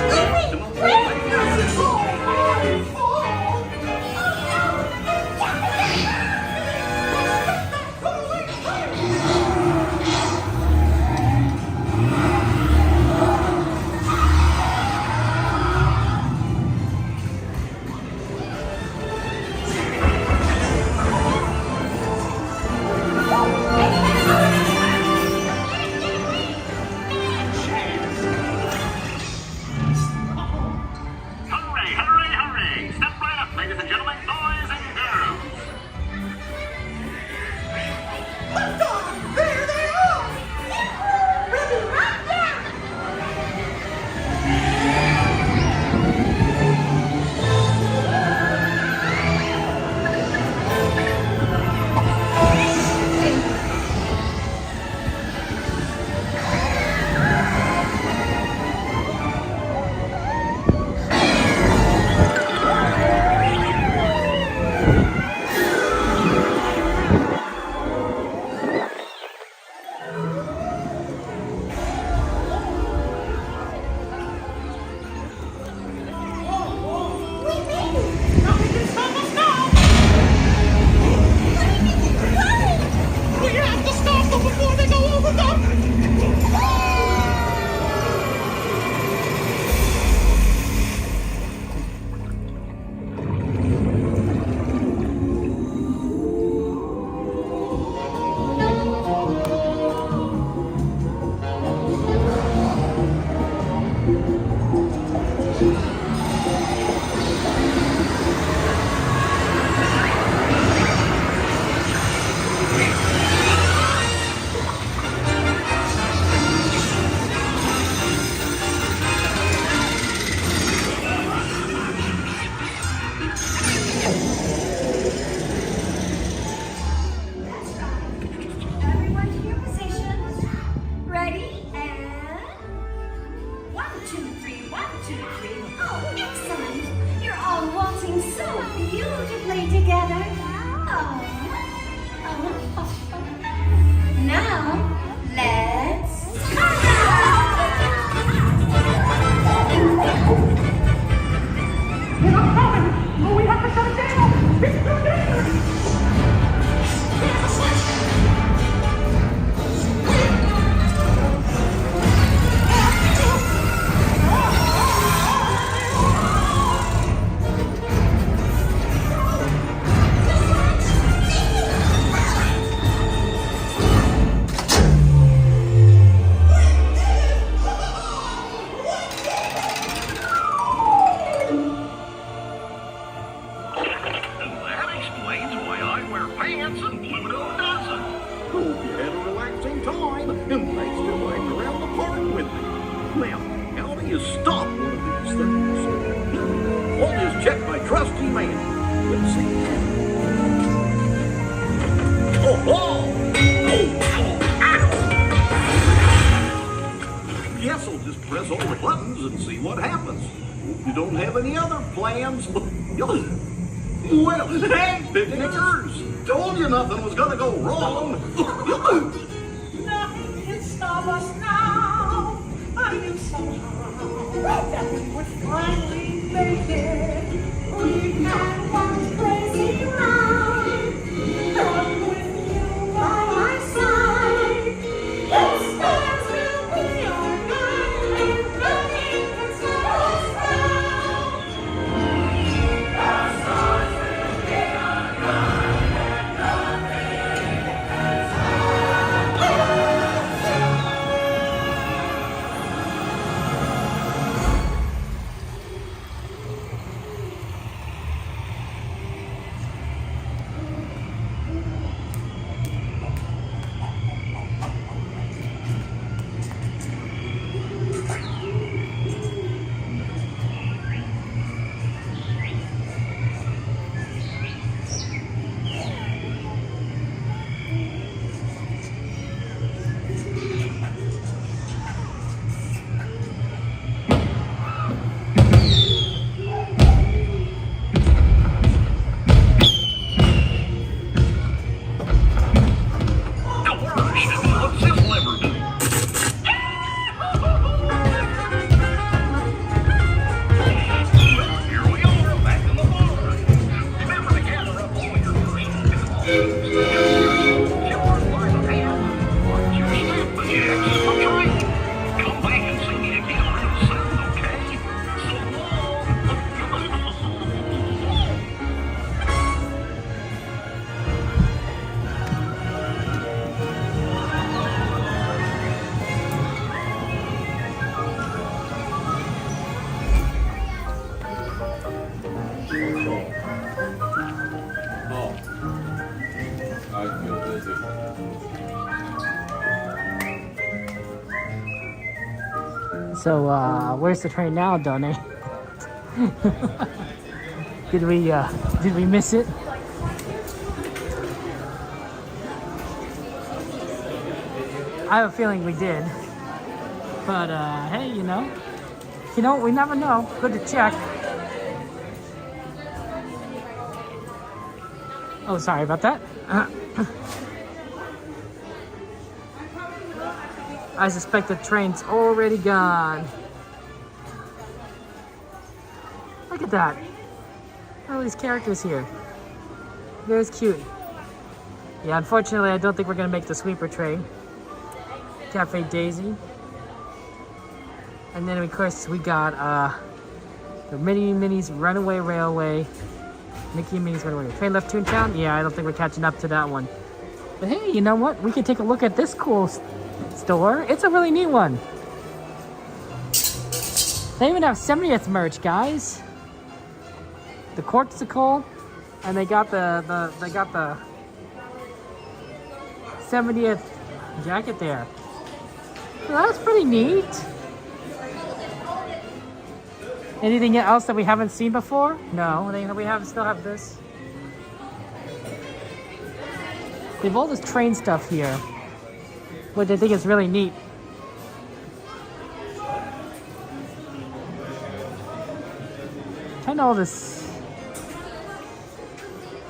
trusty man. Let's see. Oh, Guess I'll just press all the buttons and see what happens. You don't have any other plans? Well, hey, picnickers! Told you nothing was gonna go wrong. Nothing can stop us now. I knew somehow that we would finally make it. We can watch crazy ride. Come with you by my side. The stars will be our guide, and nothing can stop us now. The stars will be our guide, and nothing can stop us. So, where's the train now, Donnie? Did we miss it? I have a feeling we did. But, hey, you know, we never know. Good to check. Oh, sorry about that. I suspect the train's already gone. Look at that. All these characters here. Very cute. Yeah, unfortunately, I don't think we're gonna make the sweeper train. Cafe Daisy. And then, of course, we got the Minnie's Runaway Railway. Mickey and Minnie's Runaway. Train left Toontown? Yeah, I don't think we're catching up to that one. But hey, you know what? We can take a look at this cool store. It's a really neat one. They even have 70th merch, guys. The corksicle, and they got the 70th jacket there. Well, that's pretty neat. Anything else that we haven't seen before? No, we still have this. They have all this train stuff here, which I think is really neat. Kind of all this.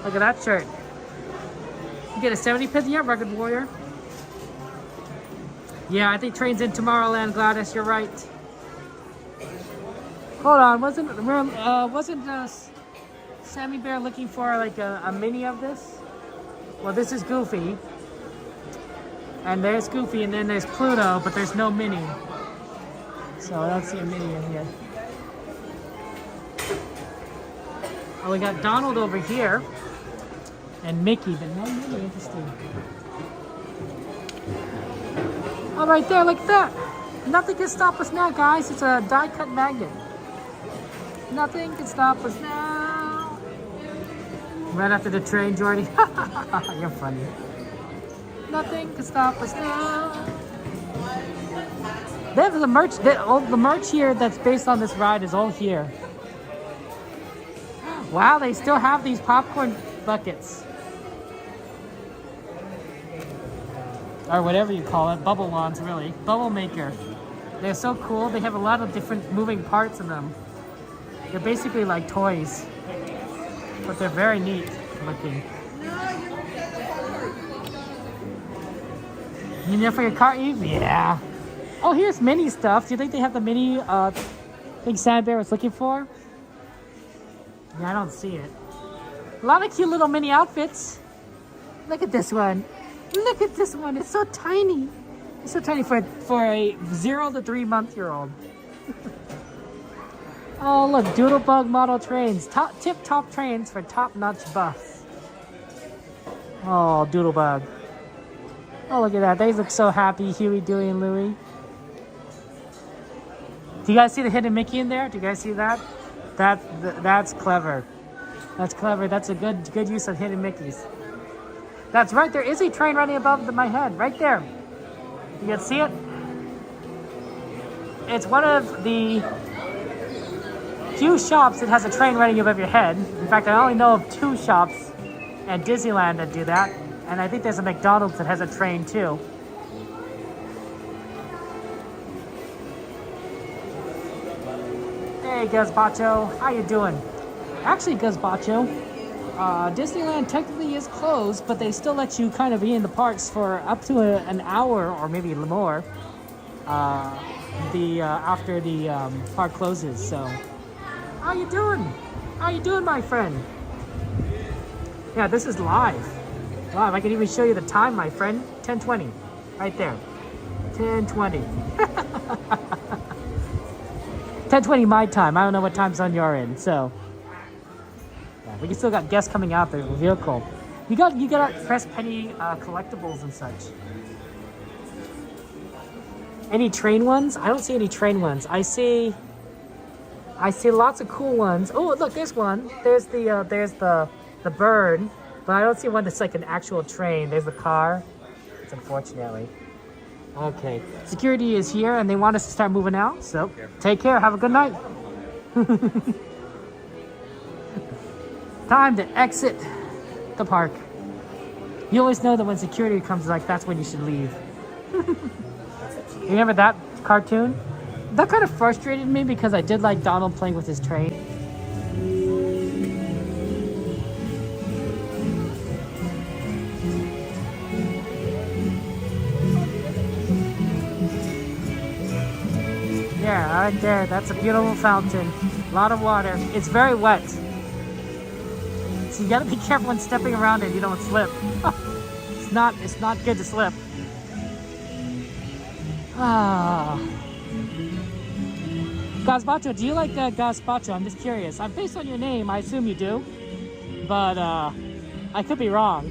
Look at that shirt. You get a 75th? Yeah, Rugged Warrior. Yeah, I think train's in Tomorrowland, Gladys. You're right. Hold on, wasn't Sammy Bear looking for like a mini of this? Well, this is Goofy. And there's Goofy, and then there's Pluto, but there's no mini. So I don't see a mini in here. Oh, we got Donald over here. And Mickey, but no mini. Interesting. Oh, right there, look at that. Nothing can stop us now, guys. It's a die-cut magnet. Nothing can stop us now. Right after the train, Jordy. You're funny. Nothing can stop us now. They have the merch. The merch here that's based on this ride is all here. Wow, they still have these popcorn buckets. Or whatever you call it, bubble wands really. Bubble maker. They're so cool. They have a lot of different moving parts in them. They're basically like toys. But they're very neat looking. You know, for your car, Eve? Yeah. Oh, here's mini stuff. Do you think they have the mini thing Sand Bear was looking for? Yeah, I don't see it. A lot of cute little mini outfits. Look at this one. Look at this one. It's so tiny. It's so tiny for a 0 to 3 month-year-old. Oh, look. Doodlebug model trains. Tip-top trains for top-notch buffs. Oh, Doodlebug. Oh, look at that. They look so happy, Huey, Dewey, and Louie. Do you guys see the hidden Mickey in there? Do you guys see that? That's clever. That's clever. That's a good use of hidden Mickeys. That's right. There is a train running above my head. Right there. You can see it? It's one of the few shops that has a train running above your head. In fact, I only know of 2 shops at Disneyland that do that. And I think there's a McDonald's that has a train too. Hey, Gazpacho, how you doing? Actually, Gazpacho, Disneyland technically is closed, but they still let you kind of be in the parks for up to an hour or maybe more after the park closes. So, how you doing? How you doing, my friend? Yeah, this is live. Live. I can even show you the time, my friend. 10:20, right there. 10:20. 10:20 my time. I don't know what time zone you're in, so. Yeah, we still got guests coming out there. Real cool. You got press penny collectibles and such. Any train ones? I don't see any train ones. I see lots of cool ones. Oh, look, there's one. There's the bird, but I don't see one that's like an actual train. There's the car. It's unfortunately. Okay, security is here and they want us to start moving out, so take care, have a good night. Time to exit the park. You always know that when security comes, like, that's when you should leave. You remember that cartoon? That kind of frustrated me because I did like Donald playing with his train. Yeah, right there. That's a beautiful fountain. A lot of water. It's very wet. So you gotta be careful when stepping around it. You don't slip. It's not good to slip. Ah. Gazpacho, do you like Gazpacho? I'm just curious. Based on your name, I assume you do. But I could be wrong.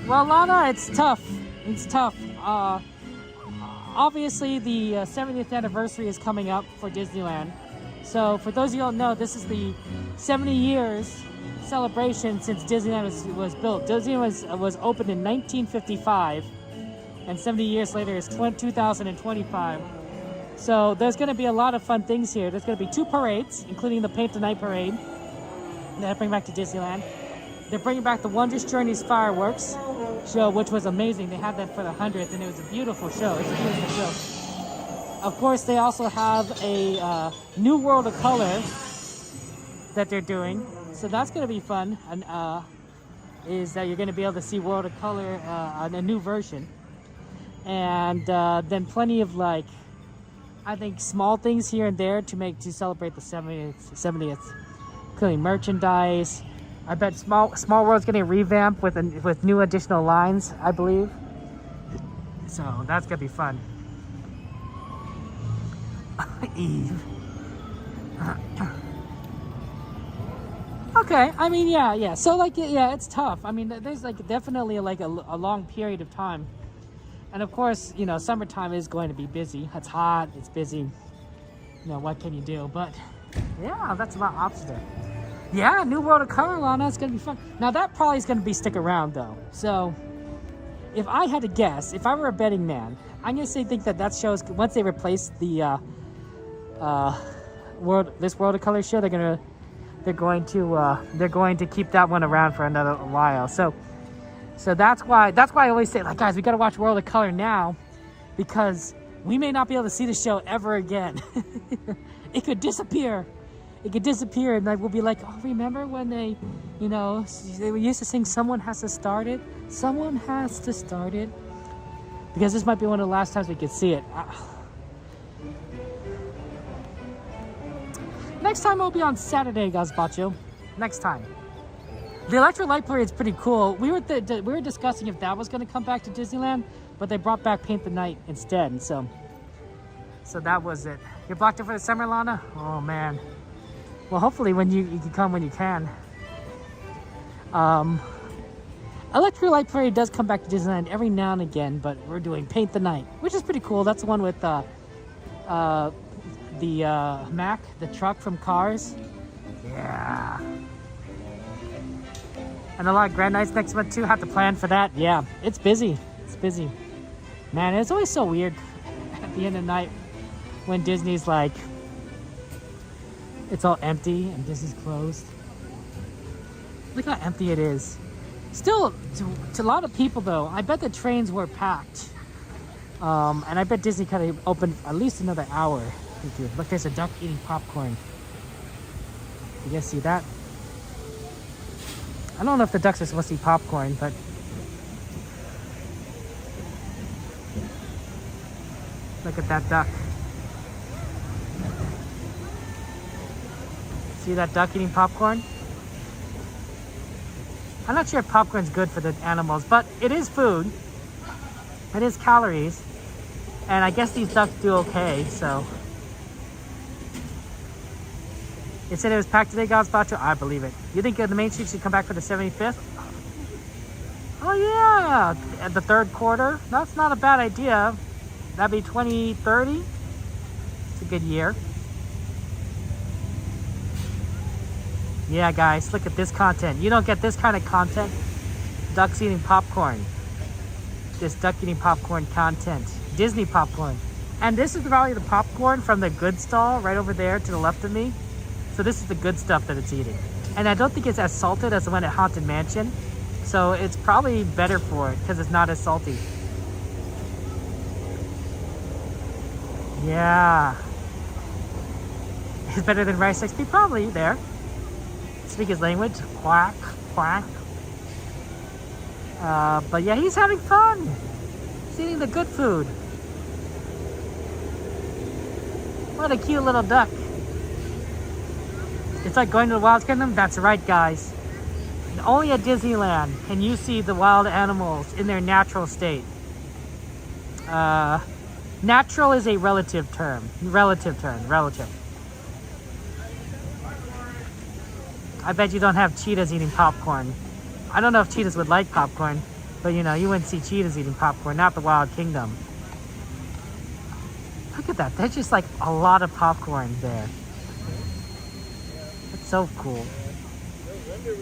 Well, Lana, it's tough. It's tough. Obviously, the 70th anniversary is coming up for Disneyland. So, for those of you who don't know, this is the 70 years celebration since Disneyland was built. Disneyland was opened in 1955, and 70 years later is 2025. So, there's going to be a lot of fun things here. There's going to be 2 parades, including the Paint the Night Parade that I bring back to Disneyland. They're bringing back the Wondrous Journeys fireworks show, which was amazing. They had that for the 100th, and it was a beautiful show. It's a beautiful show. Of course, they also have a new World of Color that they're doing, so that's going to be fun. And is that you're going to be able to see World of Color on a new version, and then plenty of, like, I think small things here and there to celebrate the 70th, including merchandise. I bet Small World's getting revamped with new additional lines, I believe. So that's gonna be fun. Eve. Okay, I mean, yeah. So, like, yeah, it's tough. I mean, there's like definitely like a long period of time, and of course, you know, summertime is going to be busy. It's hot. It's busy. You know, what can you do? But yeah, that's a lot of options there. Yeah, New World of Color, Lana, it's going to be fun. Now, that probably is going to be stick around, though. So, if I had to guess, if I were a betting man, I'm going to think that shows, once they replace the World of Color show. They're going to keep that one around for another while. So that's why I always say, like, guys, we got to watch World of Color now, because we may not be able to see the show ever again. It could disappear. And like, we'll be like, oh, remember when they used to sing "Someone Has to Start It"? Someone has to start it. Because this might be one of the last times we could see it. Next time will be on Saturday, Gazpacho. Next time. The Electro Light Parade is pretty cool. We were discussing if that was going to come back to Disneyland, but they brought back Paint the Night instead. So that was it. You're blocked in for the summer, Lana? Oh man. Well, hopefully when you can come when you can. Electro Light Parade does come back to Disneyland every now and again, but we're doing Paint the Night, which is pretty cool. That's the one with the Mac, the truck from Cars. Yeah. And a lot of Grand Nights next month too. Have to plan for that. Yeah, it's busy. It's busy. Man, it's always so weird at the end of the night when Disney's like, it's all empty and Disney's closed. Look how empty it is. Still, to a lot of people though, I bet the trains were packed. And I bet Disney could have opened at least another hour. Look, there's a duck eating popcorn. You guys see that? I don't know if the ducks are supposed to eat popcorn, but look at that duck. See that duck eating popcorn? I'm not sure if popcorn's good for the animals, but it is food. It is calories. And I guess these ducks do okay, so. They said it was packed today, Gazpacho. I believe it. You think the Main Street should come back for the 75th? Oh yeah, at the third quarter. That's not a bad idea. That'd be 2030. It's a good year. Yeah, guys, look at this content. You don't get this kind of content. Ducks eating popcorn. This duck eating popcorn content. Disney popcorn. And this is probably the popcorn from the good stall right over there to the left of me. So this is the good stuff that it's eating. And I don't think it's as salted as the one at Haunted Mansion. So it's probably better for it because it's not as salty. Yeah. It's better than Rice XP? Probably there. Speak his language. Quack, quack. But yeah, he's having fun. He's eating the good food. What a cute little duck. It's like going to the Wild Kingdom. That's right, guys. And only at Disneyland can you see the wild animals in their natural state. Natural is a relative term. Relative. I bet you don't have cheetahs eating popcorn. I don't know if cheetahs would like popcorn, but you know, you wouldn't see cheetahs eating popcorn, not the Wild Kingdom. Look at that. There's just like a lot of popcorn there. That's so cool.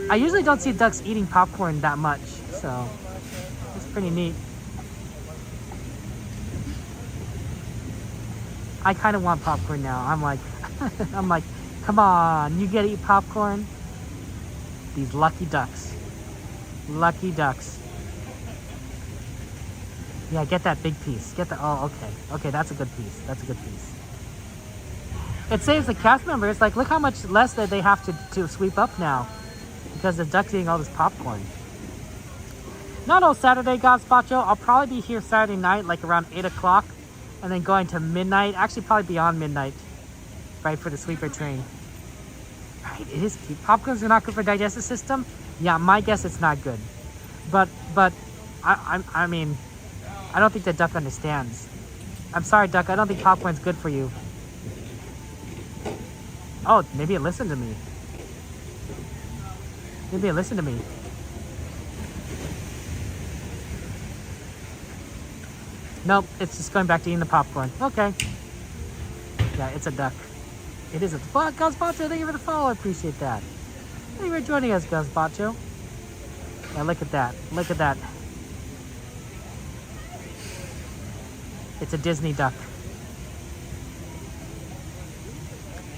I usually don't see ducks eating popcorn that much, so it's pretty neat. I kind of want popcorn now. I'm like, come on, you get to eat popcorn? These lucky ducks. Lucky ducks. Yeah, get that big piece. Get the, oh, okay. Okay, that's a good piece. That's a good piece. It saves the cast members, like, look how much less that they have to sweep up now. Because the ducks eating all this popcorn. Not all Saturday, Gazpacho. I'll probably be here Saturday night, like around 8 o'clock. And then going to midnight. Actually, probably beyond midnight. Right, for the sleeper train. Right, it is cute. Popcorns are not good for digestive system. Yeah, my guess it's not good. But I mean, I don't think the duck understands. I'm sorry, duck. I don't think popcorn's good for you. Oh, maybe it listened to me. Maybe it listened to me. Nope, it's just going back to eating the popcorn. Okay. Yeah, it's a duck. It is a duck. Gazpacho, thank you for the follow. I appreciate that. Thank you for joining us, Gazpacho. Yeah, look at that. Look at that. It's a Disney duck.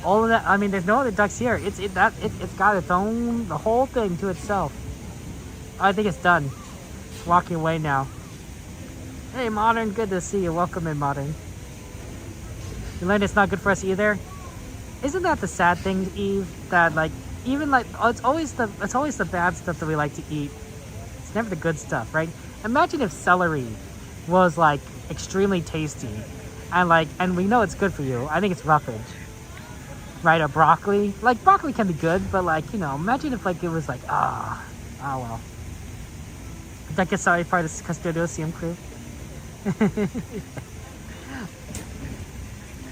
All of that. I mean, there's no other ducks here. It's got its own, the whole thing to itself. I think it's done. It's walking away now. Hey, Modern, good to see you. Welcome in, Modern. You learned it's not good for us either. Isn't that the sad thing, Eve? That like, even like, it's always the bad stuff that we like to eat. It's never the good stuff, right? Imagine if celery was like extremely tasty, and we know it's good for you. I think it's roughage, right? Or broccoli. Like broccoli can be good, but like, you know, imagine if like it was like oh well. That gets sorry part of the custodial crew.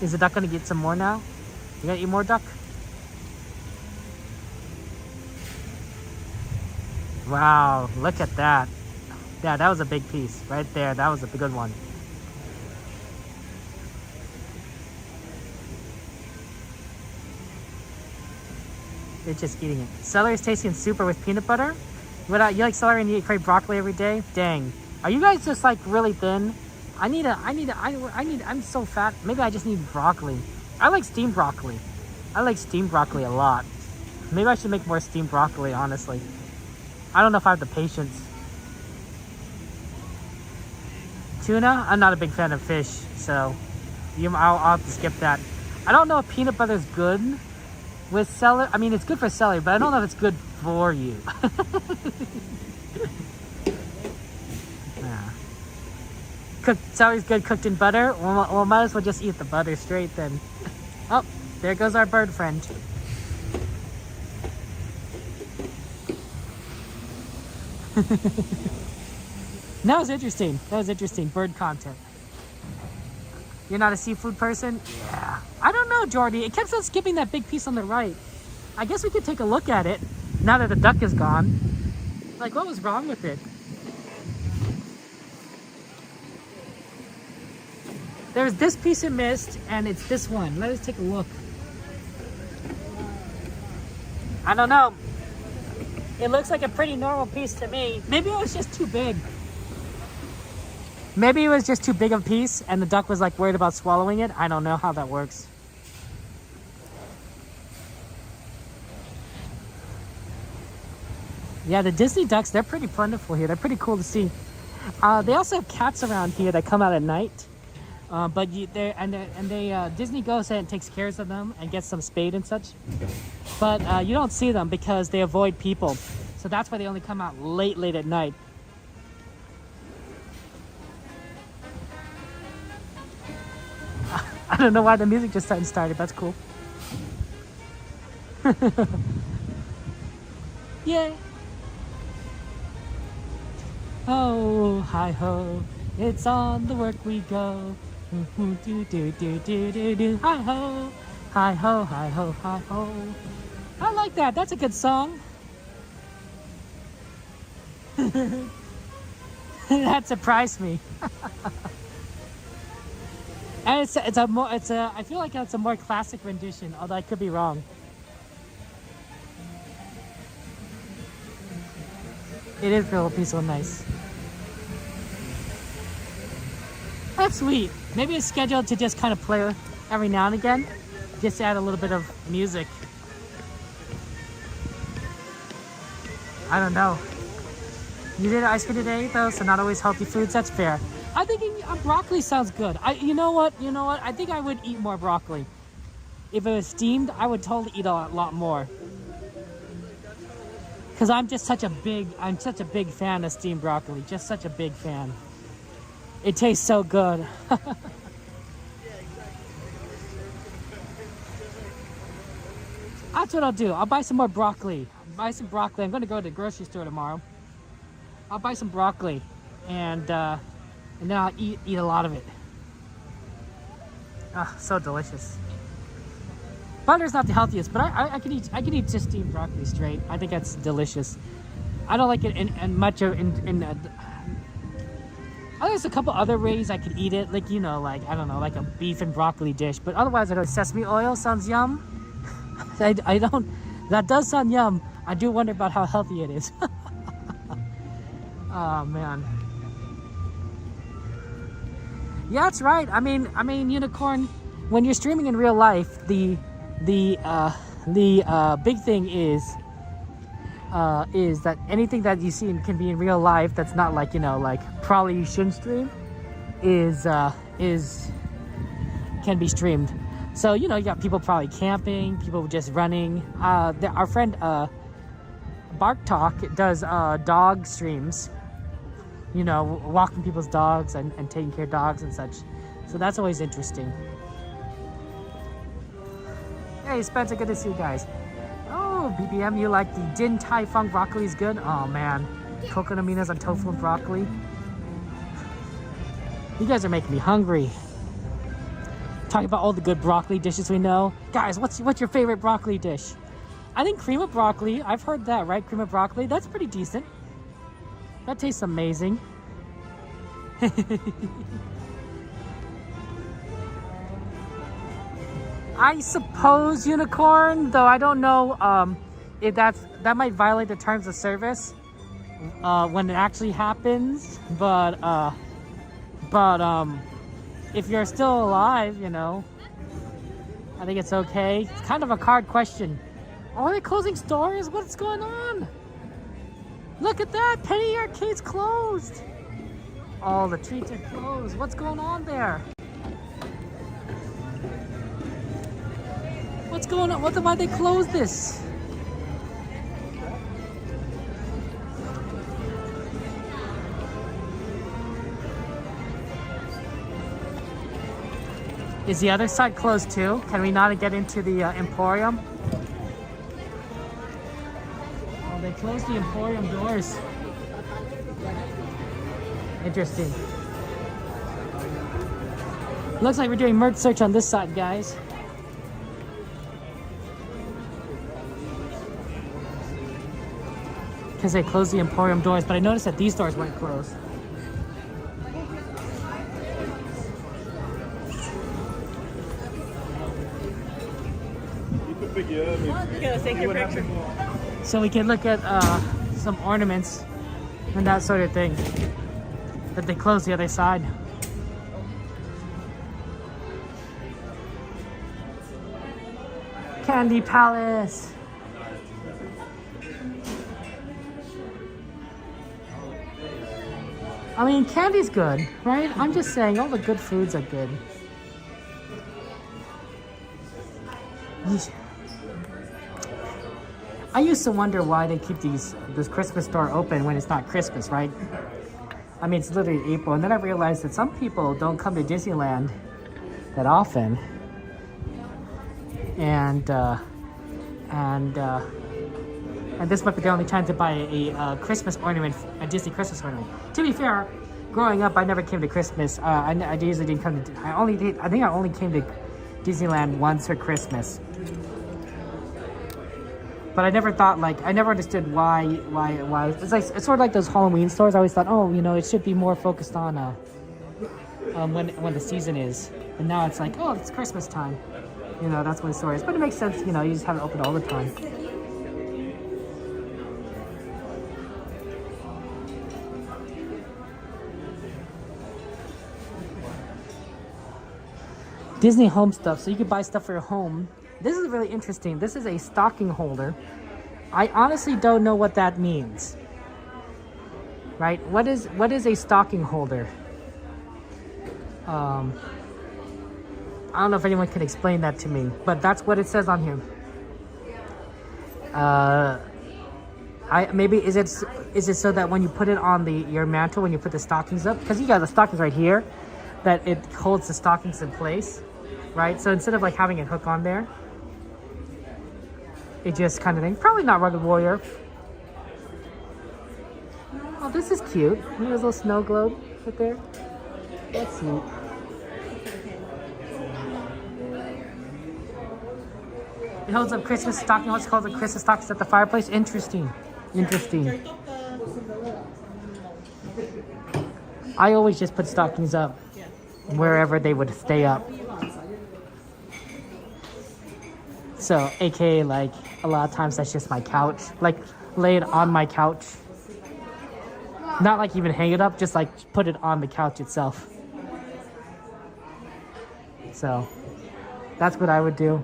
Is the duck gonna get some more now? You gonna eat more duck? Wow, look at that. Yeah, that was a big piece right there. That was a good one. They're just eating it. Celery is tasty and super with peanut butter. What, you like celery and you crave broccoli every day? Dang. Are you guys just like really thin? I'm so fat. Maybe I just need broccoli. I like steamed broccoli. I like steamed broccoli a lot. Maybe I should make more steamed broccoli, honestly. I don't know if I have the patience. Tuna? I'm not a big fan of fish, so I'll have to skip that. I don't know if peanut butter is good with celery. I mean, it's good for celery, but I don't know if it's good for you. Celery's good cooked in butter. Well, might as well just eat the butter straight then. Oh, there goes our bird friend. That was interesting. That was interesting. Bird content. You're not a seafood person? Yeah. I don't know, Jordy. It kept on skipping that big piece on the right. I guess we could take a look at it now that the duck is gone. Like, what was wrong with it? There's this piece it missed, and it's this one. Let us take a look. I don't know. It looks like a pretty normal piece to me. Maybe it was just too big. Maybe it was just too big of a piece, and the duck was like worried about swallowing it. I don't know how that works. Yeah, the Disney ducks, they're pretty plentiful here. They're pretty cool to see. They also have cats around here that come out at night. But Disney goes ahead and takes care of them and gets them spayed and such. But you don't see them because they avoid people. So that's why they only come out late at night. I don't know why the music just started. That's cool. Yay. Oh, hi ho, it's on the work we go. Hi ho, hi ho, hi ho, hi ho. I like that. That's a good song. That surprised me. And I feel like it's a more classic rendition, although I could be wrong. It is real peaceful, nice. That's sweet. Maybe it's scheduled to just kind of play every now and again, just to add a little bit of music. I don't know. You did ice cream today, though, so not always healthy foods. That's fair. I think broccoli sounds good. You know what? I think I would eat more broccoli. If it was steamed, I would totally eat a lot more. Because I'm such a big fan of steamed broccoli. Just such a big fan. It tastes so good. That's what I'll do. I'll buy some more broccoli. I'm going to go to the grocery store tomorrow. I'll buy some broccoli, and then I'll eat a lot of it. Ah, so delicious. Butter's not the healthiest, but I can eat just steamed broccoli straight. I think that's delicious. I don't like it in much of there's a couple other ways I could eat it, like I don't know, like a beef and broccoli dish. But otherwise, I don't. Sesame oil sounds yum. I don't. That does sound yum. I do wonder about how healthy it is. Oh man. Yeah, that's right. I mean, Unicorn. When you're streaming in real life, the the big thing is that anything that you see can be in real life that's not like, you know, like probably you shouldn't stream can be streamed. So, you know, you got people probably camping, people just running. Our friend Bark Talk does dog streams, you know, walking people's dogs and taking care of dogs and such. So that's always interesting. Hey Spencer, good to see you guys. Oh, BBM, you like the Din Tai Fung broccoli is good? Oh man, coconut aminos on tofu and broccoli. You guys are making me hungry. Talking about all the good broccoli dishes we know. Guys, what's your favorite broccoli dish? I think cream of broccoli. I've heard that, right? Cream of broccoli. That's pretty decent. That tastes amazing. I suppose unicorn, though I don't know if that might violate the terms of service when it actually happens. But if you're still alive, you know, I think it's okay. It's kind of a hard question. Are they closing stores? What's going on? Look at that! Penny Arcade's closed! All the treats are closed. What's going on there? What's going on? Why'd they close this? Is the other side closed too? Can we not get into the emporium? Oh, they closed the emporium doors. Interesting. Looks like we're doing merch search on this side, guys. Because they closed the emporium doors, but I noticed that these doors weren't closed. So we can look at some ornaments and that sort of thing. But they closed the other side. Candy Palace. I mean, candy's good, right? I'm just saying all the good foods are good. I used to wonder why they keep this Christmas store open when it's not Christmas, right? I mean, it's literally April, and then I realized that some people don't come to Disneyland that often, and this might be the only time to buy a Christmas ornament, a Disney Christmas ornament. To be fair, growing up, I never came to Christmas. I usually didn't come to. I think I only came to Disneyland once for Christmas. But I never thought, like, I never understood why. It's like, it's sort of like those Halloween stores. I always thought, oh, you know, it should be more focused on when the season is. And now it's like, oh, it's Christmas time. You know, that's when the store is. But it makes sense, you know, you just have it open all the time. Disney home stuff, so you can buy stuff for your home. This is really interesting. This is a stocking holder. I honestly don't know what that means. Right? What is a stocking holder? I don't know if anyone can explain that to me, but that's what it says on here. Maybe is it so that when you put it on your mantle, when you put the stockings up, because you got the stockings right here, that it holds the stockings in place, right? So instead of like having it hook on there, it just kind of thing. Probably not Rugged Warrior. Oh, this is cute. Look at this little snow globe right there. That's sweet. It holds up Christmas stocking. What's called the Christmas stockings at the fireplace. Interesting. Interesting. I always just put stockings up wherever they would stay up. So, aka, like, a lot of times that's just my couch. Like, lay it on my couch. Not like even hang it up, just like put it on the couch itself. So, that's what I would do.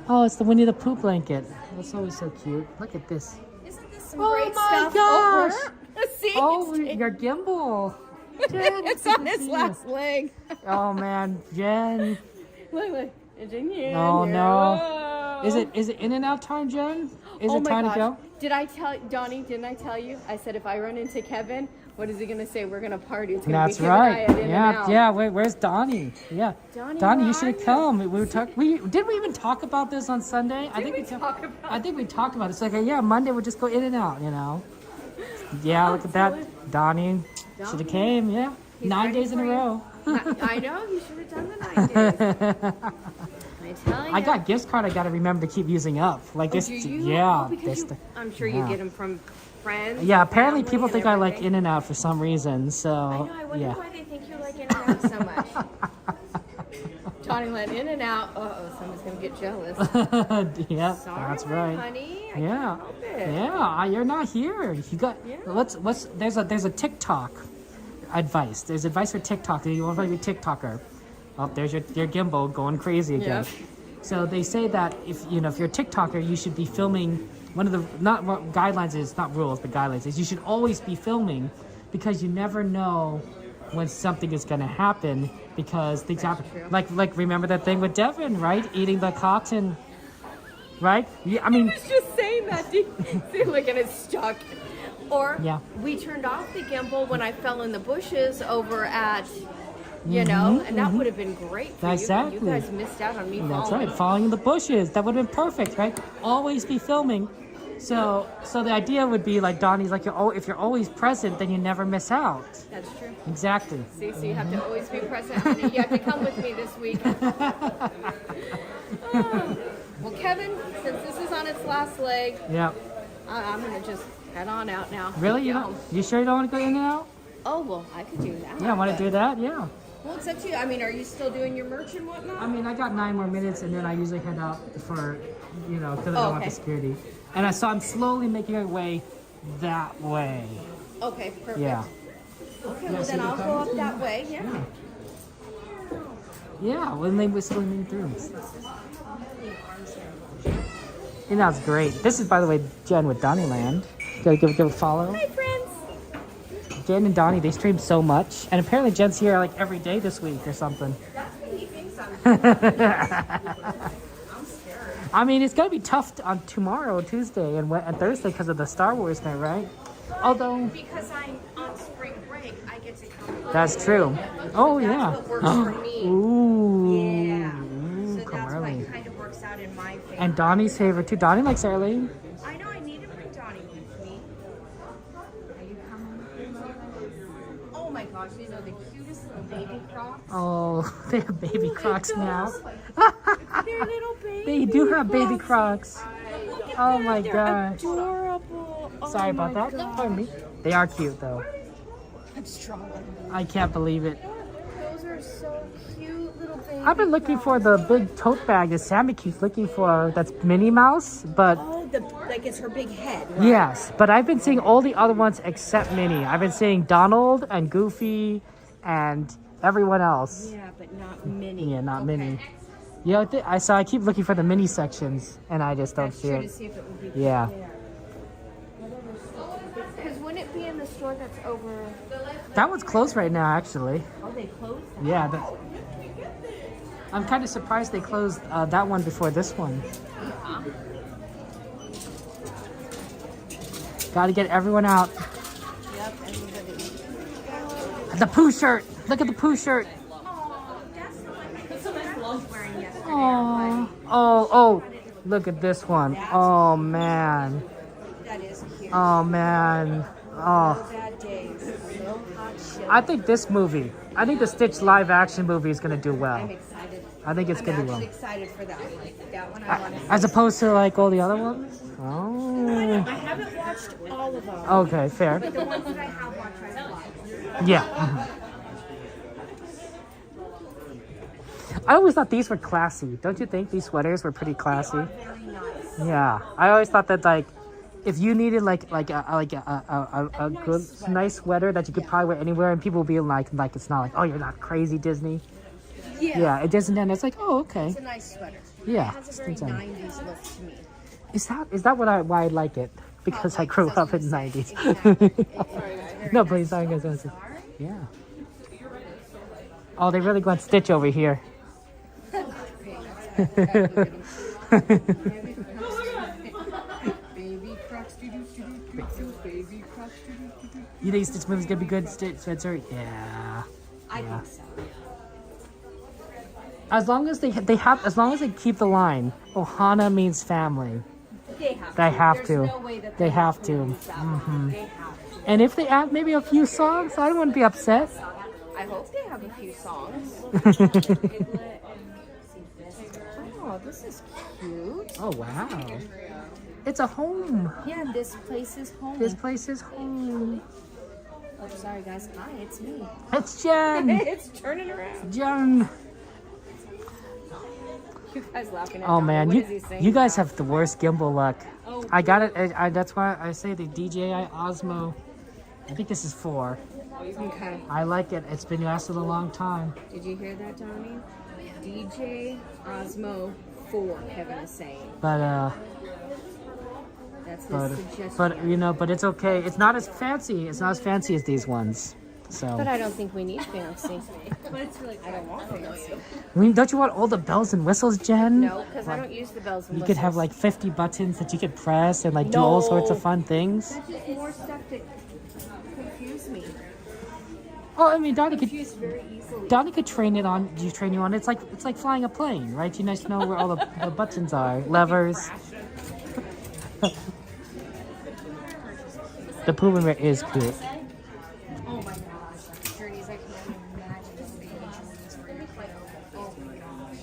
Oh, it's the Winnie the Pooh blanket. That's always so cute. Look at this. Isn't this some Oh great my stuff? gosh. See? Oh, your gimbal. Jen, It's on his last leg. Oh man, Jen. Look. It's in here. Oh no. Whoa. Is it in and out time, Jen? Is Oh it my time gosh. to go? Did I tell Donnie? Didn't I tell you? I said if I run into Kevin, what is he gonna say? We're gonna party. It's gonna That's be him and I right. at In-N-Out. Yeah. Where's Donnie? Yeah. Donnie, you where should are have you? come. We were talking. Did we even talk about this on Sunday? I think we talked about it. It's like, yeah, Monday we'll just go in and out. You know. Yeah. Look at that, Donnie. Should have came. Yeah. He's 9 ready days in a for you. row. I know. You should have done the 9 days. I tell you. I got gift card. I got to remember to keep using up. Like this. Do you? Yeah. Oh, because I'm sure you get them from friends. Yeah. Apparently, family, people and think I like everything. In and Out for some reason. So I know. I wonder why they think you like In-N-Out so much. Donnie went In and Out. Someone's gonna get jealous. Yep, Sorry, that's my right. honey. I Yeah, can't help it. yeah. You're not here. You got. Let's. There's a TikTok advice. There's advice for TikTok. You want to be a TikToker? Oh, there's your gimbal going crazy again. Yeah. So they say that if you're a TikToker, you should be filming. One of the not what guidelines is not rules, but guidelines is you should always be filming because you never know when something is going to happen because things happen. Like remember that thing with Devin, right? Eating the cotton, right? Yeah, I mean. He was just saying that. See, look at it stuck. Or Yeah. we turned off the gimbal when I fell in the bushes over at, and that would have been great for Exactly. you. But you guys missed out on me That's falling. right, falling in the bushes. That would have been perfect, right? Always be filming. So the idea would be like Donnie's like if you're always present, then you never miss out. That's true. Exactly. See, so you have to always be present, honey. You have to come with me this week. Well, Kevin, since this is on its last leg, Yeah. I'm gonna just head on out now. Really? Yeah. You sure you don't want to go in and out? Oh well, I could do that. Yeah, want to do that? Yeah. Well, it's up to you. I mean, are you still doing your merch and whatnot? I mean, I got 9 more minutes, and then I usually head out for, because I don't want okay. the security. And so I'm slowly making my way that way. Okay, perfect. Yeah. Okay, Yeah, well so then you I'll come? go up that way. Yeah. Yeah, when they whistle me through. And that's great. This is, by the way, Jen with Donnieland. Gotta give a follow. Hi, friends. Jen and Donnie, they stream so much. And apparently Jen's here like every day this week or something. That's what he thinks I'm scared. I mean, it's gonna be tough on tomorrow, Tuesday, and Thursday because of the Star Wars night, right? Although Because I'm on spring break, I get to come. that's true. Oh That's yeah. what works for me. Ooh. Yeah. Ooh, So come that's early. what kind of works out in my favor. And Donnie's favorite too. Donnie likes early. I know I need to bring Donnie with me. Are you coming with me? Oh my gosh, these are the cutest little baby crocs. Oh, they have baby Crocs now. They're little baby. They do have baby Crocs. Oh my They're gosh. adorable. Sorry about that. Pardon me. They are cute though. I'm strong. I can't believe it. Those are so cute, little baby. I've been looking for the big tote bag that Sammy keeps looking for. That's Minnie Mouse, but Oh, like it's her big head. Right? yes. But I've been seeing all the other ones except Minnie. I've been seeing Donald and Goofy and everyone else. Yeah, but not Minnie. Yeah, not Minnie. Yeah, I keep looking for the mini sections, and I just don't see Sure it. to see if it would be Yeah. there. Because wouldn't it be in the store that's over? That one's closed right now, actually. Oh, they closed. Yeah. I'm kind of surprised they closed that one before this one. Got to get everyone out. Yep, everybody. The Pooh shirt. Look at the Pooh shirt. That's the one I was wearing yesterday. Oh. Look at this one. Oh, man. That is cute. Oh, man. Oh. Bad days. No hot shit. I think the Stitch live action movie is going to do well. I'm excited. I think it's going to do well. I'm excited for that one. That one I want to see. As opposed to like all the other ones? Oh. I haven't watched all of them. Okay, fair. But the ones that I have watched, I've watched. Yeah. I always thought these were classy. Don't you think these sweaters were pretty classy? Very nice. Yeah. I always thought that like if you needed like a good nice sweater that you could probably wear anywhere and people will be like it's not like, oh, you're not crazy, Disney. Yeah. it doesn't end. It's like, oh, okay. It's a nice sweater. Yeah, It has a very it's insane. 90s look to me. Is that why I like it? Because I grew up in the 90s. No, please, sorry guys. Yeah. Oh, they really want Stitch over here. You think Stitch movie's gonna be good, Spencer? Yeah. I think so. As long as they keep the line, Ohana means family. They have They to. have There's to. no way that They have can to. lose that one. They have to. And if they add maybe a few songs, I wouldn't be upset. I hope they have a few songs. Oh, this is cute. Oh wow. It's a home. Yeah, this place is home. This place is home. Oh, sorry guys. Hi, it's me. It's Jen. It's turning around. Jen. You guys laughing at Oh Donnie. man, What is he saying you guys now? have the worst gimbal luck. Oh, I got it. That's why I say the DJI Osmo. I think this is 4. Okay. I like it. It's been lasted a long time. Did you hear that, Donnie? DJ Osmo 4, Kevin is saying. But That's his but suggestion. but it's okay. It's not as fancy. It's not as fancy as these ones. So. But I don't think we need fancy. But it's really I don't want fancy. I mean, don't you want all the bells and whistles, Jen? No, because I don't use the bells and You whistles. could have like 50 buttons that you could press and like do all sorts of fun things. That's just more stuff to confuse me. Oh, I mean, Donnie Confused very easily. train you on. It's like flying a plane, right? You just know where all the buttons are, levers. The Puma is cute. Oh my gosh. Journeys I can't imagine. Oh my gosh.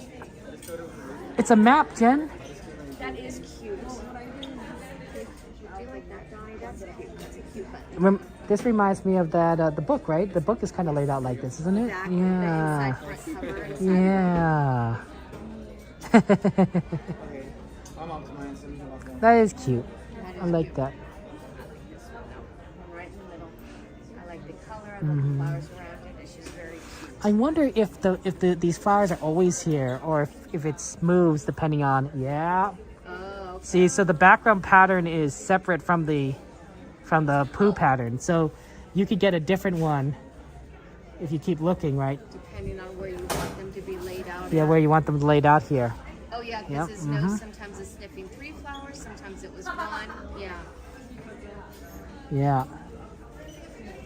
It's a map, Jen. That is cute. Do you like that, Donnie? That's cute. That's a cute button. This reminds me of that the book, right? The book is kind of laid out like this, isn't it? Exactly. Yeah. The inside front cover, inside Yeah. That is cute. I like that. right in the middle. I like the color. I like the flowers around it. It's just very cute. I wonder if these flowers are always here, or if it moves depending on. Yeah. Oh, okay. See, so the background pattern is separate from the poo pattern. So you could get a different one if you keep looking, right? Depending on where you want them to be laid out. Yeah, at. where you want them laid out here. Oh yeah, because his nose sometimes is sniffing 3 flowers, sometimes it was 1. Yeah. Yeah.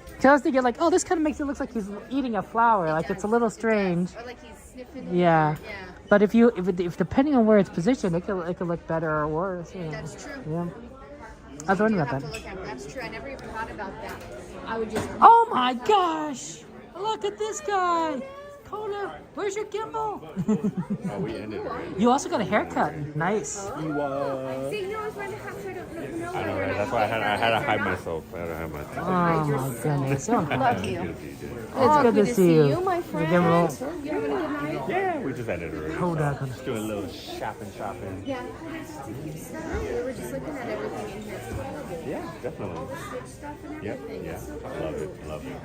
Because I was thinking like, oh, this kind of makes it look like he's eating a flower. Like it's a little strange. Or like he's sniffing. Yeah. Yeah. But if depending on where it's positioned, it could look better or worse. You know. That's true. Yeah. I was wondering about that. That's true. I never even thought about that. I would just. Oh my gosh! Look at this guy! Kona, where's your gimbal? Oh, we ended it. You also got a haircut. Nice. See, no, I was trying to have to know. I know, right? That's why I had to hide myself. Oh my goodness. Love you. It's good to see you. my friend. Your gimbal. You having a good night? Yeah, we just ended it already. Kodak. Just doing a little shopping. Yeah. We were just looking at everything in here. Yeah, definitely. All the good stuff and Yep, everything. yeah. It's so I cool. love it.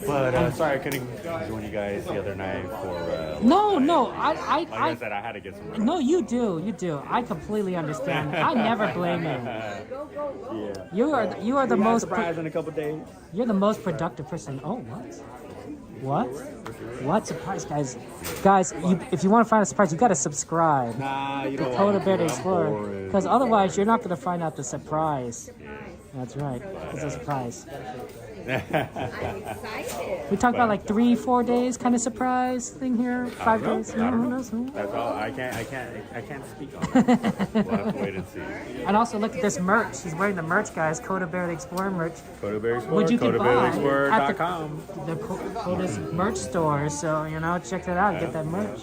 But sorry I couldn't join you guys the other night for. No. Like I said, I had to get some. No, you do. I completely understand. I never blame you. Yeah. You are the most. surprised in a couple days. You're the most productive person. Oh, what? What surprise, guys? Guys, if you want to find a surprise, you got to subscribe. Nah, you to don't. Coda Bear Explorer, because otherwise you're not going to find out the surprise. That's right. It's a surprise. I'm excited. We talked about like 3-4 days kind of surprise thing here. 5 days. I don't Who know. knows? That's all. I can't speak on it. We'll have to wait and see. And also look at this merch. He's wearing the merch, guys. Coda Bear Explorer merch. Coda Bear Explorer. Which you can buy at CodaBearExplorer.com. the Coda's merch store. So check that out. Get that merch.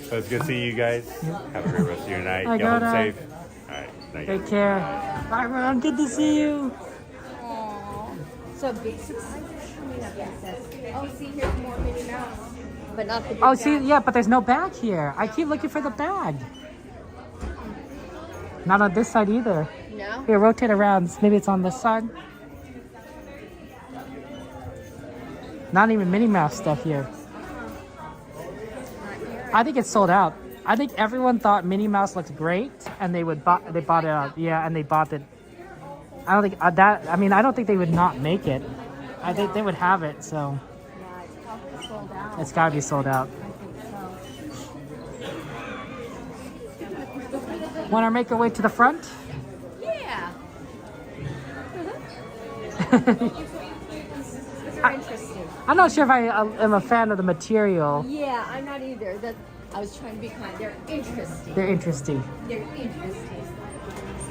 So it's good seeing you guys. Have a great rest of your night. Bye, Get home Coda. safe. All right. Thank you. Take care. Bye, Ron. Good to see you. So big surprise is coming up. Oh, see, here's more Minnie Mouse. But not the big Oh, see, bag. yeah, but there's no bag here. I keep looking for the bag. Not on this side either. No? Here, rotate around. Maybe it's on this side. Not even Minnie Mouse stuff here. I think it's sold out. I think everyone thought Minnie Mouse looked great, and they bought it out. Yeah, and they bought it. I don't think that. I mean, I don't think they would not make it. I think they would have it. So Yeah, it's probably sold out. it's gotta be sold out. Want to make our way to the front? Yeah. They're interesting. I'm not sure if I am a fan of the material. Yeah, I'm not either. I was trying to be kind. They're interesting. They're interesting. They're interesting.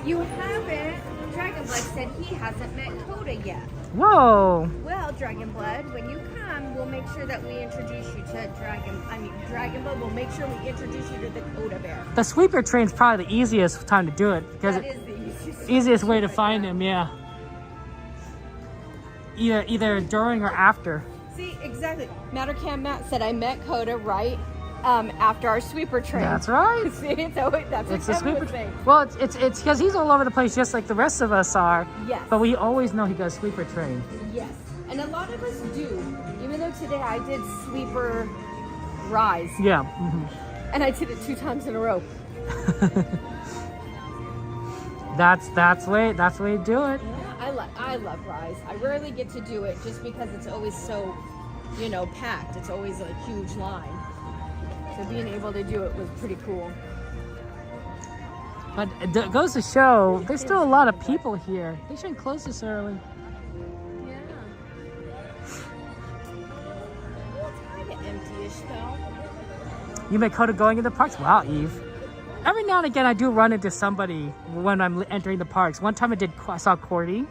You haven't. Dragonblood said he hasn't met Coda yet. Whoa. Well, Dragonblood, when you come, we'll make sure that we introduce you to Dragonblood. We'll make sure we introduce you to the Coda Bear. The sweeper train's probably the easiest time to do it because That is the easiest way to find him. Yeah. Either during or after. See, exactly. Mattercam Matt said I met Coda right after our sweeper train. That's right. See, so that's It's what a Kevin sweeper. was saying. Well, it's because he's all over the place, just like the rest of us are. Yes. But we always know he does sweeper train. Yes, and a lot of us do. Even though today I did sweeper rise. Yeah. And I did it 2 times in a row. That's the way you do it. Yeah, I love rise. I rarely get to do it just because it's always so, packed. It's always a huge line. So being able to do it was pretty cool. But it goes to show there's still a lot of people here. They shouldn't close this early. Yeah. Well, it's kind of empty-ish though. You make Coda going in the parks? Wow, Eve. Every now and again, I do run into somebody when I'm entering the parks. One time I saw Cordy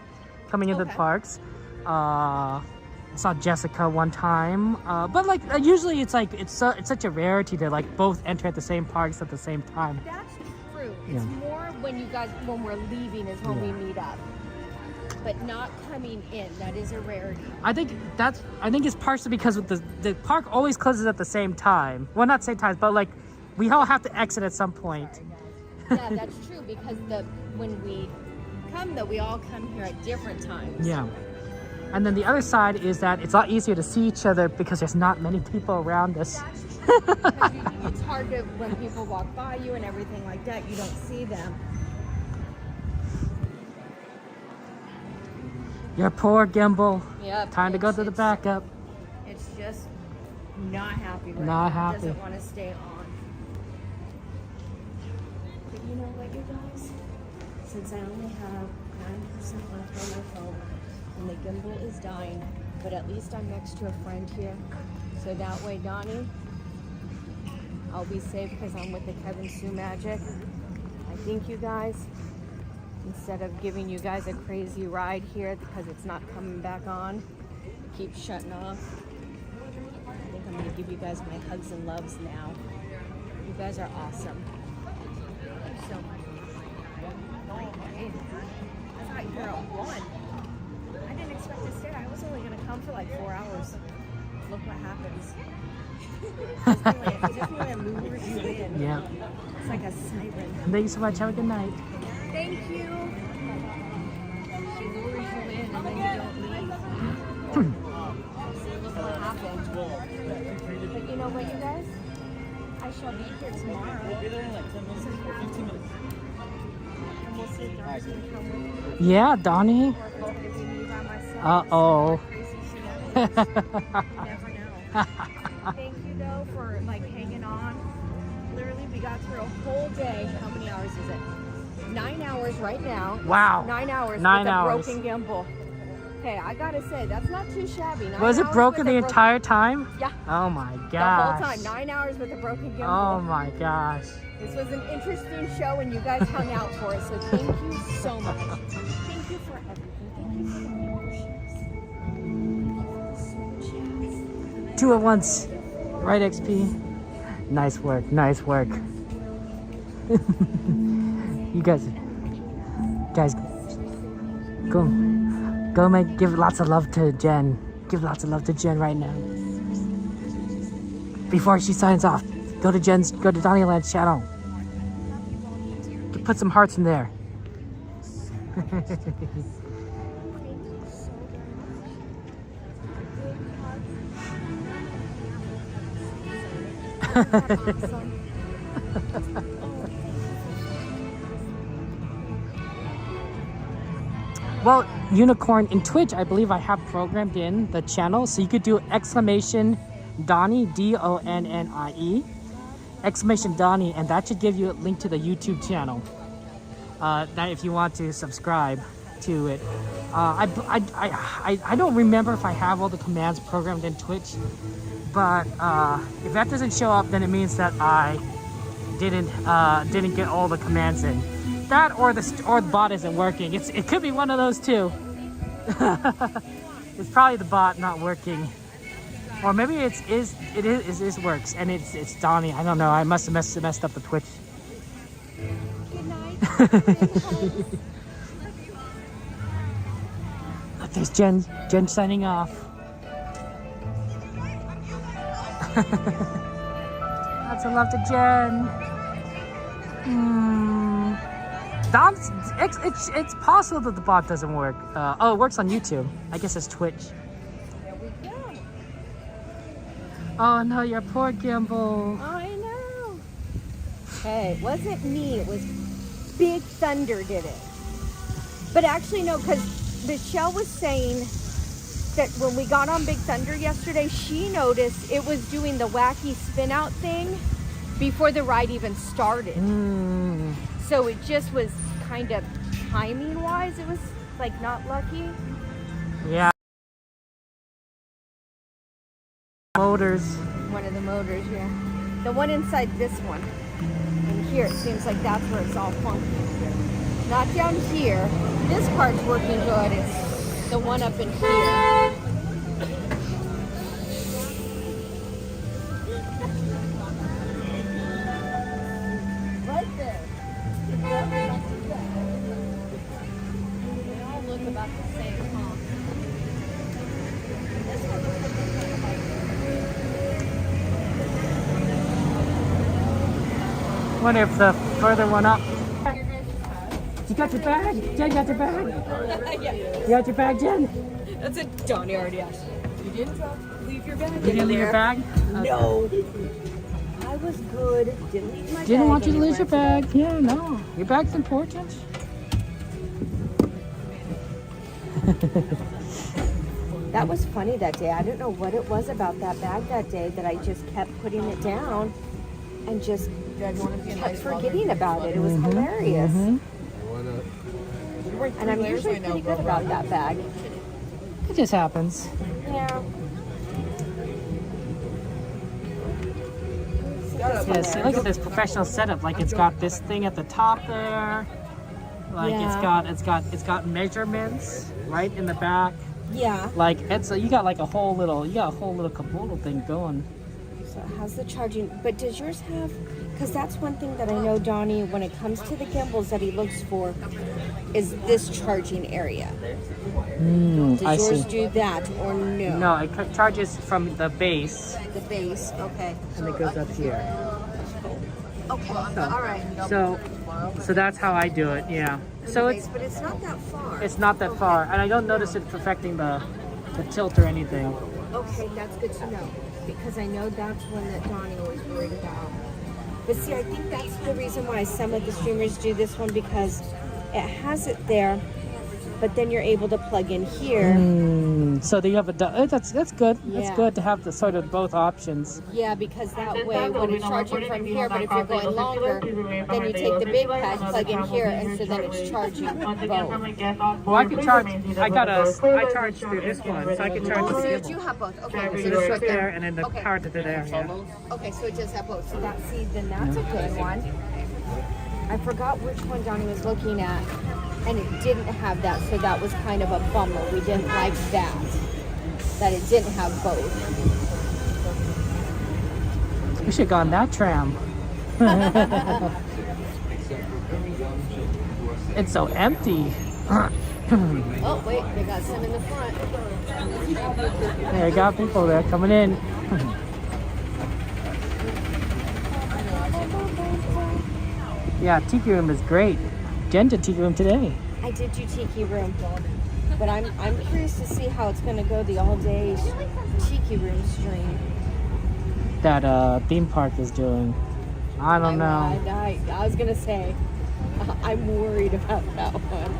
coming into the parks. I saw Jessica one time. But like usually it's such a rarity to like both enter at the same parks at the same time. That's true. Yeah. It's more when we're leaving is when we meet up. But not coming in. That is a rarity. I think it's partially because the park always closes at the same time. Well, not same times, but like we all have to exit at some point. Yeah, that's true because when we come though, we all come here at different times. Yeah. And then the other side is that it's a lot easier to see each other because there's not many people around us. Because it's hard to, when people walk by you and everything like that, you don't see them. Your poor gimbal. Yep. Time to go to the backup. It's just not happy right Not now. happy. It doesn't want to stay on. But you know what, you guys? Since I only have 9% left on my phone, and the gimbal is dying, but at least I'm next to a friend here. So that way, Donnie, I'll be safe because I'm with the Kevin Sue Magic. I think you guys, instead of giving you guys a crazy ride here because it's not coming back on, keep shutting off. I think I'm gonna give you guys my hugs and loves now. You guys are awesome. Thank you so much. I thought you were at 1. I didn't expect to stay. I was only going to come for like 4 hours. Look what happens. Just when I lure you in. Yeah. It's like a siren. Thank you so much. Have a good night. Thank you. She lures you in and then you don't leave. See, look what happened. But you know what, you guys? I shall be here tomorrow. We'll be there in like 10 minutes or 15 minutes. And we'll see if Donnie's going to come with me. Yeah, Donnie. Or if it's going to be me by myself. Uh-oh. You never know. Thank you though for like hanging on. Literally we got through a whole day. How many hours is it? 9 hours right now. Wow. 9 hours 9 with a hours. broken gimbal. Okay, I gotta say that's not too shabby. 9 Was it hours broken with the a entire time? Yeah. Oh my The whole gosh. time. 9 hours with a broken gimbal. Oh my gosh. This was an interesting show and you guys hung out for us, so thank you so much. Thank you for everything. Thank you for the memberships. 2 at once. Right, XP? Nice work. Nice work. You guys, go give lots of love to Jen. Give lots of love to Jen right now. Before she signs off, go to Donnieland's channel. Put some hearts in there. Well, Unicorn in Twitch, I believe I have programmed in the channel, so you could do exclamation Donnie, D-O-N-N-I-E, exclamation Donnie, and that should give you a link to the YouTube channel. That if you want to subscribe to it. I don't remember if I have all the commands programmed in Twitch, but if that doesn't show up, then it means that I didn't get all the commands in. That or the bot isn't working. It could be one of those two. It's probably the bot not working, or maybe it works and it's Donnie. I don't know. I must have messed up the Twitch. Look, there's Jen signing off. Lots of love to Jen. It's possible that the bot doesn't work. Oh, it works on YouTube. I guess it's Twitch. There we go. Oh no, your poor Gimbal. I know. Hey, it wasn't me. It was Big Thunder did it. But actually, no, because Michelle was saying that when we got on Big Thunder yesterday, she noticed it was doing the wacky spin out thing before the ride even started. So it just was kind of timing wise, it was like not lucky. Yeah. Motors. One of the motors, yeah. The one inside this one. And here, it seems like that's where it's all funky. Not down here. This part's working good. It's the one up in here. Right there. They all look about the same, huh? This one looks Wonder if the further one up. You got your bag? Jen got your bag? Yeah. You got your bag, Jen? That's a Donnie already asked. You didn't leave your bag? You didn't leave your bag? No. I was good. Didn't leave my bag. Didn't want you to anywhere. lose your bag. Yeah, no. Your bag's important. That was funny that day. I don't know what it was about that bag that day that I just kept putting it down and just kept forgetting about it. It was hilarious. And I'm usually pretty good about that bag. It just happens. Yeah. Yeah, see, look at this professional setup. Like it's got this thing at the top there. Like Yeah. it's got measurements right in the back. Yeah. Like you got a whole little caboodle thing going. So how's the charging? But does yours have? Because that's one thing that I know, Donnie, when it comes to the gimbals that he looks for, is this charging area. Does yours do that or no? No, it charges from the base. The base, okay. And it goes up here. Okay, all right. So that's how I do it. Yeah. So it's but it's not that far. It's not that far, and I don't notice it affecting the tilt or anything. Okay, that's good to know, because I know that's one that Donnie always worried about. But see, I think that's the reason why some of the streamers do this one, because it has it there, but then you're able to plug in here. So you have that's good. Yeah. That's good to have the sort of both options. Yeah, because that way when it's charging from here, but if you're going longer, then you take the big pad, plug in here, and so then it's charging both. Well, I can charge. I charge through this one, so I can charge. Oh, so the you gimbal. do have both. Okay, So so it's it's right there, and then the power to there. Yeah. Okay, so it does have both. So that, see, then that's a good one. I forgot which one Donnie was looking at, and it didn't have that, so that was kind of a bummer. We didn't like that it didn't have both. We should have gone that tram. It's so empty. Oh, wait, they got some in the front. There, got people there coming in. Yeah, Tiki Room is great. Jen did Tiki Room today. I did do Tiki Room, but I'm curious to see how it's going to go the all-day Tiki Room stream. that theme park is doing. I don't know. I was gonna say, I'm worried about that one.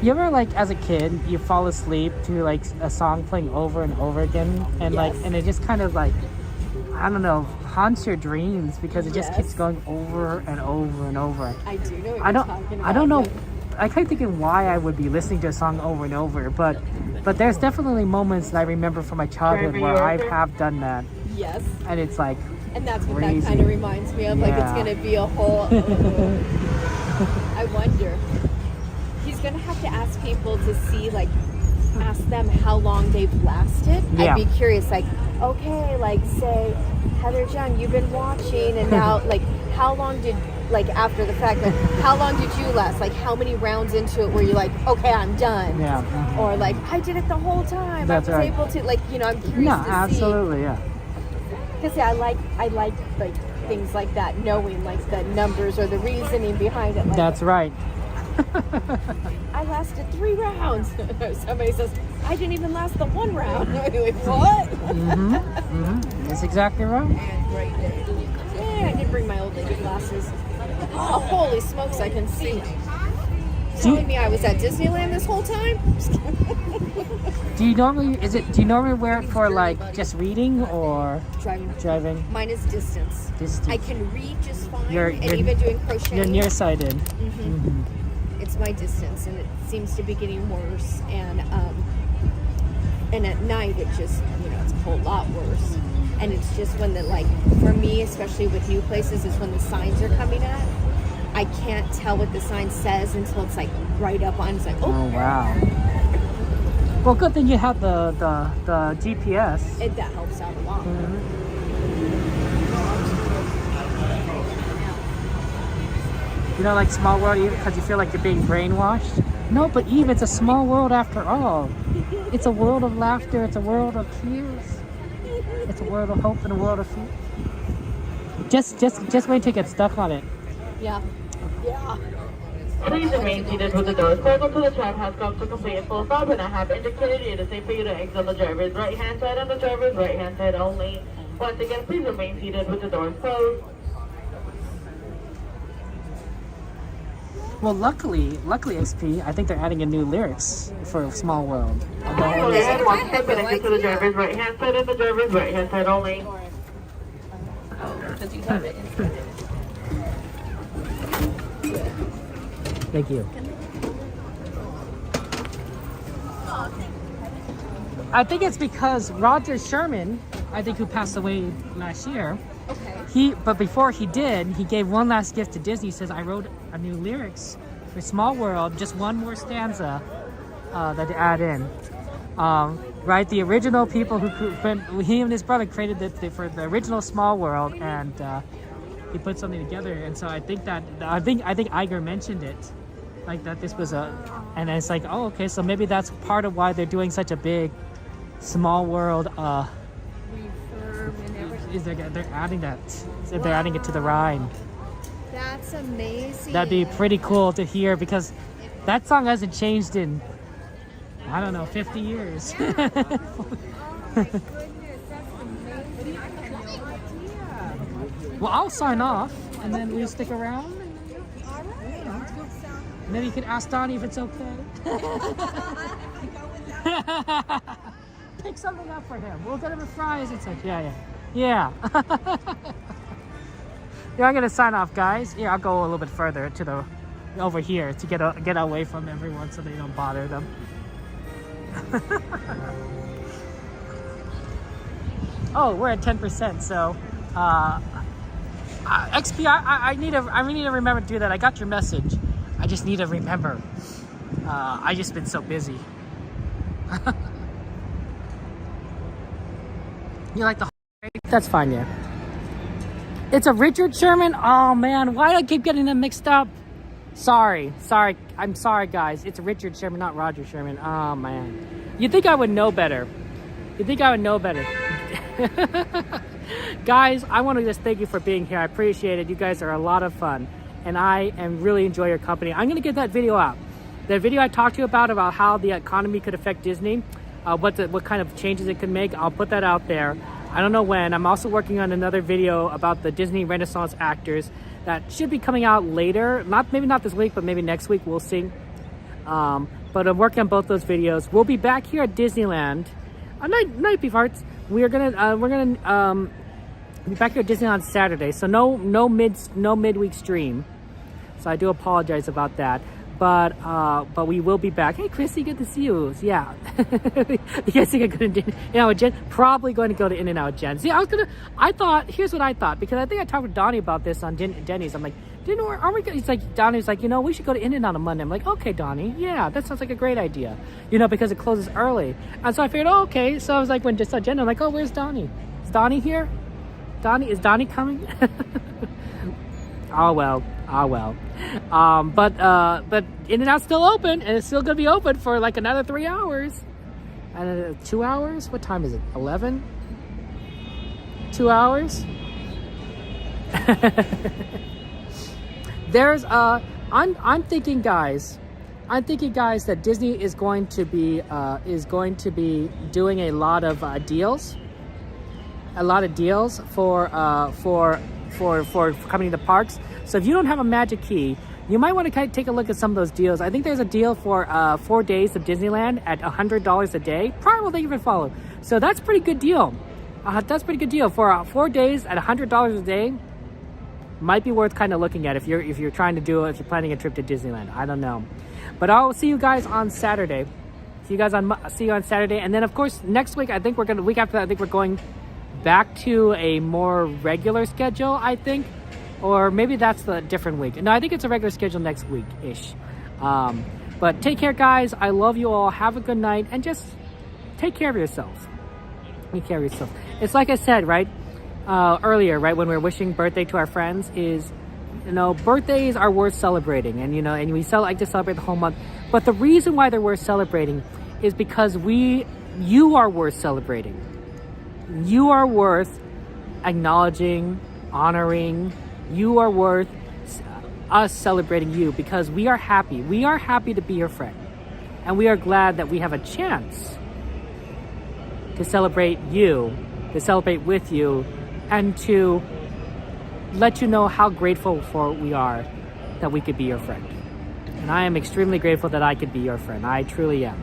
You ever, like, as a kid, you fall asleep to like a song playing over and over again, and like, and it just kind of like, I don't know, haunts your dreams because it just keeps going over and over and over. I do know what you're talking about. I don't know. I keep thinking why I would be listening to a song over and over, but there's definitely moments that I remember from my childhood where I have done that. Yes. And it's like, and that's what crazy. that kind of reminds me of. Like, it's gonna be a whole. I wonder. He's gonna have to ask people to see, like, ask them how long they've lasted. Yeah. I'd be curious, like, okay, like, say, Heather John, you've been watching, and now, like, how long did, like, after the fact, like, how long did you last? Like, how many rounds into it were you like, okay, I'm done? Yeah. Or like, I did it the whole time. That's I was right. able to, like, you know, I'm curious No, to see. absolutely, yeah. Because I like things like that, knowing like the numbers or the reasoning behind it. Like, That's right. I lasted 3 rounds. Somebody says, I didn't even last the 1 round. Like, what? That's exactly right. Yeah, I did bring my old lady glasses. Oh, holy smokes, I can see. Telling me I was at Disneyland this whole time? Do you normally wear it for like just reading or driving? Mine is distance. I can read just fine, and even doing crochet. You're nearsighted. It's my distance, and it seems to be getting worse. And at night, it just, you know, it's a whole lot worse. And it's just when the, like, for me, especially with new places, is when the signs are coming up. I can't tell what the sign says until it's like right up on. It's like, oh wow. Well, good thing you have the GPS. That helps out a lot. You know, like Small World, even because you feel like you're being brainwashed. No, but Eve, it's a small world after all. It's a world of laughter. It's a world of tears. It's a world of hope and a world of fear. Just wait to get stuck on it. Yeah. Yeah. Please remain seated with the doors closed until the tram has come to complete full stop, and I have indicated it is safe for you to exit on the driver's right hand side and the driver's right hand side only. Once again, please remain seated with the doors closed. Well, luckily, XP, I think they're adding a new lyrics for Small World. And once again, connected to the driver's right hand side and the driver's right hand side only. Because you have it. Thank you. I think it's because Roger Sherman, I think, who passed away last year. Okay. But before he did, he gave one last gift to Disney. He says, I wrote a new lyrics for Small World, just one more stanza that to add in. Right, the original people he and his brother created for the original Small World, and he put something together. And so I think Iger mentioned it, like that this was and it's like, oh, okay, so maybe that's part of why they're doing such a big Small World is they're adding that. So they're adding it to the ride. That's amazing. That'd be pretty cool to hear, because that song hasn't changed in, I don't know, 50 years. Oh my goodness, that's amazing. I had no idea. Well, I'll sign off, and then we'll stick around. All right. Maybe you could ask Donnie if it's okay. Pick something up for him. We'll get him a fries. It's like, yeah. Yeah, I'm gonna sign off, guys. Yeah, I'll go a little bit further to over here to get away from everyone so they don't bother them. Oh, we're at 10%. So, XP, I need to remember to do that. I got your message. I just need to remember. I just been so busy. You like the? That's fine, yeah. It's a Richard Sherman? Oh man, why do I keep getting them mixed up? Sorry. I'm sorry, guys. It's Richard Sherman, not Roger Sherman. Oh man. You'd think I would know better. Guys, I want to just thank you for being here. I appreciate it. You guys are a lot of fun, and I really enjoy your company. I'm going to get that video out. The video I talked to you about how the economy could affect Disney, what kind of changes it could make. I'll put that out there. I don't know when. I'm also working on another video about the Disney Renaissance actors that should be coming out later. Maybe not this week, but maybe next week. We'll see. But I'm working on both those videos. We'll be back here at Disneyland. Night Beef Hearts. We're gonna be back here at Disneyland on Saturday. So no midweek stream. So I do apologize about that. But we will be back. Hey, Chrissy, good to see you. Yeah. You guys think I'm going to In-N-Out with Jen? Probably going to go to In-N-Out with Jen. See, here's what I thought, because I think I talked with Donnie about this on Denny's. I'm like, he's like, Donnie's like, we should go to In-N-Out on Monday. I'm like, okay, Donnie. Yeah, that sounds like a great idea. Because it closes early. And so I figured, okay. So I was like, when I saw Jen, I'm like, oh, where's Donnie? Is Donnie here? Is Donnie coming? Oh, well. But In-N-Out's still open, and it's still gonna be open for like another 3 hours. And 2 hours? What time is it? 11? 2 hours? I'm thinking, guys, that Disney is going to be doing a lot of deals for coming to the parks. So if you don't have a magic key, you might want to take a look at some of those deals. I think there's a deal for 4 days of Disneyland at $100 a day. Probably will they even follow. So that's a pretty good deal. For 4 days at $100 a day. Might be worth kind of looking at if you're planning a trip to Disneyland. I don't know, but I'll see you guys on Saturday. See you on Saturday, and then of course next week week after that I think we're going back to a more regular schedule. I think. Or maybe that's the different week. No, I think it's a regular schedule next week-ish. But take care, guys. I love you all. Have a good night. And just take care of yourselves. It's like I said, right? Earlier, right? When we were wishing birthday to our friends is, birthdays are worth celebrating. And, and we like to celebrate the whole month. But the reason why they're worth celebrating is because you are worth celebrating. You are worth acknowledging, honoring. You are worth us celebrating you, because we are happy. We are happy to be your friend. And we are glad that we have a chance to celebrate with you, and to let you know how grateful we are that we could be your friend. And I am extremely grateful that I could be your friend. I truly am.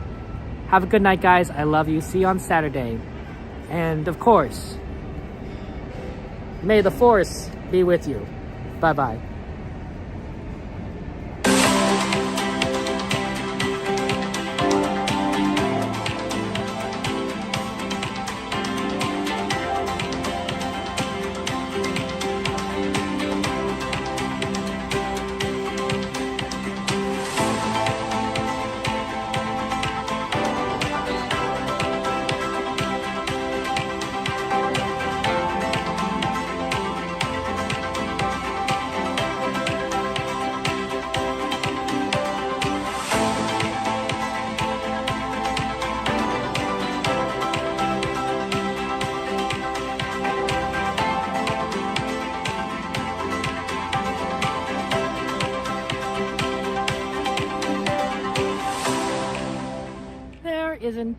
Have a good night, guys. I love you. See you on Saturday. And of course, may the Force be with you. Bye-bye. Isn't